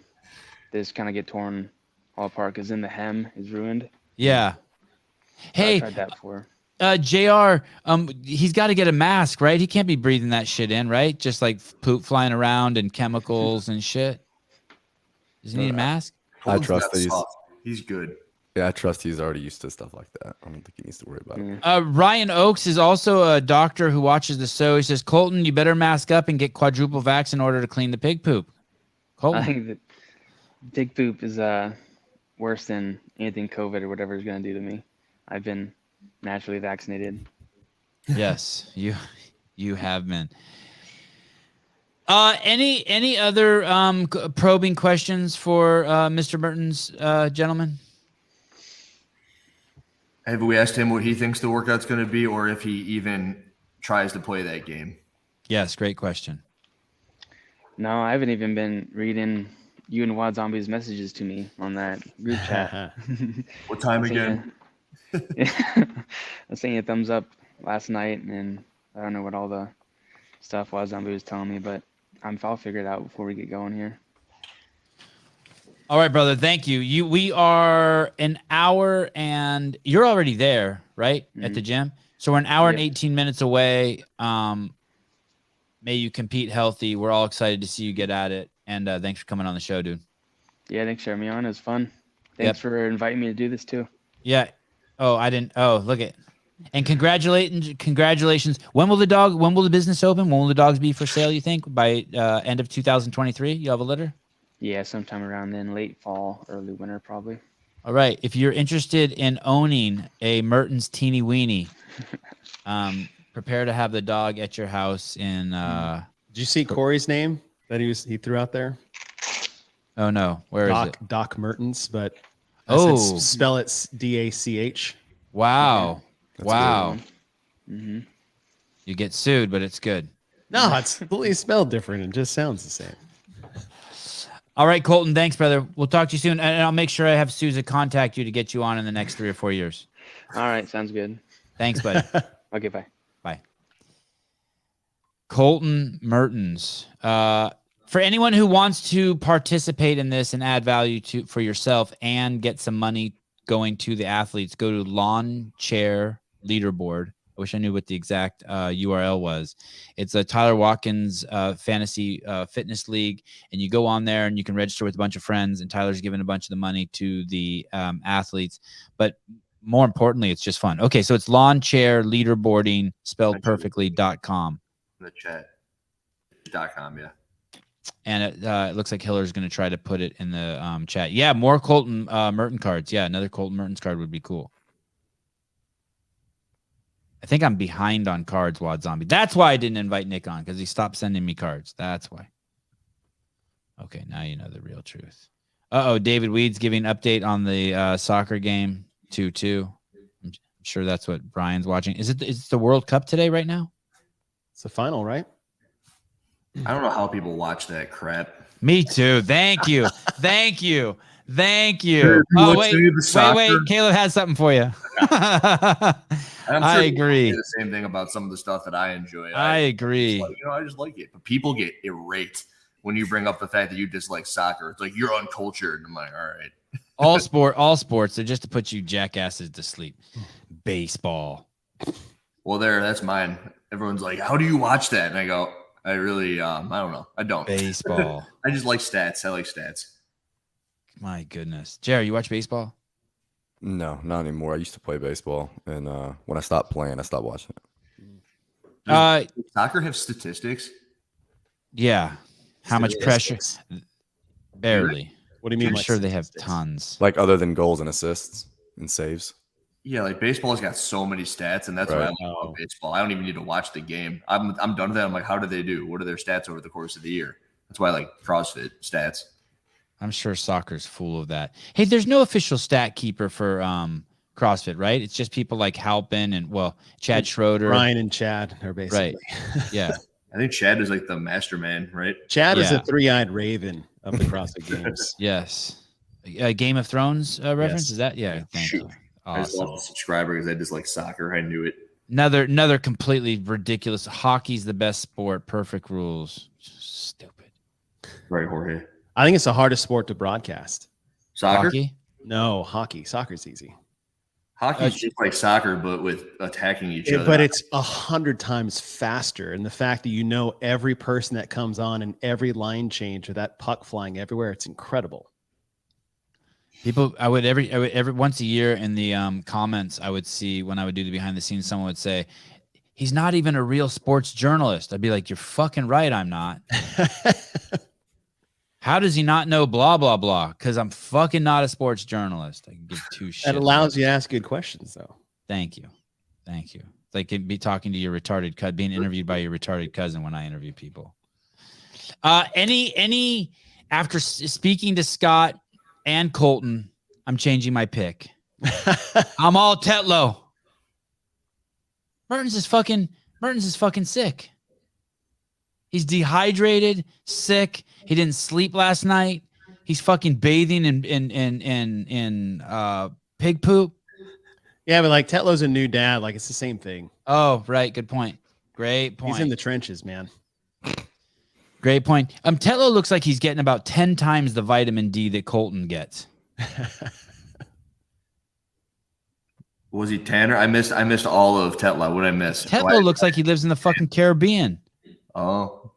Speaker 12: just kind of get torn all apart because then the hem is ruined.
Speaker 1: Yeah. Hey,
Speaker 12: I tried that before.
Speaker 1: JR, he's got to get a mask, right? He can't be breathing that shit in, right? Just like poop flying around and chemicals and shit. Does he need a mask?
Speaker 2: I trust that
Speaker 13: he's good.
Speaker 2: Yeah, I trust he's already used to stuff like that. I don't think he needs to worry about it.
Speaker 1: Ryan Oakes is also a doctor who watches the show. He says, Colton, you better mask up and get quadruple vax in order to clean the pig poop. Colton.
Speaker 12: I think that pig poop is worse than anything COVID or whatever is going to do to me. I've been naturally vaccinated.
Speaker 1: Yes, you have been. Any other probing questions for Mr. Mertens, gentlemen?
Speaker 13: Have we asked him what he thinks the workout's going to be, or if he even tries to play that game?
Speaker 1: Yes, great question.
Speaker 12: No, I haven't even been reading you and Wad Zombie's messages to me on that group chat.
Speaker 13: What time again?
Speaker 12: I was saying a thumbs up last night, and I don't know what all the stuff Wad Zombie was telling me, but I'll figure it out before we get going here.
Speaker 1: All right, brother. Thank you. We are an hour and you're already there, right? At the gym. So we're an hour and 18 minutes away. May you compete healthy. We're all excited to see you get at it. And thanks for coming on the show, dude.
Speaker 12: Yeah, thanks for having me on. It was fun. Thanks for inviting me to do this too.
Speaker 1: Yeah. Oh, I didn't. Oh, look it. And congratulations. When will the business open? When will the dogs be for sale, you think? By end of 2023? You have a litter?
Speaker 12: Yeah, sometime around then, late fall, early winter, probably.
Speaker 1: All right. If you're interested in owning a Mertens teeny weenie, prepare to have the dog at your house in.
Speaker 6: Did you see Corey's name that he threw out there?
Speaker 1: Oh no, where is it?
Speaker 6: Doc Mertens, but spell it DACH.
Speaker 1: Wow,
Speaker 2: That's
Speaker 1: wow.
Speaker 12: Mm-hmm.
Speaker 1: You get sued, but it's good.
Speaker 6: No, it's completely spelled different. It just sounds the same.
Speaker 1: All right, Colton. Thanks, brother. We'll talk to you soon, and I'll make sure I have Sousa contact you to get you on in the next 3 or 4 years.
Speaker 12: All right, sounds good.
Speaker 1: Thanks, buddy.
Speaker 12: Okay, bye.
Speaker 1: Bye. Colton Mertens. For anyone who wants to participate in this and add value for yourself and get some money going to the athletes, go to Lawn Chair Leaderboard. I wish I knew what the exact URL was. It's a Tyler Watkins fantasy fitness league, and you go on there and you can register with a bunch of friends, and Tyler's giving a bunch of the money to the athletes. But more importantly, it's just fun. Okay, so it's Lawn Chair Leaderboarding, spelled perfectly.com.
Speaker 13: In the chat. .com, yeah.
Speaker 1: And it looks like Hiller's going to try to put it in the chat. Yeah, more Colton Mertens cards. Yeah, another Colton Mertens card would be cool. I think I'm behind on cards, Wad Zombie. That's why I didn't invite Nick on, because he stopped sending me cards. That's why. Okay, now you know the real truth. David Weeds giving an update on the soccer game 2-2. I'm sure that's what Brian's watching. Is it the World Cup today right now?
Speaker 6: It's the final, right?
Speaker 13: I don't know how people watch that crap.
Speaker 1: Me too. Thank you. Thank you. Thank you. Oh, wait. Caleb has something for you. I agree.
Speaker 13: The same thing about some of the stuff that I enjoy.
Speaker 1: I agree.
Speaker 13: I just like it. But people get irate when you bring up the fact that you dislike soccer. It's like, you're uncultured. I'm like, all right.
Speaker 1: All sports are just to put you jackasses to sleep. Baseball.
Speaker 13: Well, that's mine. Everyone's like, how do you watch that? And I go, I really, I don't know. I don't.
Speaker 1: Baseball.
Speaker 13: I just like stats. I like stats.
Speaker 1: My goodness. Jerry, you watch baseball?
Speaker 2: No, not anymore. I used to play baseball, and when I stopped playing, I stopped watching it.
Speaker 13: Does soccer have statistics?
Speaker 1: Yeah. How much pressure? Barely.
Speaker 6: What do you mean?
Speaker 1: I'm
Speaker 6: like
Speaker 1: sure they have
Speaker 6: statistics?
Speaker 1: tons.
Speaker 2: Like other than goals and assists and saves.
Speaker 13: Yeah, like baseball's got so many stats, and that's why I love about baseball. I don't even need to watch the game. I'm done with that. I'm like, how do they do? What are their stats over the course of the year? That's why I like CrossFit stats.
Speaker 1: I'm sure soccer's full of that. Hey, there's no official stat keeper for CrossFit, right? It's just people like Halpin and Chad Schroeder.
Speaker 6: Ryan and Chad are basically.
Speaker 1: Right. Yeah.
Speaker 13: I think Chad is like the masterman, right?
Speaker 6: Chad is a three-eyed raven of the CrossFit Games.
Speaker 1: Yes. Game of Thrones reference?
Speaker 6: Yes.
Speaker 1: Is that? Yeah. Thank you.
Speaker 13: I just love the subscriber because I just like soccer. I knew it.
Speaker 1: Another completely ridiculous. Hockey's the best sport. Perfect rules. Stupid.
Speaker 13: Right, Jorge.
Speaker 6: I think it's the hardest sport to broadcast.
Speaker 13: Soccer?
Speaker 1: Hockey?
Speaker 6: No, hockey. Soccer's easy.
Speaker 13: Hockey's just like soccer, but with attacking each other.
Speaker 6: But it's 100 times faster. And the fact that you know every person that comes on and every line change or that puck flying everywhere, it's incredible.
Speaker 1: People, I would every once a year in the comments, I would see when I would do the behind the scenes, someone would say, he's not even a real sports journalist. I'd be like, you're fucking right. I'm not. How does he not know blah, blah, blah? Because I'm fucking not a sports journalist. I can give two shits.
Speaker 6: That allows you to ask good questions, though.
Speaker 1: Thank you. Thank you. It's like it'd be talking to your retarded cousin, being interviewed by your retarded cousin when I interview people. After speaking to Scott and Colton, I'm changing my pick. I'm all Tetlow. Mertens is fucking sick. He's dehydrated, sick. He didn't sleep last night. He's fucking bathing in pig poop.
Speaker 6: Yeah, but like Tetlow's a new dad. Like it's the same thing.
Speaker 1: Oh, right. Good point. Great point.
Speaker 6: He's in the trenches, man.
Speaker 1: Great point. Tetlow looks like he's getting about 10 times the vitamin D that Colton gets.
Speaker 13: Was he Tanner? I missed all of Tetlow. What did I miss?
Speaker 1: Tetlow looks like he lives in the fucking Caribbean.
Speaker 13: Oh.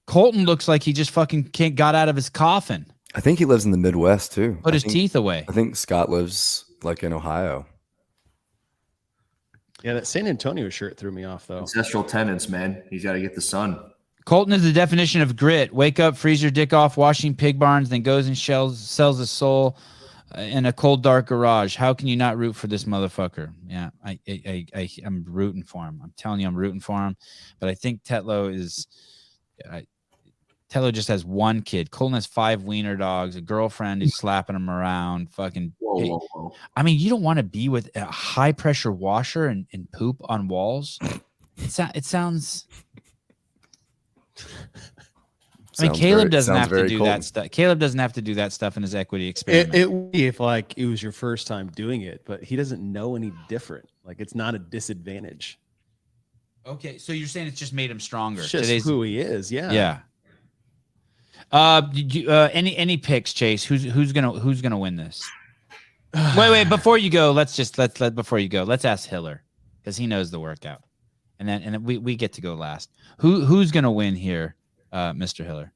Speaker 1: Colton looks like he just fucking got out of his coffin.
Speaker 2: I think he lives in the Midwest too.
Speaker 1: Put his teeth away.
Speaker 2: I think Scott lives like in Ohio.
Speaker 6: Yeah, that San Antonio shirt threw me off though.
Speaker 13: Ancestral tenants, man. He's got to get the sun.
Speaker 1: Colton is the definition of grit. Wake up, freeze your dick off, washing pig barns, then goes and sells his soul in a cold, dark garage. How can you not root for this motherfucker? Yeah, I'm rooting for him. I'm telling you, I'm rooting for him. But I think Tetlow is. Tetlow just has one kid. Colton has 5 wiener dogs, a girlfriend who's slapping him around. Fucking.
Speaker 13: Whoa.
Speaker 1: I mean, you don't want to be with a high pressure washer and poop on walls. It sounds. I mean, Caleb doesn't have to do that stuff. Caleb doesn't have to do that stuff in his equity experiment.
Speaker 6: It would be if like it was your first time doing it, but he doesn't know any different. Like it's not a disadvantage.
Speaker 1: Okay, so you're saying it's just made him stronger.
Speaker 6: It's just who he is. Yeah.
Speaker 1: Yeah. Did you any picks, Chase? Who's gonna win this? wait. Before you go, let's ask Hiller because he knows the workout, and then we get to go last. Who's gonna win here, Mr. Hiller?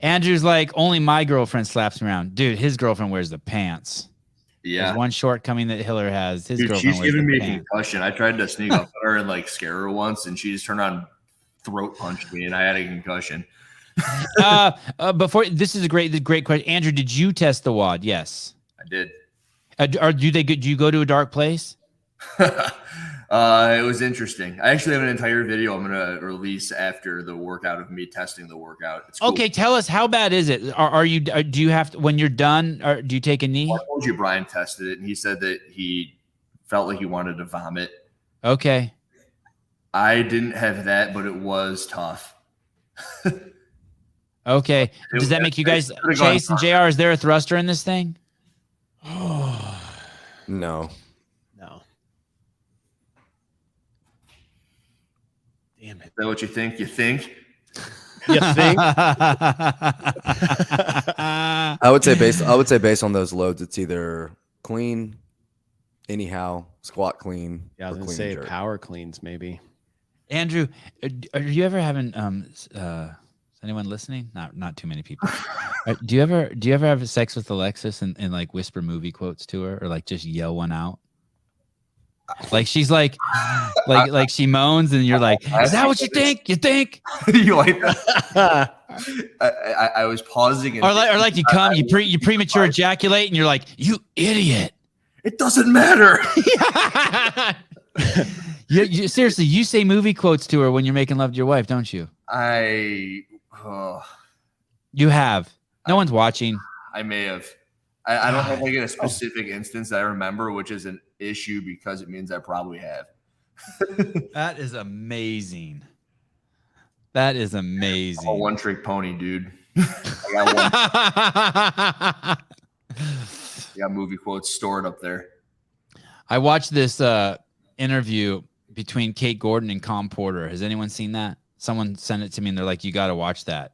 Speaker 1: Andrew's like, only my girlfriend slaps me around, dude. His girlfriend wears the pants.
Speaker 13: Yeah.
Speaker 1: There's one shortcoming that Hiller has. His girlfriend
Speaker 13: she's
Speaker 1: wears
Speaker 13: giving
Speaker 1: the
Speaker 13: me a
Speaker 1: pants.
Speaker 13: concussion. I tried to sneak up on her and like scare her once, and she just turned on throat punched me, and I had a concussion.
Speaker 1: Before this is a great question. Andrew, did you test the WOD? Yes,
Speaker 13: I did.
Speaker 1: Do you go to a dark place?
Speaker 13: It was interesting. I actually have an entire video I'm gonna release after the workout of me testing the workout. It's cool.
Speaker 1: Okay, tell us, how bad is it? Do you have to, when you're done, or do you take a knee?
Speaker 13: I told you Brian tested it, and he said that he felt like he wanted to vomit.
Speaker 1: Okay.
Speaker 13: I didn't have that, but it was tough.
Speaker 1: Okay. Does that make you guys, Chase and JR, is there a thruster in this thing?
Speaker 2: No.
Speaker 6: Damn it.
Speaker 13: Is that what you think? You think?
Speaker 6: You think?
Speaker 2: I would say based on those loads, it's either clean, anyhow, squat clean.
Speaker 6: Yeah, I was
Speaker 2: or
Speaker 6: gonna
Speaker 2: clean
Speaker 6: say
Speaker 2: and jerk.
Speaker 6: power cleans maybe.
Speaker 1: Andrew, are you ever having is anyone listening? Not too many people. Do you ever have sex with Alexis and like whisper movie quotes to her, or like just yell one out? Like she's like she moans and you're like, is that what you think? You think?
Speaker 13: You like that? I was pausing.
Speaker 1: Or like you premature ejaculate and you're like, you idiot.
Speaker 13: It doesn't matter.
Speaker 1: You seriously, you say movie quotes to her when you're making love to your wife, don't you? You have. No one's watching.
Speaker 13: I may have. I don't have like a specific instance that I remember, which is an issue because it means I probably have.
Speaker 1: That is amazing. That is amazing.
Speaker 13: I'm a one-trick pony, dude. I got movie quotes stored up there.
Speaker 1: I watched this interview between Kate Gordon and Com Porter. Has anyone seen that? Someone sent it to me and they're like, you got to watch that.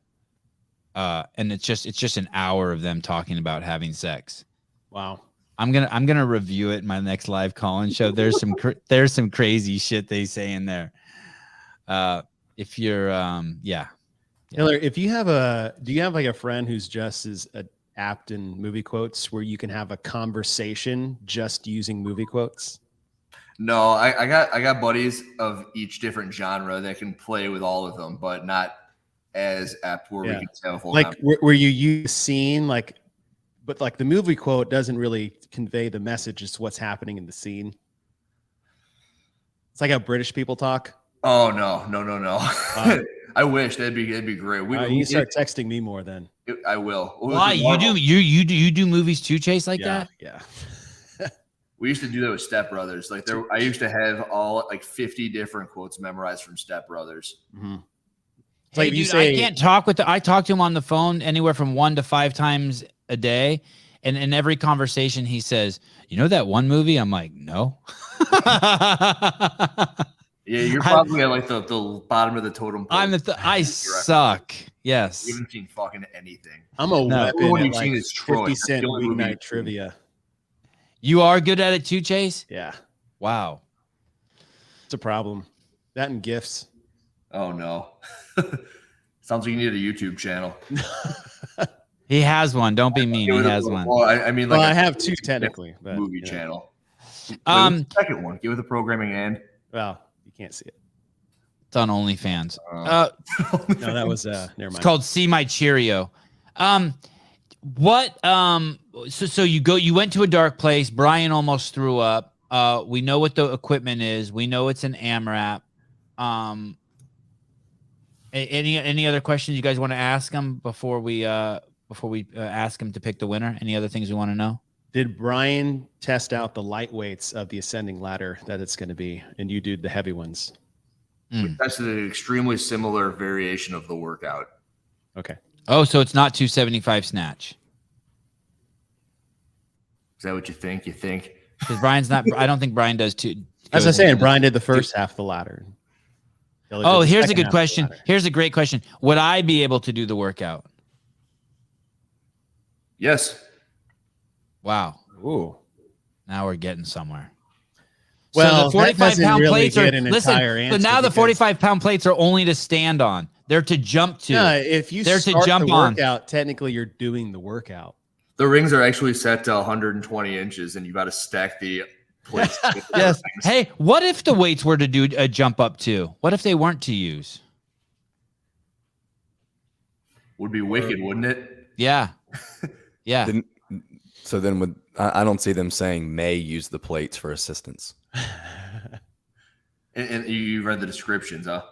Speaker 1: And it's just an hour of them talking about having sex.
Speaker 6: Wow.
Speaker 1: I'm gonna review it in my next live call-in show. There's some crazy shit they say in there. If you're
Speaker 6: Taylor, do you have like a friend who's just as apt in movie quotes where you can have a conversation just using movie quotes?
Speaker 13: No, I got buddies of each different genre that can play with all of them, but not as apt where we can have a full
Speaker 6: like where you use scene but like the movie quote doesn't really convey the message as to what's happening in the scene. It's like how British people talk.
Speaker 13: Oh no. I wish that'd be great.
Speaker 6: You start texting me more then.
Speaker 13: I will.
Speaker 1: Why you do movies too, Chase, like that?
Speaker 6: Yeah.
Speaker 13: We used to do that with Step Brothers. Like I used to have all like 50 different quotes memorized from Step Brothers.
Speaker 6: Mm-hmm.
Speaker 1: Hey, dude, I can't talk I talk to him on the phone anywhere from 1 to 5 times a day. And in every conversation he says, you know that one movie? I'm like, no.
Speaker 13: Yeah, you're probably at like the bottom of the totem pole.
Speaker 1: I suck. Yes.
Speaker 13: You haven't seen fucking anything.
Speaker 6: I'm a weapon
Speaker 13: what
Speaker 6: at
Speaker 13: you've
Speaker 6: like
Speaker 13: seen is Troy.
Speaker 6: 50 Cent weeknight trivia.
Speaker 1: You are good at it too, Chase?
Speaker 6: Yeah.
Speaker 1: Wow.
Speaker 6: It's a problem. That and gifts.
Speaker 13: Oh no. Sounds like you need a YouTube channel.
Speaker 1: He has one. Don't be mean. He has one.
Speaker 13: Well, I mean, like
Speaker 6: I have two technically. But,
Speaker 13: movie channel.
Speaker 6: Second
Speaker 13: one. Give it the programming and.
Speaker 6: Well, you can't see it.
Speaker 1: It's on OnlyFans.
Speaker 6: No, that was never mind.
Speaker 1: It's called See My Cheerio. So you went to a dark place. Brian almost threw up. We know what the equipment is. We know it's an AMRAP. Any other questions you guys want to ask him before we ask him to pick the winner? Any other things we want to know?
Speaker 6: Did Brian test out the lightweights of the ascending ladder that it's going to be, and you did the heavy ones?
Speaker 13: We tested an extremely similar variation of the workout.
Speaker 6: Okay.
Speaker 1: Oh, so it's not 275 snatch.
Speaker 13: Is that what you think? You think?
Speaker 1: Because Brian's not. I don't think Brian does too.
Speaker 6: As I was saying, Brian did the first half of the ladder.
Speaker 1: Oh, here's a good question. Here's a great question. Would I be able to do the workout?
Speaker 13: Yes.
Speaker 1: Wow.
Speaker 6: Ooh.
Speaker 1: Now we're getting somewhere.
Speaker 6: Well,
Speaker 1: so the 45-pound
Speaker 6: really
Speaker 1: plates are
Speaker 6: listen.
Speaker 1: So now the 45-pound plates are only to stand on. They're to jump to.
Speaker 6: Yeah, if you
Speaker 1: they're
Speaker 6: start
Speaker 1: to jump
Speaker 6: the
Speaker 1: on.
Speaker 6: workout, technically you're doing the workout.
Speaker 13: The rings are actually set to 120 inches, and you got to stack the plates.
Speaker 1: Yes. Hey, what if the weights were to do a jump up too? What if they weren't to use?
Speaker 13: Would be wicked, wouldn't it?
Speaker 1: Yeah. Yeah.
Speaker 2: So then I don't see them saying may use the plates for assistance.
Speaker 13: And you read the descriptions, huh?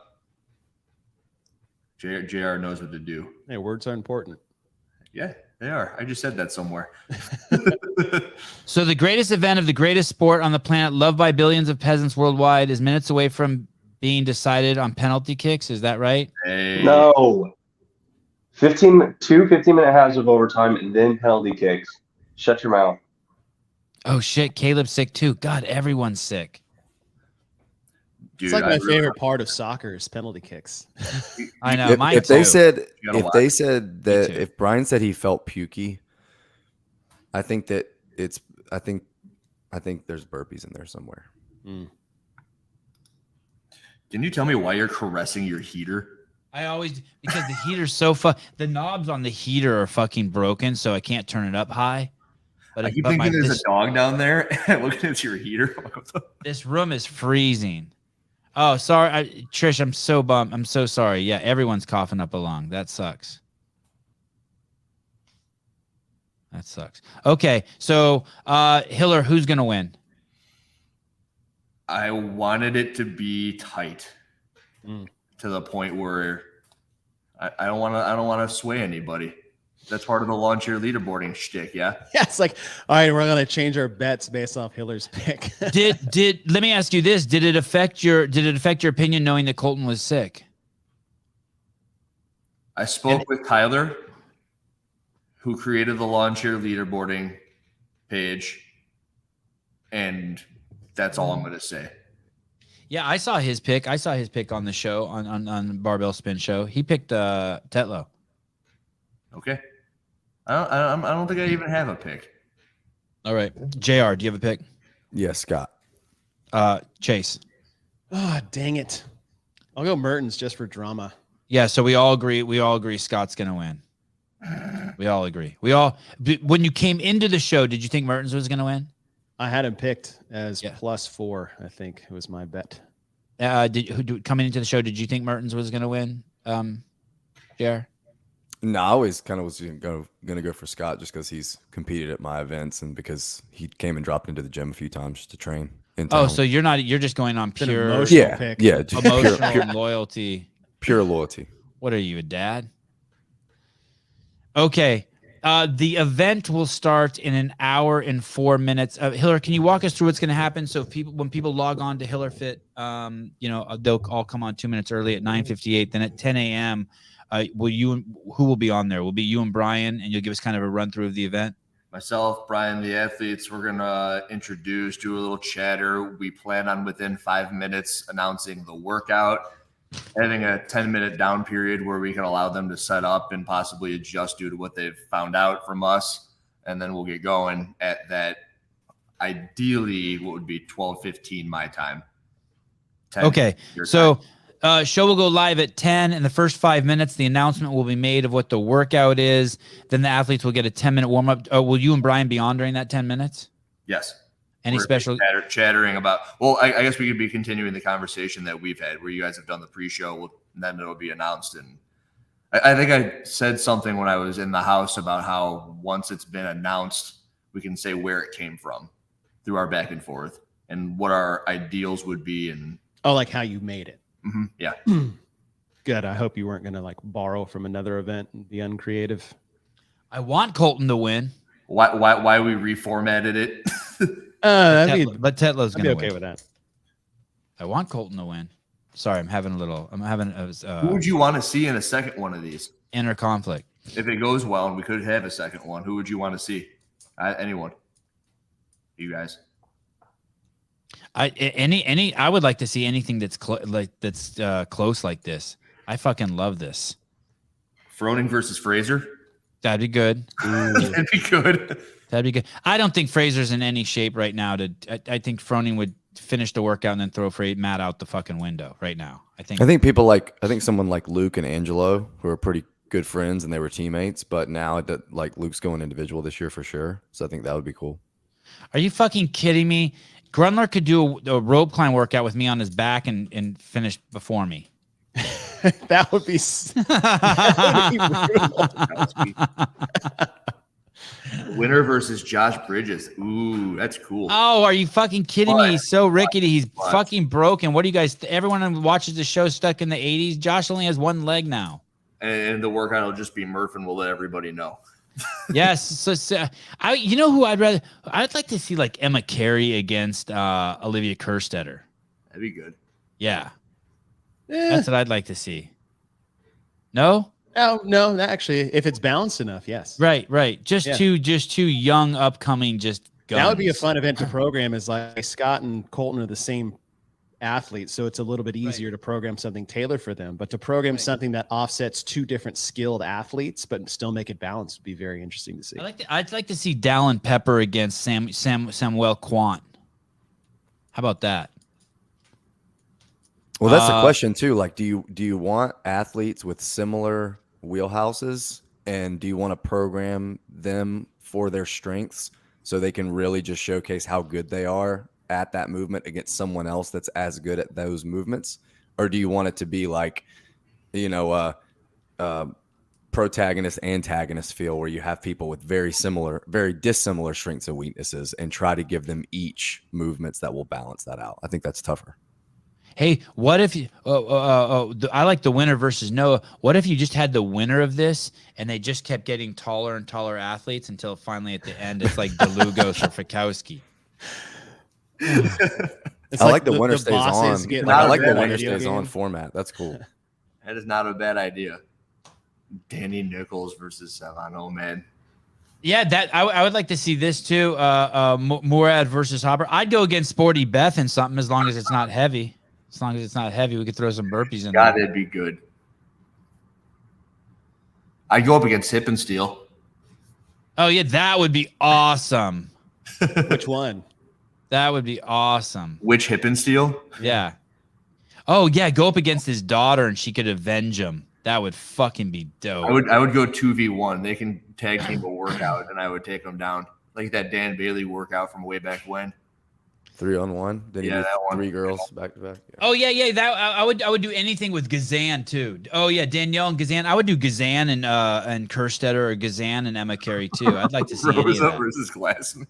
Speaker 13: JR knows what to do.
Speaker 6: Hey, words are important.
Speaker 13: Yeah, they are. I just said that somewhere.
Speaker 1: So the greatest event of the greatest sport on the planet, loved by billions of peasants worldwide, is minutes away from being decided on penalty kicks. Is that right?
Speaker 13: Hey.
Speaker 4: No. 15-minute halves of overtime and then penalty kicks. Shut your mouth.
Speaker 1: Oh shit, Caleb's sick too. God, everyone's sick.
Speaker 13: Dude,
Speaker 6: it's like my favorite part of soccer is penalty kicks.
Speaker 1: I know.
Speaker 2: If they said that if Brian said he felt pukey, I think I think there's burpees in there somewhere.
Speaker 13: Can you tell me why you're caressing your heater?
Speaker 1: I always, because the heater's so the knobs on the heater are fucking broken, so I can't turn it up high. But
Speaker 13: I keep thinking there's a dog down there and looking at your heater.
Speaker 1: This room is freezing. Oh, sorry, Trish. I'm so bummed. I'm so sorry. Yeah, everyone's coughing up a lung. That sucks. That sucks. Okay, so Hiller, who's gonna win?
Speaker 13: I wanted it to be tight to the point where I don't want to sway anybody. That's part of the lawn chair leaderboarding shtick, yeah.
Speaker 6: Yeah, it's like, all right, we're gonna change our bets based off Hiller's pick.
Speaker 1: Did let me ask you this? Did it affect your opinion knowing that Colton was sick?
Speaker 13: I spoke with Tyler, who created the lawn chair leaderboarding page, and that's all I'm gonna say.
Speaker 1: Yeah, I saw his pick. I saw his pick on the show on Barbell Spin Show. He picked Tetlow.
Speaker 13: Okay. I don't think I even have a pick.
Speaker 1: All right. JR, do you have a pick?
Speaker 2: Yeah, Scott.
Speaker 1: Chase.
Speaker 6: Oh, dang it. I'll go Mertens just for drama.
Speaker 1: Yeah, so we all agree Scott's going to win. We all agree. When you came into the show, did you think Mertens was going to win?
Speaker 6: I had him picked as +4, I think was my bet.
Speaker 1: Coming into the show, did you think Mertens was going to win, JR?
Speaker 2: No, I always kind of was gonna go for Scott just because he's competed at my events and because he came and dropped into the gym a few times just to train.
Speaker 1: Oh, so you're just going on pure
Speaker 6: emotional pick.
Speaker 2: Yeah,
Speaker 1: emotional loyalty.
Speaker 2: Pure loyalty.
Speaker 1: What are you, a dad? Okay. The event will start in an hour and 4 minutes. Hiller, can you walk us through what's going to happen? So when people log on to Hiller Fit, they'll all come on 2 minutes early at 9:58. Then at 10 a.m., who will be on there? Will be you and Brian, and you'll give us kind of a run through of the event.
Speaker 13: Myself, Brian, the athletes, we're going to do a little chatter. We plan on within 5 minutes announcing the workout, having a 10-minute down period where we can allow them to set up and possibly adjust due to what they've found out from us. And then we'll get going at that, ideally, what would be 12:15 my time.
Speaker 1: Okay, so show will go live at 10. In the first 5 minutes, the announcement will be made of what the workout is. Then the athletes will get a 10-minute warm-up. Will you and Brian be on during that 10 minutes?
Speaker 13: Yes.
Speaker 1: Any special
Speaker 13: chattering about? Well, I guess we could be continuing the conversation that we've had, where you guys have done the pre-show, and then it'll be announced. And I think I said something when I was in the house about how once it's been announced, we can say where it came from through our back and forth and what our ideals would be. And
Speaker 6: like how you made it.
Speaker 13: Mm-hmm. Yeah.
Speaker 6: Good. I hope you weren't going to borrow from another event and be uncreative.
Speaker 1: I want Colton to win.
Speaker 13: Why we reformatted it?
Speaker 1: But Tetlow's going to win.
Speaker 6: Okay with that.
Speaker 1: I want Colton to win. Sorry, I'm having
Speaker 13: who would you want to see in a second one of these?
Speaker 1: Inner conflict.
Speaker 13: If it goes well and we could have a second one, who would you want to see? Anyone? You guys?
Speaker 1: I would like to see anything that's close like this. I fucking love this.
Speaker 13: Froning versus Fraser.
Speaker 1: That'd be good.
Speaker 13: That'd be good.
Speaker 1: That'd be good. I don't think Fraser's in any shape right now. I think Froning would finish the workout and then throw Matt out the fucking window right now. I think
Speaker 2: someone like Luke and Angelo, who are pretty good friends and they were teammates, but now that Luke's going individual this year for sure. So I think that would be cool.
Speaker 1: Are you fucking kidding me? Grunler could do a rope climb workout with me on his back and finish before me.
Speaker 6: That would be
Speaker 13: Winner versus Josh Bridges. Ooh, that's cool.
Speaker 1: Oh, are you fucking kidding me? He's so rickety. He's fucking broken. What do you guys? Everyone who watches the show stuck in the 80s. Josh only has one leg now.
Speaker 13: And the workout will just be Murph, and we'll let everybody know.
Speaker 1: Yes. So you know who I'd like to see Emma Carey against Olivia Kerstetter.
Speaker 13: That'd be good.
Speaker 1: Yeah. That's what I'd like to see. No?
Speaker 6: No, actually, if it's balanced enough, yes.
Speaker 1: Right. Just two young, upcoming, just guns.
Speaker 6: That would be a fun event to program. Is Scott and Colton are the same athletes, so it's a little bit easier to program something tailored for them. But to program something that offsets two different skilled athletes, but still make it balanced, would be very interesting to see.
Speaker 1: I'd like to see Dallin Pepper against Samuel Quant. How about that?
Speaker 2: Well, that's the question too. Like, do you want athletes with similar wheelhouses, and do you want to program them for their strengths so they can really just showcase how good they are at that movement against someone else that's as good at those movements? Or do you want it to be like, protagonist antagonist feel, where you have people with very dissimilar strengths and weaknesses, and try to give them each movements that will balance that out? I think that's tougher.
Speaker 1: Hey, what if you? I like the winner versus Noah. What if you just had the winner of this, and they just kept getting taller and taller athletes until finally at the end it's like DeLugos or Fikowski?
Speaker 2: I like the winner stays on. I like the winner stays on format. That's cool.
Speaker 13: That is not a bad idea. Danny Nichols versus Sevan. Oh man.
Speaker 1: Yeah, that I would like to see this too. Murad versus Hopper. I'd go against Sporty Beth in something as long as it's not heavy. As long as it's not heavy, we could throw some burpees in
Speaker 13: God,
Speaker 1: there.
Speaker 13: that'd be good. I'd go up against Hip and Steel.
Speaker 1: Oh yeah, that would be awesome.
Speaker 6: Which one?
Speaker 1: That would be awesome.
Speaker 13: Which Hip and Steel?
Speaker 1: Yeah. Oh yeah, go up against his daughter and she could avenge him. That would fucking be dope.
Speaker 13: I would go 2v1. They can tag team a workout, and I would take them down like that Dan Bailey workout from way back when.
Speaker 2: 3-on-1. Then
Speaker 13: that one.
Speaker 2: 3 girls back to back. Yeah.
Speaker 1: Oh yeah. That I would do anything with Gazan too. Oh yeah, Danielle and Gazan. I would do Gazan and Kerstetter, or Gazan and Emma Carey too. I'd like to see any of that.
Speaker 13: Versus Glassman.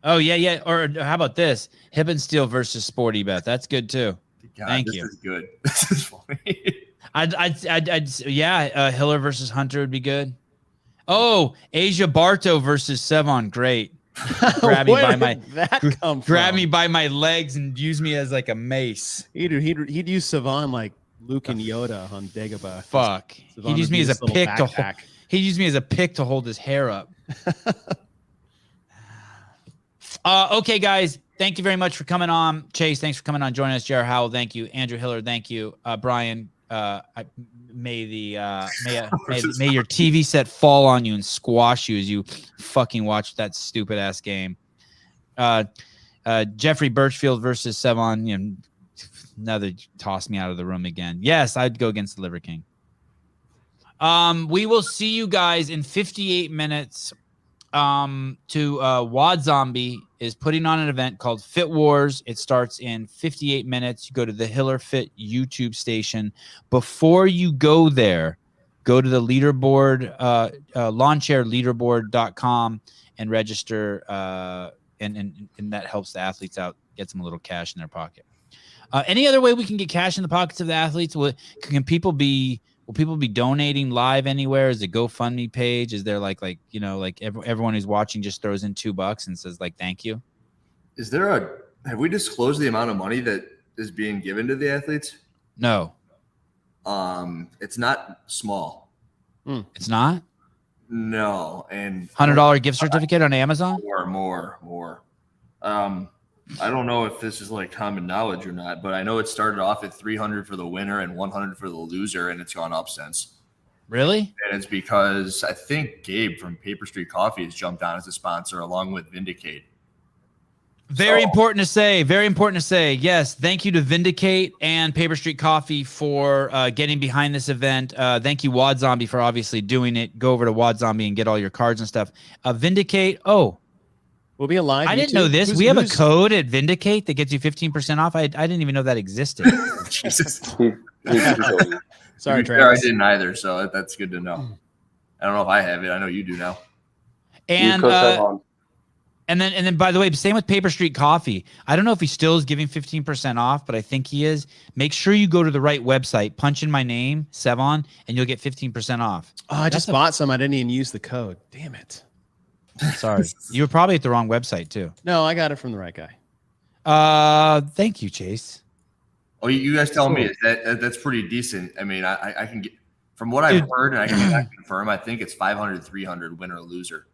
Speaker 1: Oh yeah. Or how about this? Hip and Steel versus Sporty Beth. That's good too.
Speaker 13: God,
Speaker 1: Thank
Speaker 13: this
Speaker 1: you.
Speaker 13: is good. This is funny.
Speaker 1: Hiller versus Hunter would be good. Oh, Asia Barto versus Sevan. Great. Grab me by my legs and use me as like a mace.
Speaker 6: He'd use Sevan like Luke and Yoda on Dagobah.
Speaker 1: Fuck. He'd use me as a pick to hold. He'd use me as a pick to hold his hair up. Okay, guys. Thank you very much for coming on. Chase, thanks for coming on, joining us. J.R. Howell, thank you. Andrew Hiller, thank you. Brian, may your TV set fall on you and squash you as you fucking watch that stupid ass game. Jeffrey Birchfield versus Sevan. Another toss me out of the room again. Yes, I'd go against the Liver King. We will see you guys in 58 minutes. Wad Zombie is putting on an event called FitWars. It starts in 58 minutes. You go to the Hiller Fit YouTube station. Before you go there, go to the leaderboard, lawnchairleaderboard.com and register. And that helps the athletes out, gets them a little cash in their pocket. Any other way we can get cash in the pockets of the athletes? Will people be donating live anywhere? Is it GoFundMe page? Is there like everyone who's watching just throws in $2 and says like, thank you?
Speaker 13: Have we disclosed the amount of money that is being given to the athletes?
Speaker 1: No.
Speaker 13: It's not small.
Speaker 1: It's not?
Speaker 13: No. And
Speaker 1: $100 gift certificate on Amazon?
Speaker 13: More. I don't know if this is like common knowledge or not, but I know it started off at $300 for the winner and $100 for the loser, and it's gone up since.
Speaker 1: Really?
Speaker 13: And it's because I think Gabe from Paper Street Coffee has jumped on as a sponsor along with Vindicate.
Speaker 1: Very important to say. Yes. Thank you to Vindicate and Paper Street Coffee for getting behind this event. Thank you, Wad Zombie, for obviously doing it. Go over to Wad Zombie and get all your cards and stuff. Vindicate. Oh,
Speaker 6: we'll be alive.
Speaker 1: I didn't know this. We have a code at Vindicate that gets you 15% off. I didn't even know that existed.
Speaker 13: Jesus.
Speaker 6: Sorry,
Speaker 13: Travis. I didn't either, so that's good to know. I don't know if I have it. I know you do now.
Speaker 1: And then by the way, same with Paper Street Coffee. I don't know if he still is giving 15% off, but I think he is. Make sure you go to the right website, punch in my name, Sevan, and you'll get 15% off.
Speaker 6: Oh, I just bought some. I didn't even use the code. Damn it.
Speaker 1: Sorry. You were probably at the wrong website too.
Speaker 6: No, I got it from the right guy.
Speaker 1: Thank you, Chase.
Speaker 13: Oh, you guys tell me that's pretty decent. I mean, I can get from what I've heard, and I can confirm, I think it's 500-300 winner or loser.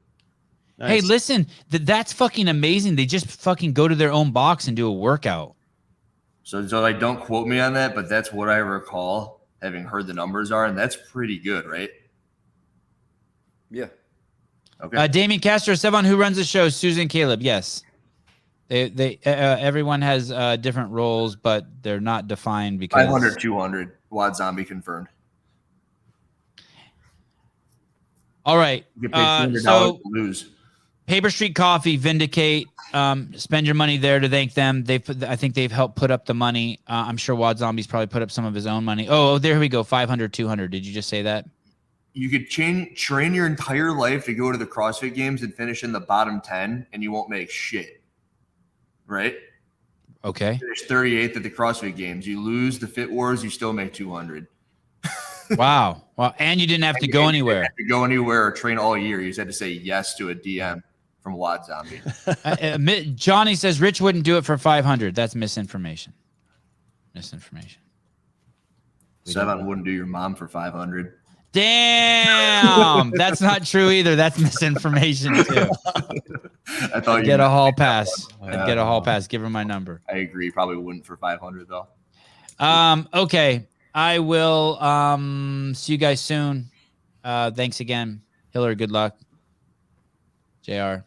Speaker 6: Nice.
Speaker 1: Hey, listen, that's fucking amazing. They just fucking go to their own box and do a workout.
Speaker 13: So like, don't quote me on that, but that's what I recall having heard the numbers are, and that's pretty good, right?
Speaker 2: Yeah.
Speaker 13: Okay.
Speaker 1: Damien Castro, Sevan, who runs the show? Susan, Caleb. Yes. Everyone has different roles, but they're not defined because
Speaker 13: 500, 200. Wad Zombie confirmed.
Speaker 1: All right.
Speaker 13: You get paid $200
Speaker 1: So
Speaker 13: to lose.
Speaker 1: Paper Street Coffee, Vindicate. Spend your money there to thank them. I think they've helped put up the money. I'm sure Wad Zombie's probably put up some of his own money. Oh, there we go. 500, 200. Did you just say that?
Speaker 13: You could train your entire life to go to the CrossFit Games and finish in the bottom 10, and you won't make shit. Right?
Speaker 1: Okay.
Speaker 13: Finish 38th at the CrossFit Games. You lose the FitWars, you still make 200.
Speaker 1: Wow. Well, and you didn't have to go anywhere.
Speaker 13: You didn't have to go anywhere or train all year. You just had to say yes to a DM from Wad Zombie.
Speaker 1: Johnny says Rich wouldn't do it for 500. That's misinformation.
Speaker 13: Sevan wouldn't do your mom for 500.
Speaker 1: Damn, that's not true either. That's misinformation too.
Speaker 13: I thought
Speaker 1: I'd get a hall pass. I'd get a hall pass. Give her my number.
Speaker 13: I agree. Probably wouldn't for 500 though.
Speaker 1: Okay. I will see you guys soon. Thanks again. Hiller, good luck. JR.